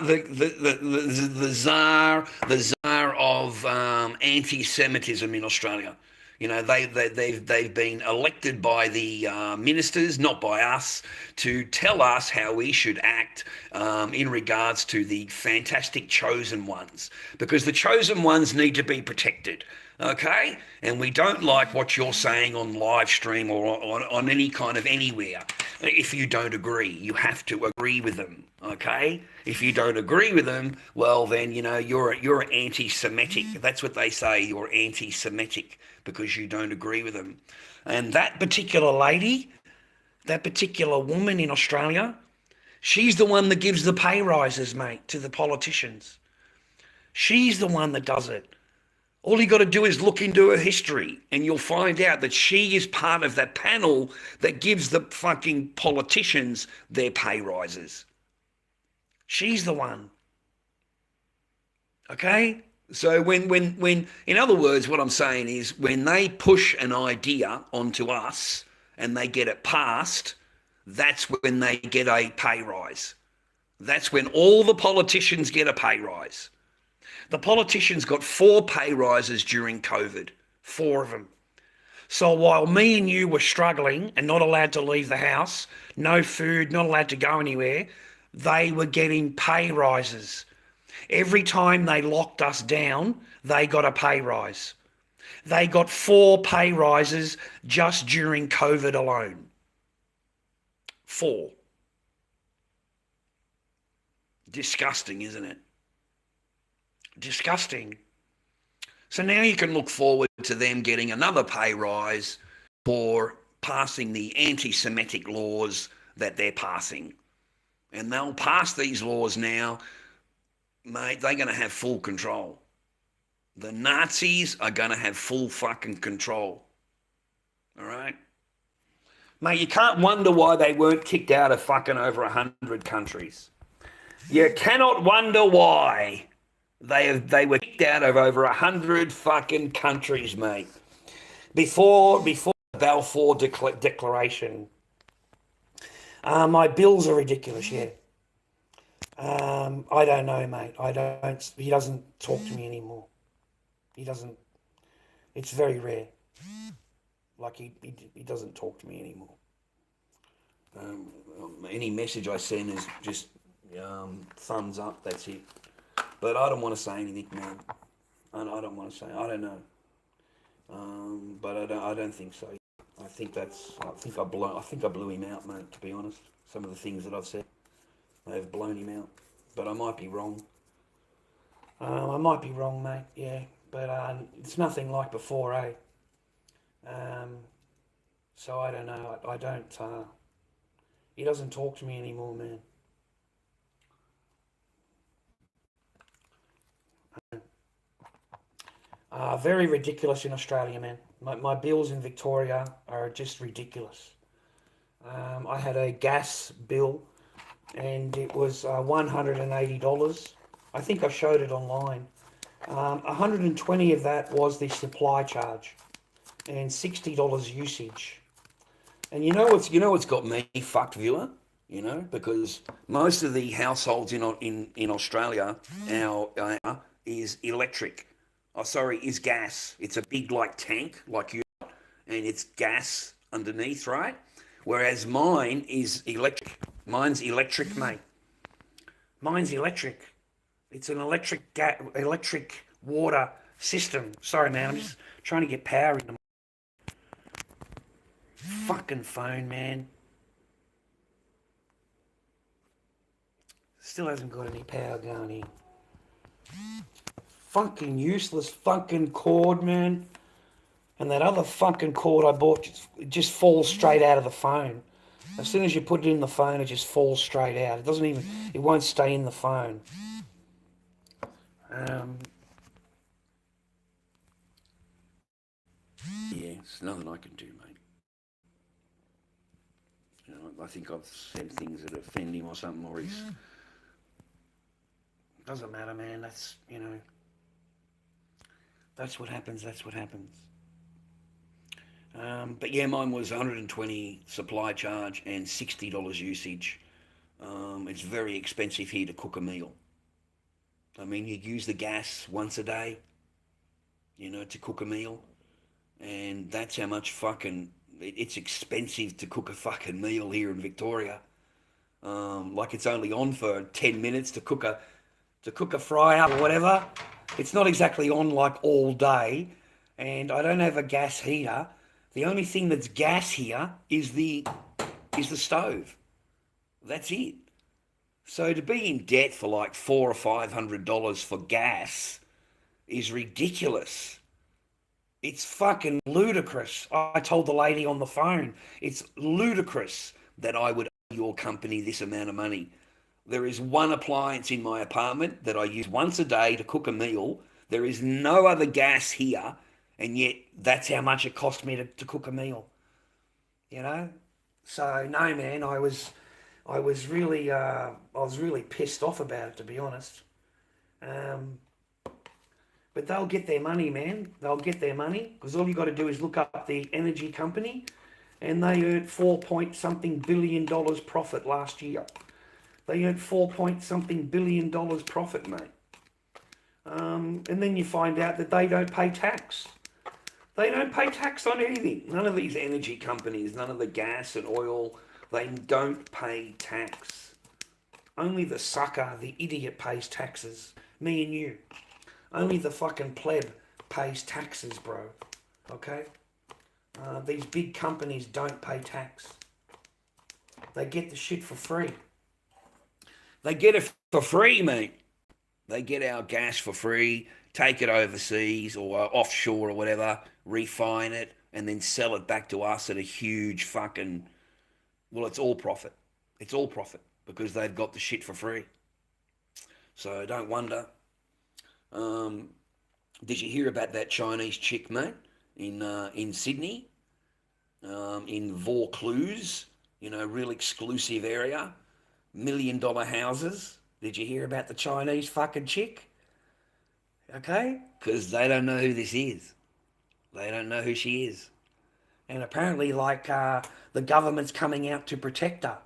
of anti-Semitism in Australia. They've been elected by the ministers, not by us, to tell us how we should act in regards to the fantastic chosen ones, because the chosen ones need to be protected. Okay? And we don't like what you're saying on live stream or on any kind of anywhere. If you don't agree, you have to agree with them. Okay? If you don't agree with them, well then, you're anti-Semitic. That's what they say. You're anti-Semitic because you don't agree with them. And that particular lady, that particular woman in Australia, she's the one that gives the pay rises, mate, to the politicians. She's the one that does it. All you got to do is look into her history and you'll find out that she is part of that panel that gives the fucking politicians their pay rises. She's the one. Okay? So when in other words, what I'm saying is, when they push an idea onto us and they get it passed, that's when they get a pay rise. That's when all the politicians get a pay rise. The politicians got 4 pay rises during COVID, 4 of them. So while me and you were struggling and not allowed to leave the house, no food, not allowed to go anywhere, they were getting pay rises. Every time they locked us down, they got a pay rise. They got 4 pay rises just during COVID alone. 4. Disgusting, isn't it? Disgusting. So now you can look forward to them getting another pay rise for passing the anti-Semitic laws that they're passing. And they'll pass these laws now, mate, they're going to have full control. The Nazis are going to have full fucking control. All right? Mate, you can't wonder why they weren't kicked out of fucking over 100 countries. You cannot wonder why they were kicked out of over 100 fucking countries, mate. Before the Balfour Declaration. My bills are ridiculous, yeah. I don't know, mate. He doesn't talk to me anymore. He doesn't. It's very rare. Like he doesn't talk to me anymore. Any message I send is just thumbs up. That's it. But I don't want to say anything, man. I don't want to say. I don't know. But I don't think so. I think I blew him out, mate. To be honest, some of the things that I've said, they've blown him out. But I might be wrong. I might be wrong, mate. Yeah, but it's nothing like before, eh? So I don't know. I don't. He doesn't talk to me anymore, man. Very ridiculous in Australia, man. My bills in Victoria are just ridiculous. I had a gas bill and it was $180. I think I showed it online. 120 of that was the supply charge and $60 usage. And you know what's got me fucked, viewer? You know, because most of the households in Australia now is electric. Is gas. It's a big like tank like you, and it's gas underneath, right? Whereas mine is electric. Mine's electric, mate. Mine's electric. It's an electric water system. Sorry, man. I'm just trying to get power into my fucking phone, man. Still hasn't got any power going here. Fucking useless fucking cord, man. And that other fucking cord I bought just falls straight out of the phone. As soon as you put it in the phone, it just falls straight out. It won't stay in the phone. Yeah, it's nothing I can do, mate. You know, I think I've said things that offend him or something, or he's... Doesn't matter, man. That's, you know... That's what happens. But yeah, mine was 120 supply charge and $60 usage. It's very expensive here to cook a meal. I mean, you use the gas once a day, you know, to cook a meal. And that's how much it's expensive to cook a fucking meal here in Victoria. Like it's only on for 10 minutes to cook a fry up or whatever. It's not exactly on like all day, and I don't have a gas heater. The only thing that's gas here is the stove. That's it. So to be in debt for like $400 or $500 for gas is ridiculous. It's fucking ludicrous. I told the lady on the phone, it's ludicrous that I would owe your company this amount of money. There is one appliance in my apartment that I use once a day to cook a meal. There is no other gas here, and yet that's how much it cost me to cook a meal. You know? So no, man, I was really pissed off about it, to be honest. But they'll get their money, man. They'll get their money, because all you got to do is look up the energy company, and they earned $4-point-something billion profit last year. They earned $4-point-something billion profit, mate. And then you find out that they don't pay tax. They don't pay tax on anything. None of these energy companies, none of the gas and oil, they don't pay tax. Only the sucker, the idiot, pays taxes. Me and you. Only the fucking pleb pays taxes, bro. Okay? These big companies don't pay tax. They get the shit for free. They get it for free, mate. They get our gas for free, take it overseas or offshore or whatever, refine it, and then sell it back to us at a huge fucking. Well, it's all profit. It's all profit because they've got the shit for free. So don't wonder. Did you hear about that Chinese chick, mate, in Sydney, in Vaucluse? Real exclusive area, $1 million houses. Did you hear about the Chinese fucking chick? Okay? Because they don't know who this is. They don't know who she is. And apparently, the government's coming out to protect her.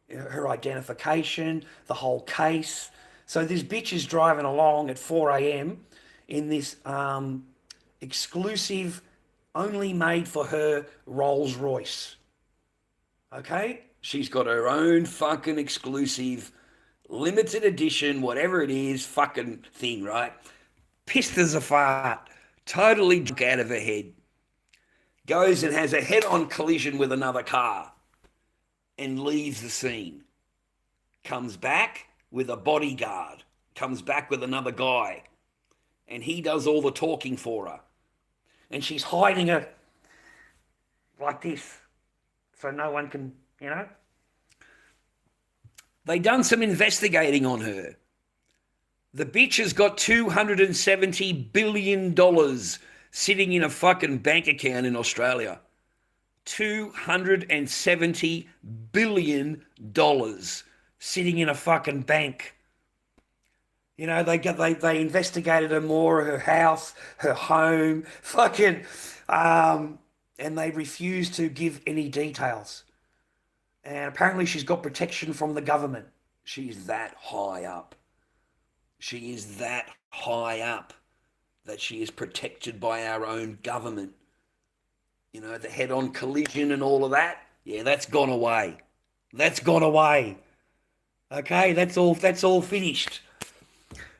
Her identification, the whole case. So this bitch is driving along at 4 a.m. in this exclusive, only made for her Rolls Royce. Okay? She's got her own fucking exclusive, limited edition, whatever it is, fucking thing, right? Pissed as a fart, totally drunk out of her head. Goes and has a head-on collision with another car and leaves the scene. Comes back with a bodyguard, comes back with another guy, and he does all the talking for her. And she's hiding her like this, so no one can, They done some investigating on her. The bitch has got $270 billion sitting in a fucking bank account in Australia. $270 billion sitting in a fucking bank. They investigated her more, her house, her home, fucking, and they refused to give any details. And apparently she's got protection from the government. She's that high up. She is that high up that she is protected by our own government. The head-on collision and all of that. Yeah, that's gone away. That's gone away. Okay, that's all finished.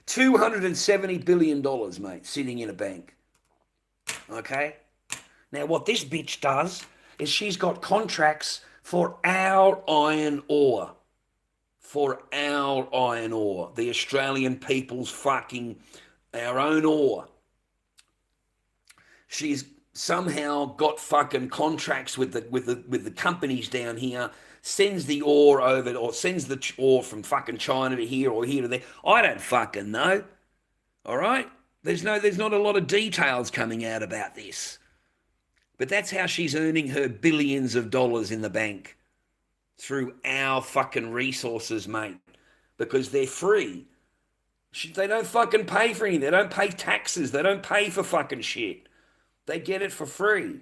$270 billion, mate, sitting in a bank. Okay? Now, what this bitch does is she's got contracts for our iron ore. For our iron ore. The Australian people's fucking, our own ore. She's somehow got fucking contracts with the companies down here, sends the ore over, or sends the ore from fucking China to here or here to there. I don't fucking know. All right? There's not a lot of details coming out about this. But that's how she's earning her billions of dollars in the bank. Through our fucking resources, mate. Because they're free. They don't fucking pay for anything. They don't pay taxes. They don't pay for fucking shit. They get it for free.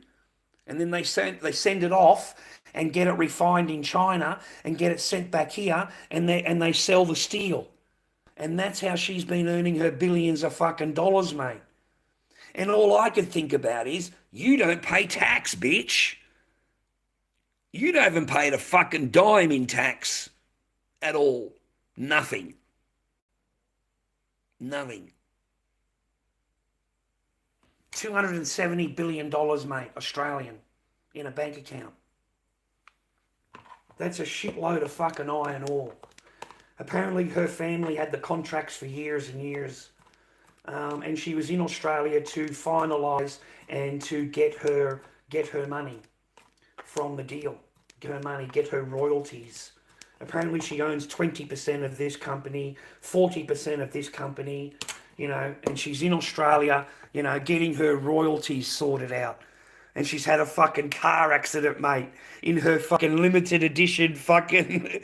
And then they send it off and get it refined in China and get it sent back here and they sell the steel. And that's how she's been earning her billions of fucking dollars, mate. And all I can think about is, you don't pay tax, bitch. You don't even pay a fucking dime in tax at all. Nothing. Nothing. $270 billion, mate, Australian, in a bank account. That's a shitload of fucking iron ore. Apparently her family had the contracts for years and years. And she was in Australia to finalise and to get her money from the deal. Get her royalties. Apparently she owns 20% of this company, 40% of this company, and she's in Australia, getting her royalties sorted out. And she's had a fucking car accident, mate, in her fucking limited edition fucking...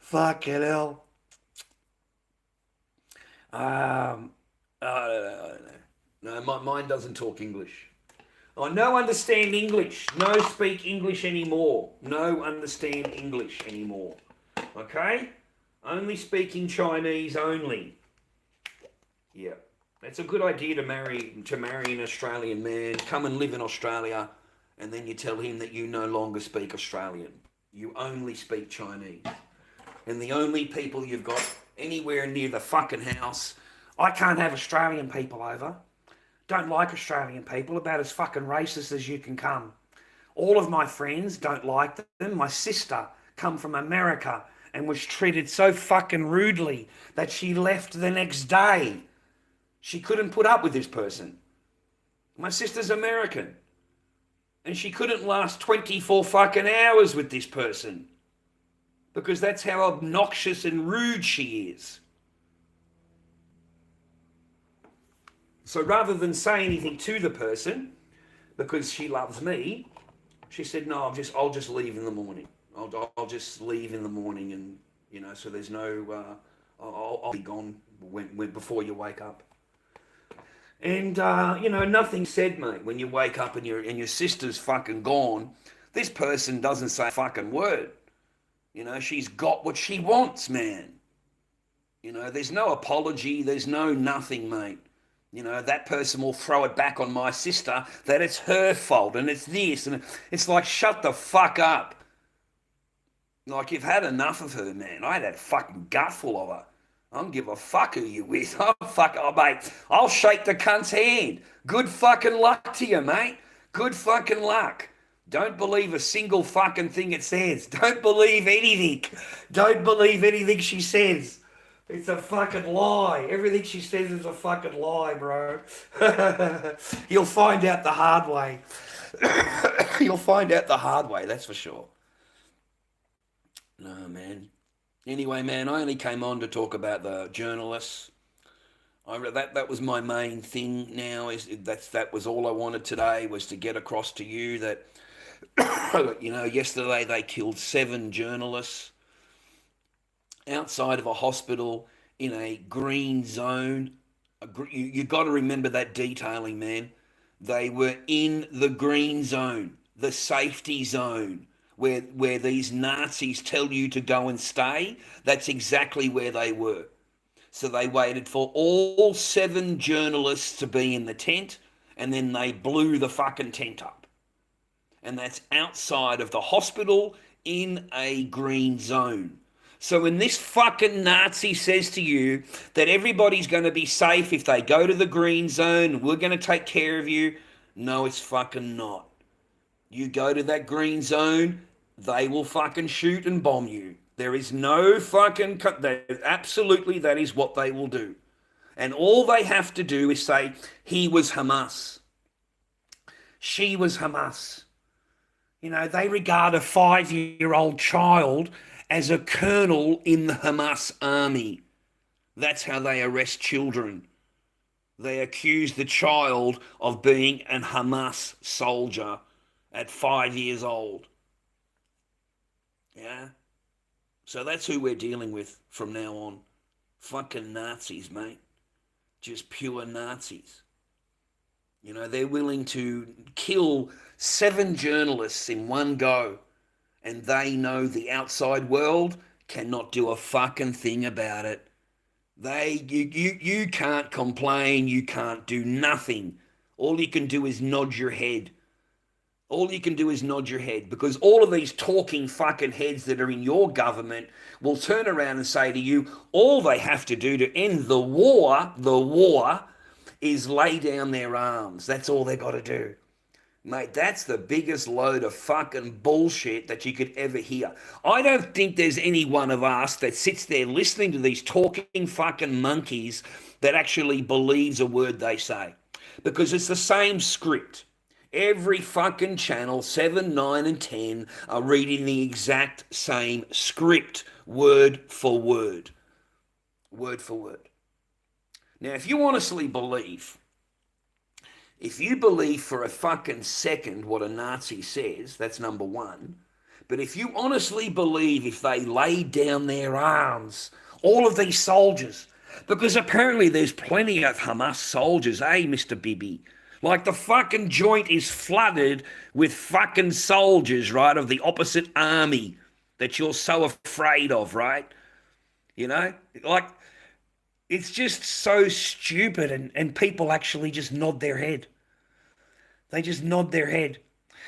Fucking hell. I don't know. No, my mind doesn't talk English. I no understand English. No speak English anymore. No understand English anymore. Okay? Only speaking Chinese only. Yeah. That's a good idea to marry an Australian man, come and live in Australia, and then you tell him that you no longer speak Australian. You only speak Chinese. and the only people you've got anywhere near the fucking house. I can't have Australian people over. Don't like Australian people, about as fucking racist as you can come. All of my friends don't like them. My sister come from America and was treated so fucking rudely that she left the next day. She couldn't put up with this person. My sister's American. And she couldn't last 24 fucking hours with this person. Because that's how obnoxious and rude she is. So rather than say anything to the person, because she loves me, she said, no, I'll just leave in the morning. I'll just leave in the morning, and, you know, so there's no, I'll be gone before you wake up. And, you know, nothing said, mate, when you wake up and your sister's fucking gone. This person doesn't say a fucking word. You know, she's got what she wants, man. You know, there's no apology, there's no nothing, mate. You know, that person will throw it back on my sister that it's her fault and it's this. And it's like, shut the fuck up. Like, you've had enough of her, man. I had that fucking gutful of her. I don't give a fuck who you with. Mate, I'll shake the cunt's hand. Good fucking luck to you, mate. Good fucking luck. Don't believe a single fucking thing it says. Don't believe anything. Don't believe anything she says. It's a fucking lie. Everything she says is a fucking lie, bro. You'll find out the hard way. You'll find out the hard way, that's for sure. No, man. Anyway, man, I only came on to talk about the journalists. That was my main thing now. That was all I wanted today, was to get across to you that, you know, yesterday they killed 7 journalists outside of a hospital in a green zone. You got to remember that detailing, man. They were in the green zone, the safety zone, where these Nazis tell you to go and stay. That's exactly where they were. So they waited for all 7 journalists to be in the tent, and then they blew the fucking tent up. And that's outside of the hospital in a green zone. So when this fucking Nazi says to you that everybody's going to be safe if they go to the green zone, we're going to take care of you, no, it's fucking not. You go to that green zone, they will fucking shoot and bomb you. There is no fucking... Absolutely, that is what they will do. And all they have to do is say, he was Hamas. She was Hamas. You know, they regard a 5-year-old child as a colonel in the Hamas army. That's how they arrest children. They accuse the child of being a Hamas soldier at 5 years old. Yeah? So that's who we're dealing with from now on. Fucking Nazis, mate. Just pure Nazis. You know, they're willing to kill 7 journalists in one go, and they know the outside world cannot do a fucking thing about it. You can't complain, you can't do nothing. All you can do is nod your head. All you can do is nod your head, because all of these talking fucking heads that are in your government will turn around and say to you, all they have to do to end the war is lay down their arms. That's all they got to do. Mate, that's the biggest load of fucking bullshit that you could ever hear. I don't think there's any one of us that sits there listening to these talking fucking monkeys that actually believes a word they say. Because it's the same script. Every fucking channel, 7, 9, and 10, are reading the exact same script, word for word. Word for word. Now, if you honestly believe... If you believe for a fucking second what a Nazi says, that's number one. But if you honestly believe if they laid down their arms, all of these soldiers, because apparently there's plenty of Hamas soldiers, Mr. Bibi? Like, the fucking joint is flooded with fucking soldiers, right, of the opposite army that you're so afraid of, right? You know? Like... It's just so stupid, and people actually just nod their head. They just nod their head.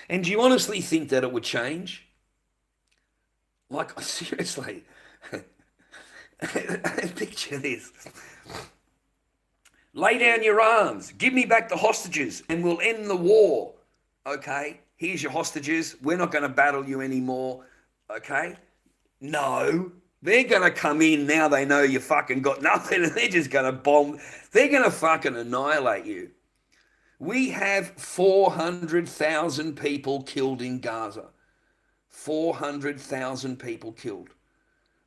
And do you honestly think that it would change? Like, seriously, Picture this. Lay down your arms. Give me back the hostages and we'll end the war. Okay? Here's your hostages. We're not going to battle you anymore. Okay? No. They're going to come in now they know you fucking got nothing and they're just going to bomb. They're going to fucking annihilate you. We have 400,000 people killed in Gaza. 400,000 people killed.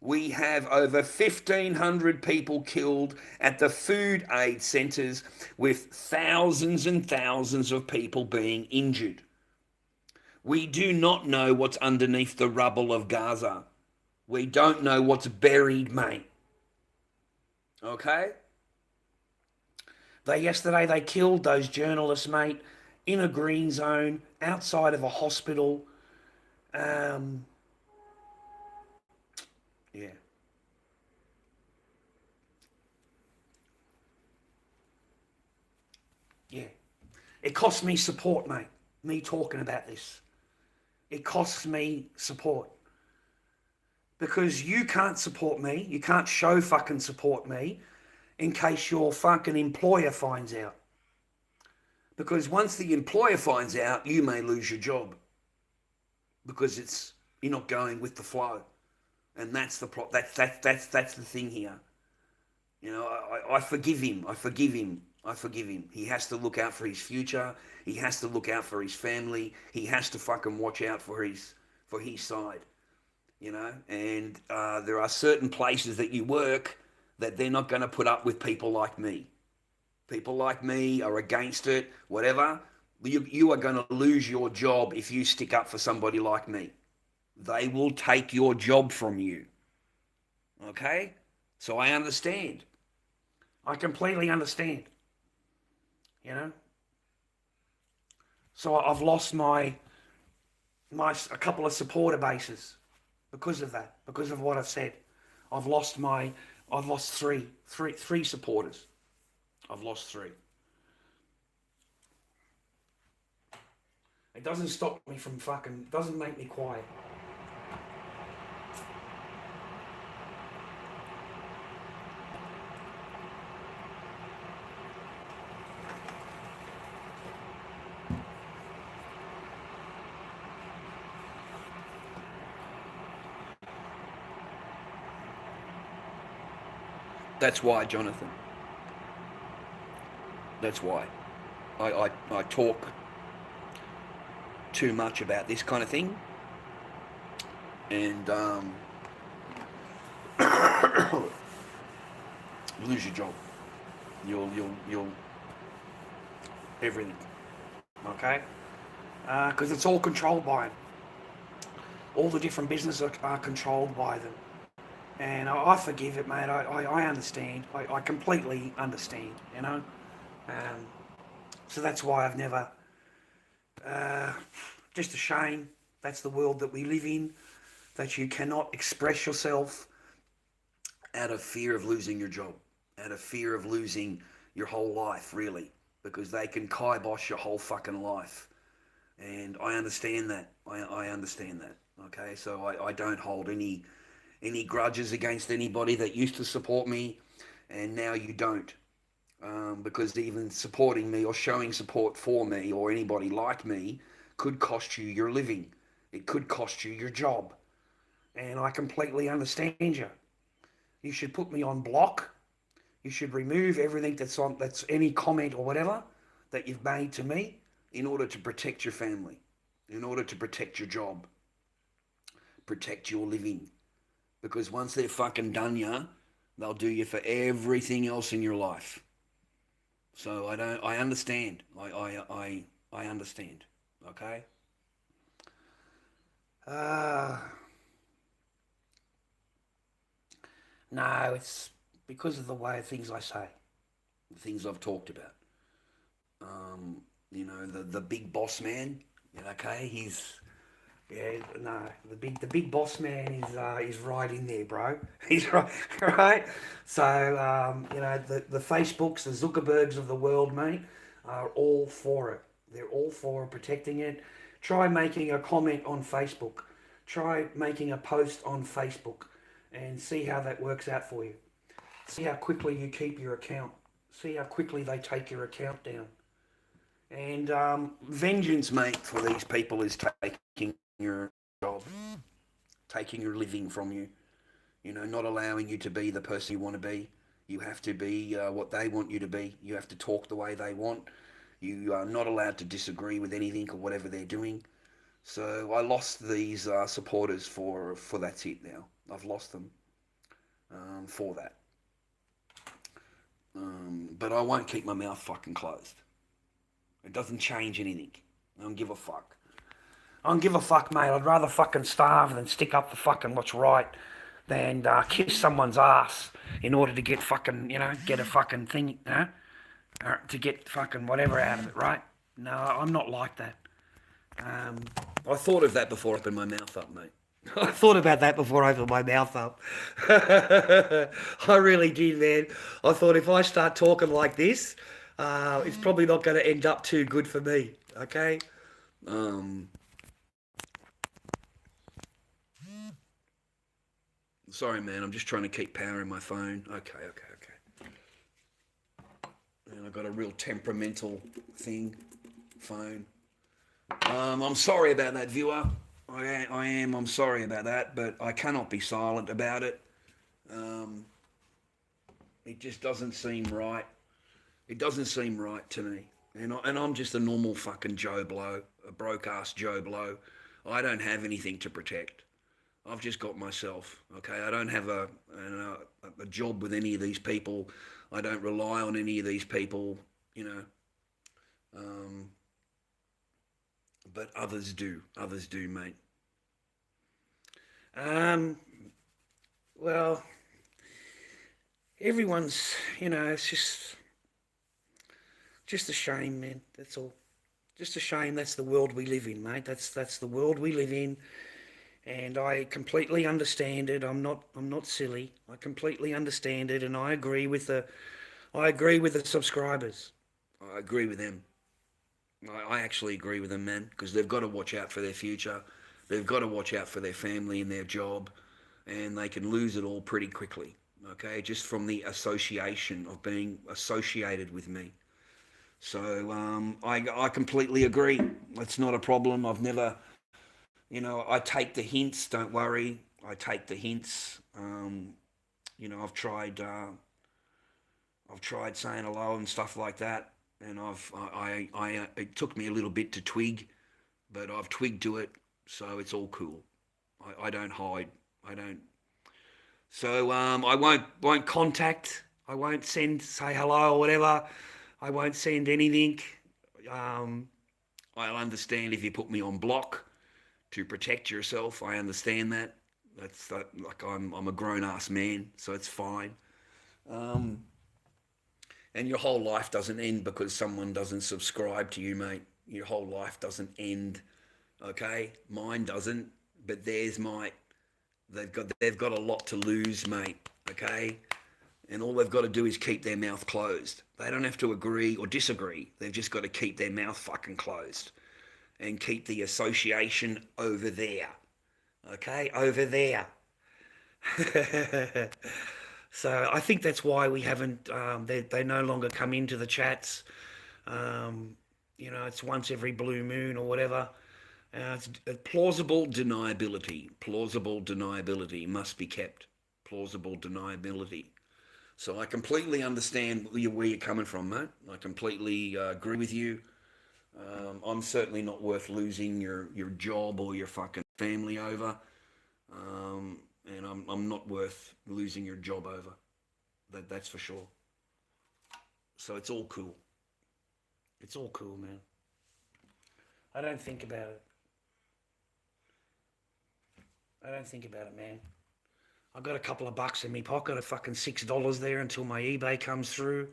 We have over 1,500 people killed at the food aid centres with thousands and thousands of people being injured. We do not know what's underneath the rubble of Gaza. We don't know what's buried, mate. Okay? Yesterday they killed those journalists, mate, in a green zone, outside of a hospital. Yeah. Yeah. It costs me support, mate, me talking about this. It costs me support. Because you can't support me, you can't show fucking support me in case your fucking employer finds out. Because once the employer finds out, you may lose your job. Because you're not going with the flow. And that's the that's the thing here. You know, I forgive him. I forgive him. I forgive him. He has to look out for his future. He has to look out for his family. He has to fucking watch out for his side. You know, and there are certain places that you work that they're not going to put up with people like me. People like me are against it, whatever. You are going to lose your job if you stick up for somebody like me. They will take your job from you. Okay? So I understand. I completely understand. You know? So I've lost a couple of supporter bases because of that, because of what I've said. I've lost three supporters. I've lost three. It doesn't stop me from doesn't make me quiet. That's why, Jonathan. That's why. I talk too much about this kind of thing. And lose your job. You'll everything. Okay? Because it's all controlled by them. All the different businesses are controlled by them. And I forgive it, mate. I understand. I completely understand, you know. So that's why I've never... just a shame. That's the world that we live in. That you cannot express yourself out of fear of losing your job. Out of fear of losing your whole life, really. Because they can kibosh your whole fucking life. And I understand that. I understand that. Okay? So I don't hold any grudges against anybody that used to support me and now you don't. Because even supporting me or showing support for me or anybody like me could cost you your living. It could cost you your job. And I completely understand you. You should put me on block. You should remove everything that's any comment or whatever that you've made to me in order to protect your family, in order to protect your job, protect your living. Because once they're fucking done you, they'll do you for everything else in your life. So I understand. I understand. Okay? No, it's because of the way things I say, the things I've talked about. You know, the big boss man. Okay, the big boss man is right in there, bro. He's right, right. So you know, the Facebooks, the Zuckerbergs of the world, mate, are all for it. They're all for protecting it. Try making a comment on Facebook. Try making a post on Facebook. and see how that works out for you. See how quickly you keep your account. See how quickly they take your account down. And vengeance, mate, for these people is taking your job, taking your living from you. You know, not allowing you to be the person you want to be. You have to be what they want you to be. You have to talk the way they want. You are not allowed to disagree with anything or whatever they're doing. So I lost these supporters for that's it now. I've lost them for that. But I won't keep my mouth fucking closed. It doesn't change anything. I don't give a fuck. I don't give a fuck, mate. I'd rather fucking starve than stick up for fucking what's right than kiss someone's ass in order to get fucking, get a fucking thing, to get fucking whatever out of it, right? No, I'm not like that. I thought of that before I opened my mouth up, mate. I thought about that before I opened my mouth up. I really did, man. I thought if I start talking like this, it's probably not going to end up too good for me, okay? Sorry, man. I'm just trying to keep power in my phone. Okay. And I've got a real temperamental phone. I'm sorry about that, viewer. I am. I'm sorry about that, but I cannot be silent about it. It just doesn't seem right. It doesn't seem right to me. And I'm just a normal fucking Joe Blow, a broke-ass Joe Blow. I don't have anything to protect. I've just got myself, okay? I don't have a job with any of these people. I don't rely on any of these people, but others do. Others do, mate. Well, everyone's, it's just a shame, man. That's all. Just a shame. That's the world we live in, mate. That's the world we live in, and I completely understand it. I'm not silly. I completely understand it, and I agree with the subscribers. I agree with them. I actually agree with them, man, because they've got to watch out for their future. They've got to watch out for their family and their job, and they can lose it all pretty quickly, okay, just from the association of being associated with me. So I completely agree. It's not a problem. I've never, I take the hints, don't worry. I take the hints. I've tried saying hello and stuff like that. And it took me a little bit to twig, but I've twigged to it, so it's all cool. I don't hide. I don't. So I won't contact. I won't say hello or whatever. I won't send anything. I'll understand if you put me on block to protect yourself. I understand that. That's like I'm a grown ass man, so it's fine. And your whole life doesn't end because someone doesn't subscribe to you, mate. Your whole life doesn't end, okay? Mine doesn't, but theirs might. They've got a lot to lose, mate, okay? And all they've got to do is keep their mouth closed. They don't have to agree or disagree. They've just got to keep their mouth fucking closed and keep the association over there, okay? Over there. So I think that's why we haven't, they no longer come into the chats. It's once every blue moon or whatever. It's plausible deniability. Plausible deniability must be kept. Plausible deniability. So I completely understand where you're coming from, mate. I completely agree with you. I'm certainly not worth losing your job or your fucking family over. And I'm not worth losing your job over. That's for sure. So it's all cool. It's all cool, man. I don't think about it. I don't think about it, man. I've got a couple of bucks in my pocket, a fucking $6 there until my eBay comes through.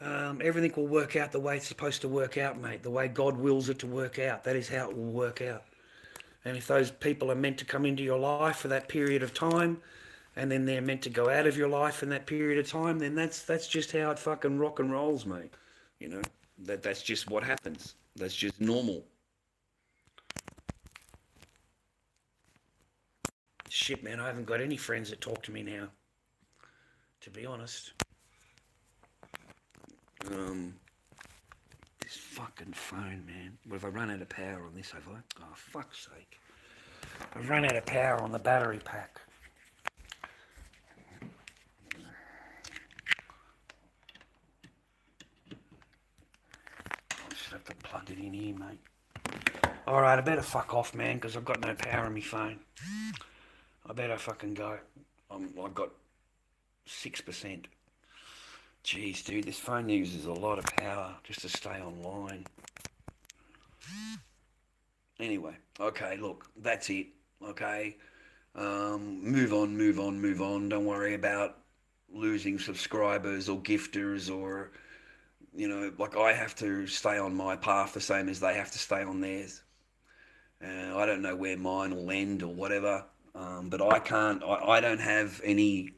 Everything will work out the way it's supposed to work out, mate. The way God wills it to work out. That is how it will work out. And if those people are meant to come into your life for that period of time, and then they're meant to go out of your life in that period of time, then that's just how it fucking rock and rolls, mate. That's just what happens. That's just normal. Shit, man, I haven't got any friends that talk to me now, to be honest. This fucking phone, man. What have I run out of power on this, have I? Oh, fuck's sake. I've run out of power on the battery pack. I'll just have to plug it in here, mate. Alright, I better fuck off, man, because I've got no power on my phone. I better fucking go. I've got 6%. Jeez, dude, this phone uses a lot of power just to stay online. Anyway, okay, look, that's it, okay? Move on. Don't worry about losing subscribers or gifters or, you know, like I have to stay on my path the same as they have to stay on theirs. I don't know where mine will end or whatever, but I don't have any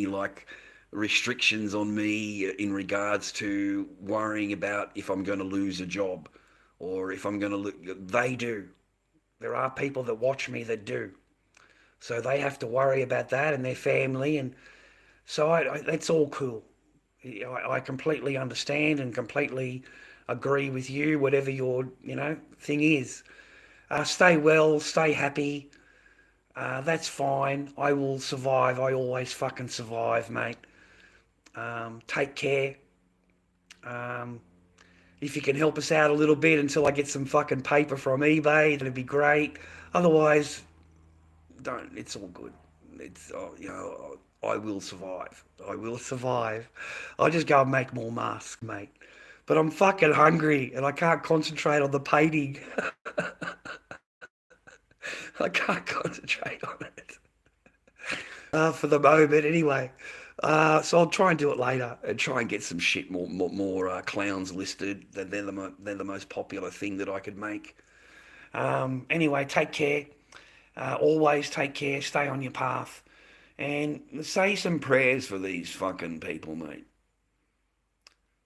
like restrictions on me in regards to worrying about if I'm going to lose a job or if I'm going to they do. There are people that watch me that do. So they have to worry about that and their family, and so that's all cool. I completely understand and completely agree with you, whatever your, thing is. Stay well, stay happy. That's fine. I will survive. I always fucking survive, mate. Take care. If you can help us out a little bit until I get some fucking paper from eBay, that'd be great. Otherwise, don't. It's all good. I will survive. I will survive. I'll just go and make more masks, mate. But I'm fucking hungry and I can't concentrate on the painting. I can't concentrate on it. For the moment, anyway. So I'll try and do it later and try and get some shit more clowns listed. They're the most popular thing that I could make. Anyway, take care. Always take care. Stay on your path. And say some prayers for these fucking people, mate.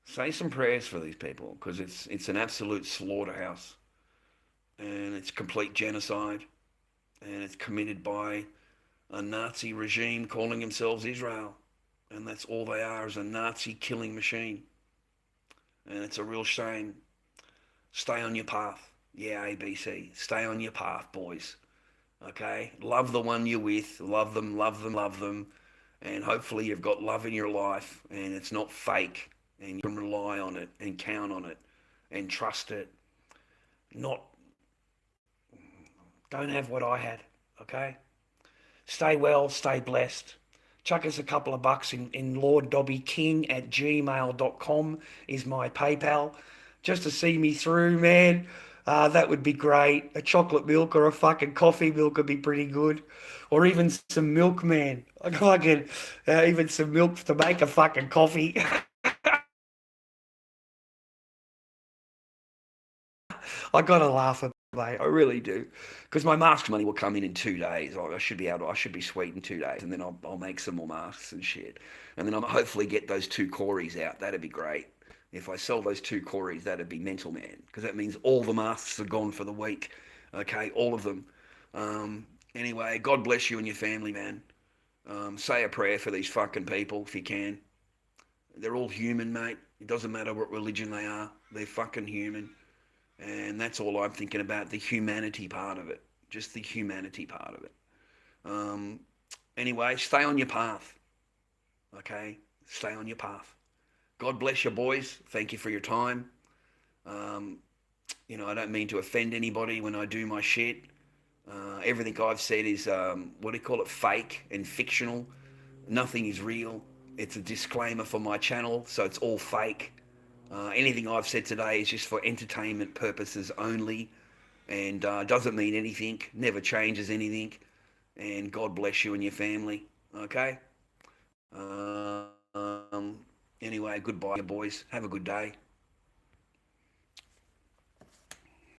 Say some prayers for these people, because it's an absolute slaughterhouse. And it's complete genocide. And it's committed by a Nazi regime calling themselves Israel. And that's all they are, is a Nazi killing machine. And it's a real shame. Stay on your path. Yeah, ABC. Stay on your path, boys. Okay? Love the one you're with. Love them, love them, love them. And hopefully you've got love in your life and it's not fake. And you can rely on it and count on it and trust it. Don't have what I had. Okay? Stay well, stay blessed. Chuck us a couple of bucks in lorddobbyking@gmail.com is my PayPal. Just to see me through, man. That would be great. A chocolate milk or a fucking coffee milk would be pretty good. Or even some milk, man. Even some milk to make a fucking coffee. I gotta laugh at it, mate. I really do. Because my mask money will come in 2 days. I should be sweet in 2 days, and then I'll make some more masks and shit. And then I'll hopefully get those 2 Corys out. That'd be great. If I sell those 2 Corys, that'd be mental, man. Because that means all the masks are gone for the week. Okay, all of them. Anyway, God bless you and your family, man. Say a prayer for these fucking people if you can. They're all human, mate. It doesn't matter what religion they are. They're fucking human. And that's all I'm thinking about, the humanity part of it. Just the humanity part of it. Anyway, stay on your path. Okay? Stay on your path. God bless you, boys. Thank you for your time. I don't mean to offend anybody when I do my shit. Everything I've said is, fake and fictional. Nothing is real. It's a disclaimer for my channel, so it's all fake. Anything I've said today is just for entertainment purposes only, and doesn't mean anything, never changes anything, and God bless you and your family, okay? Anyway, goodbye, boys. Have a good day.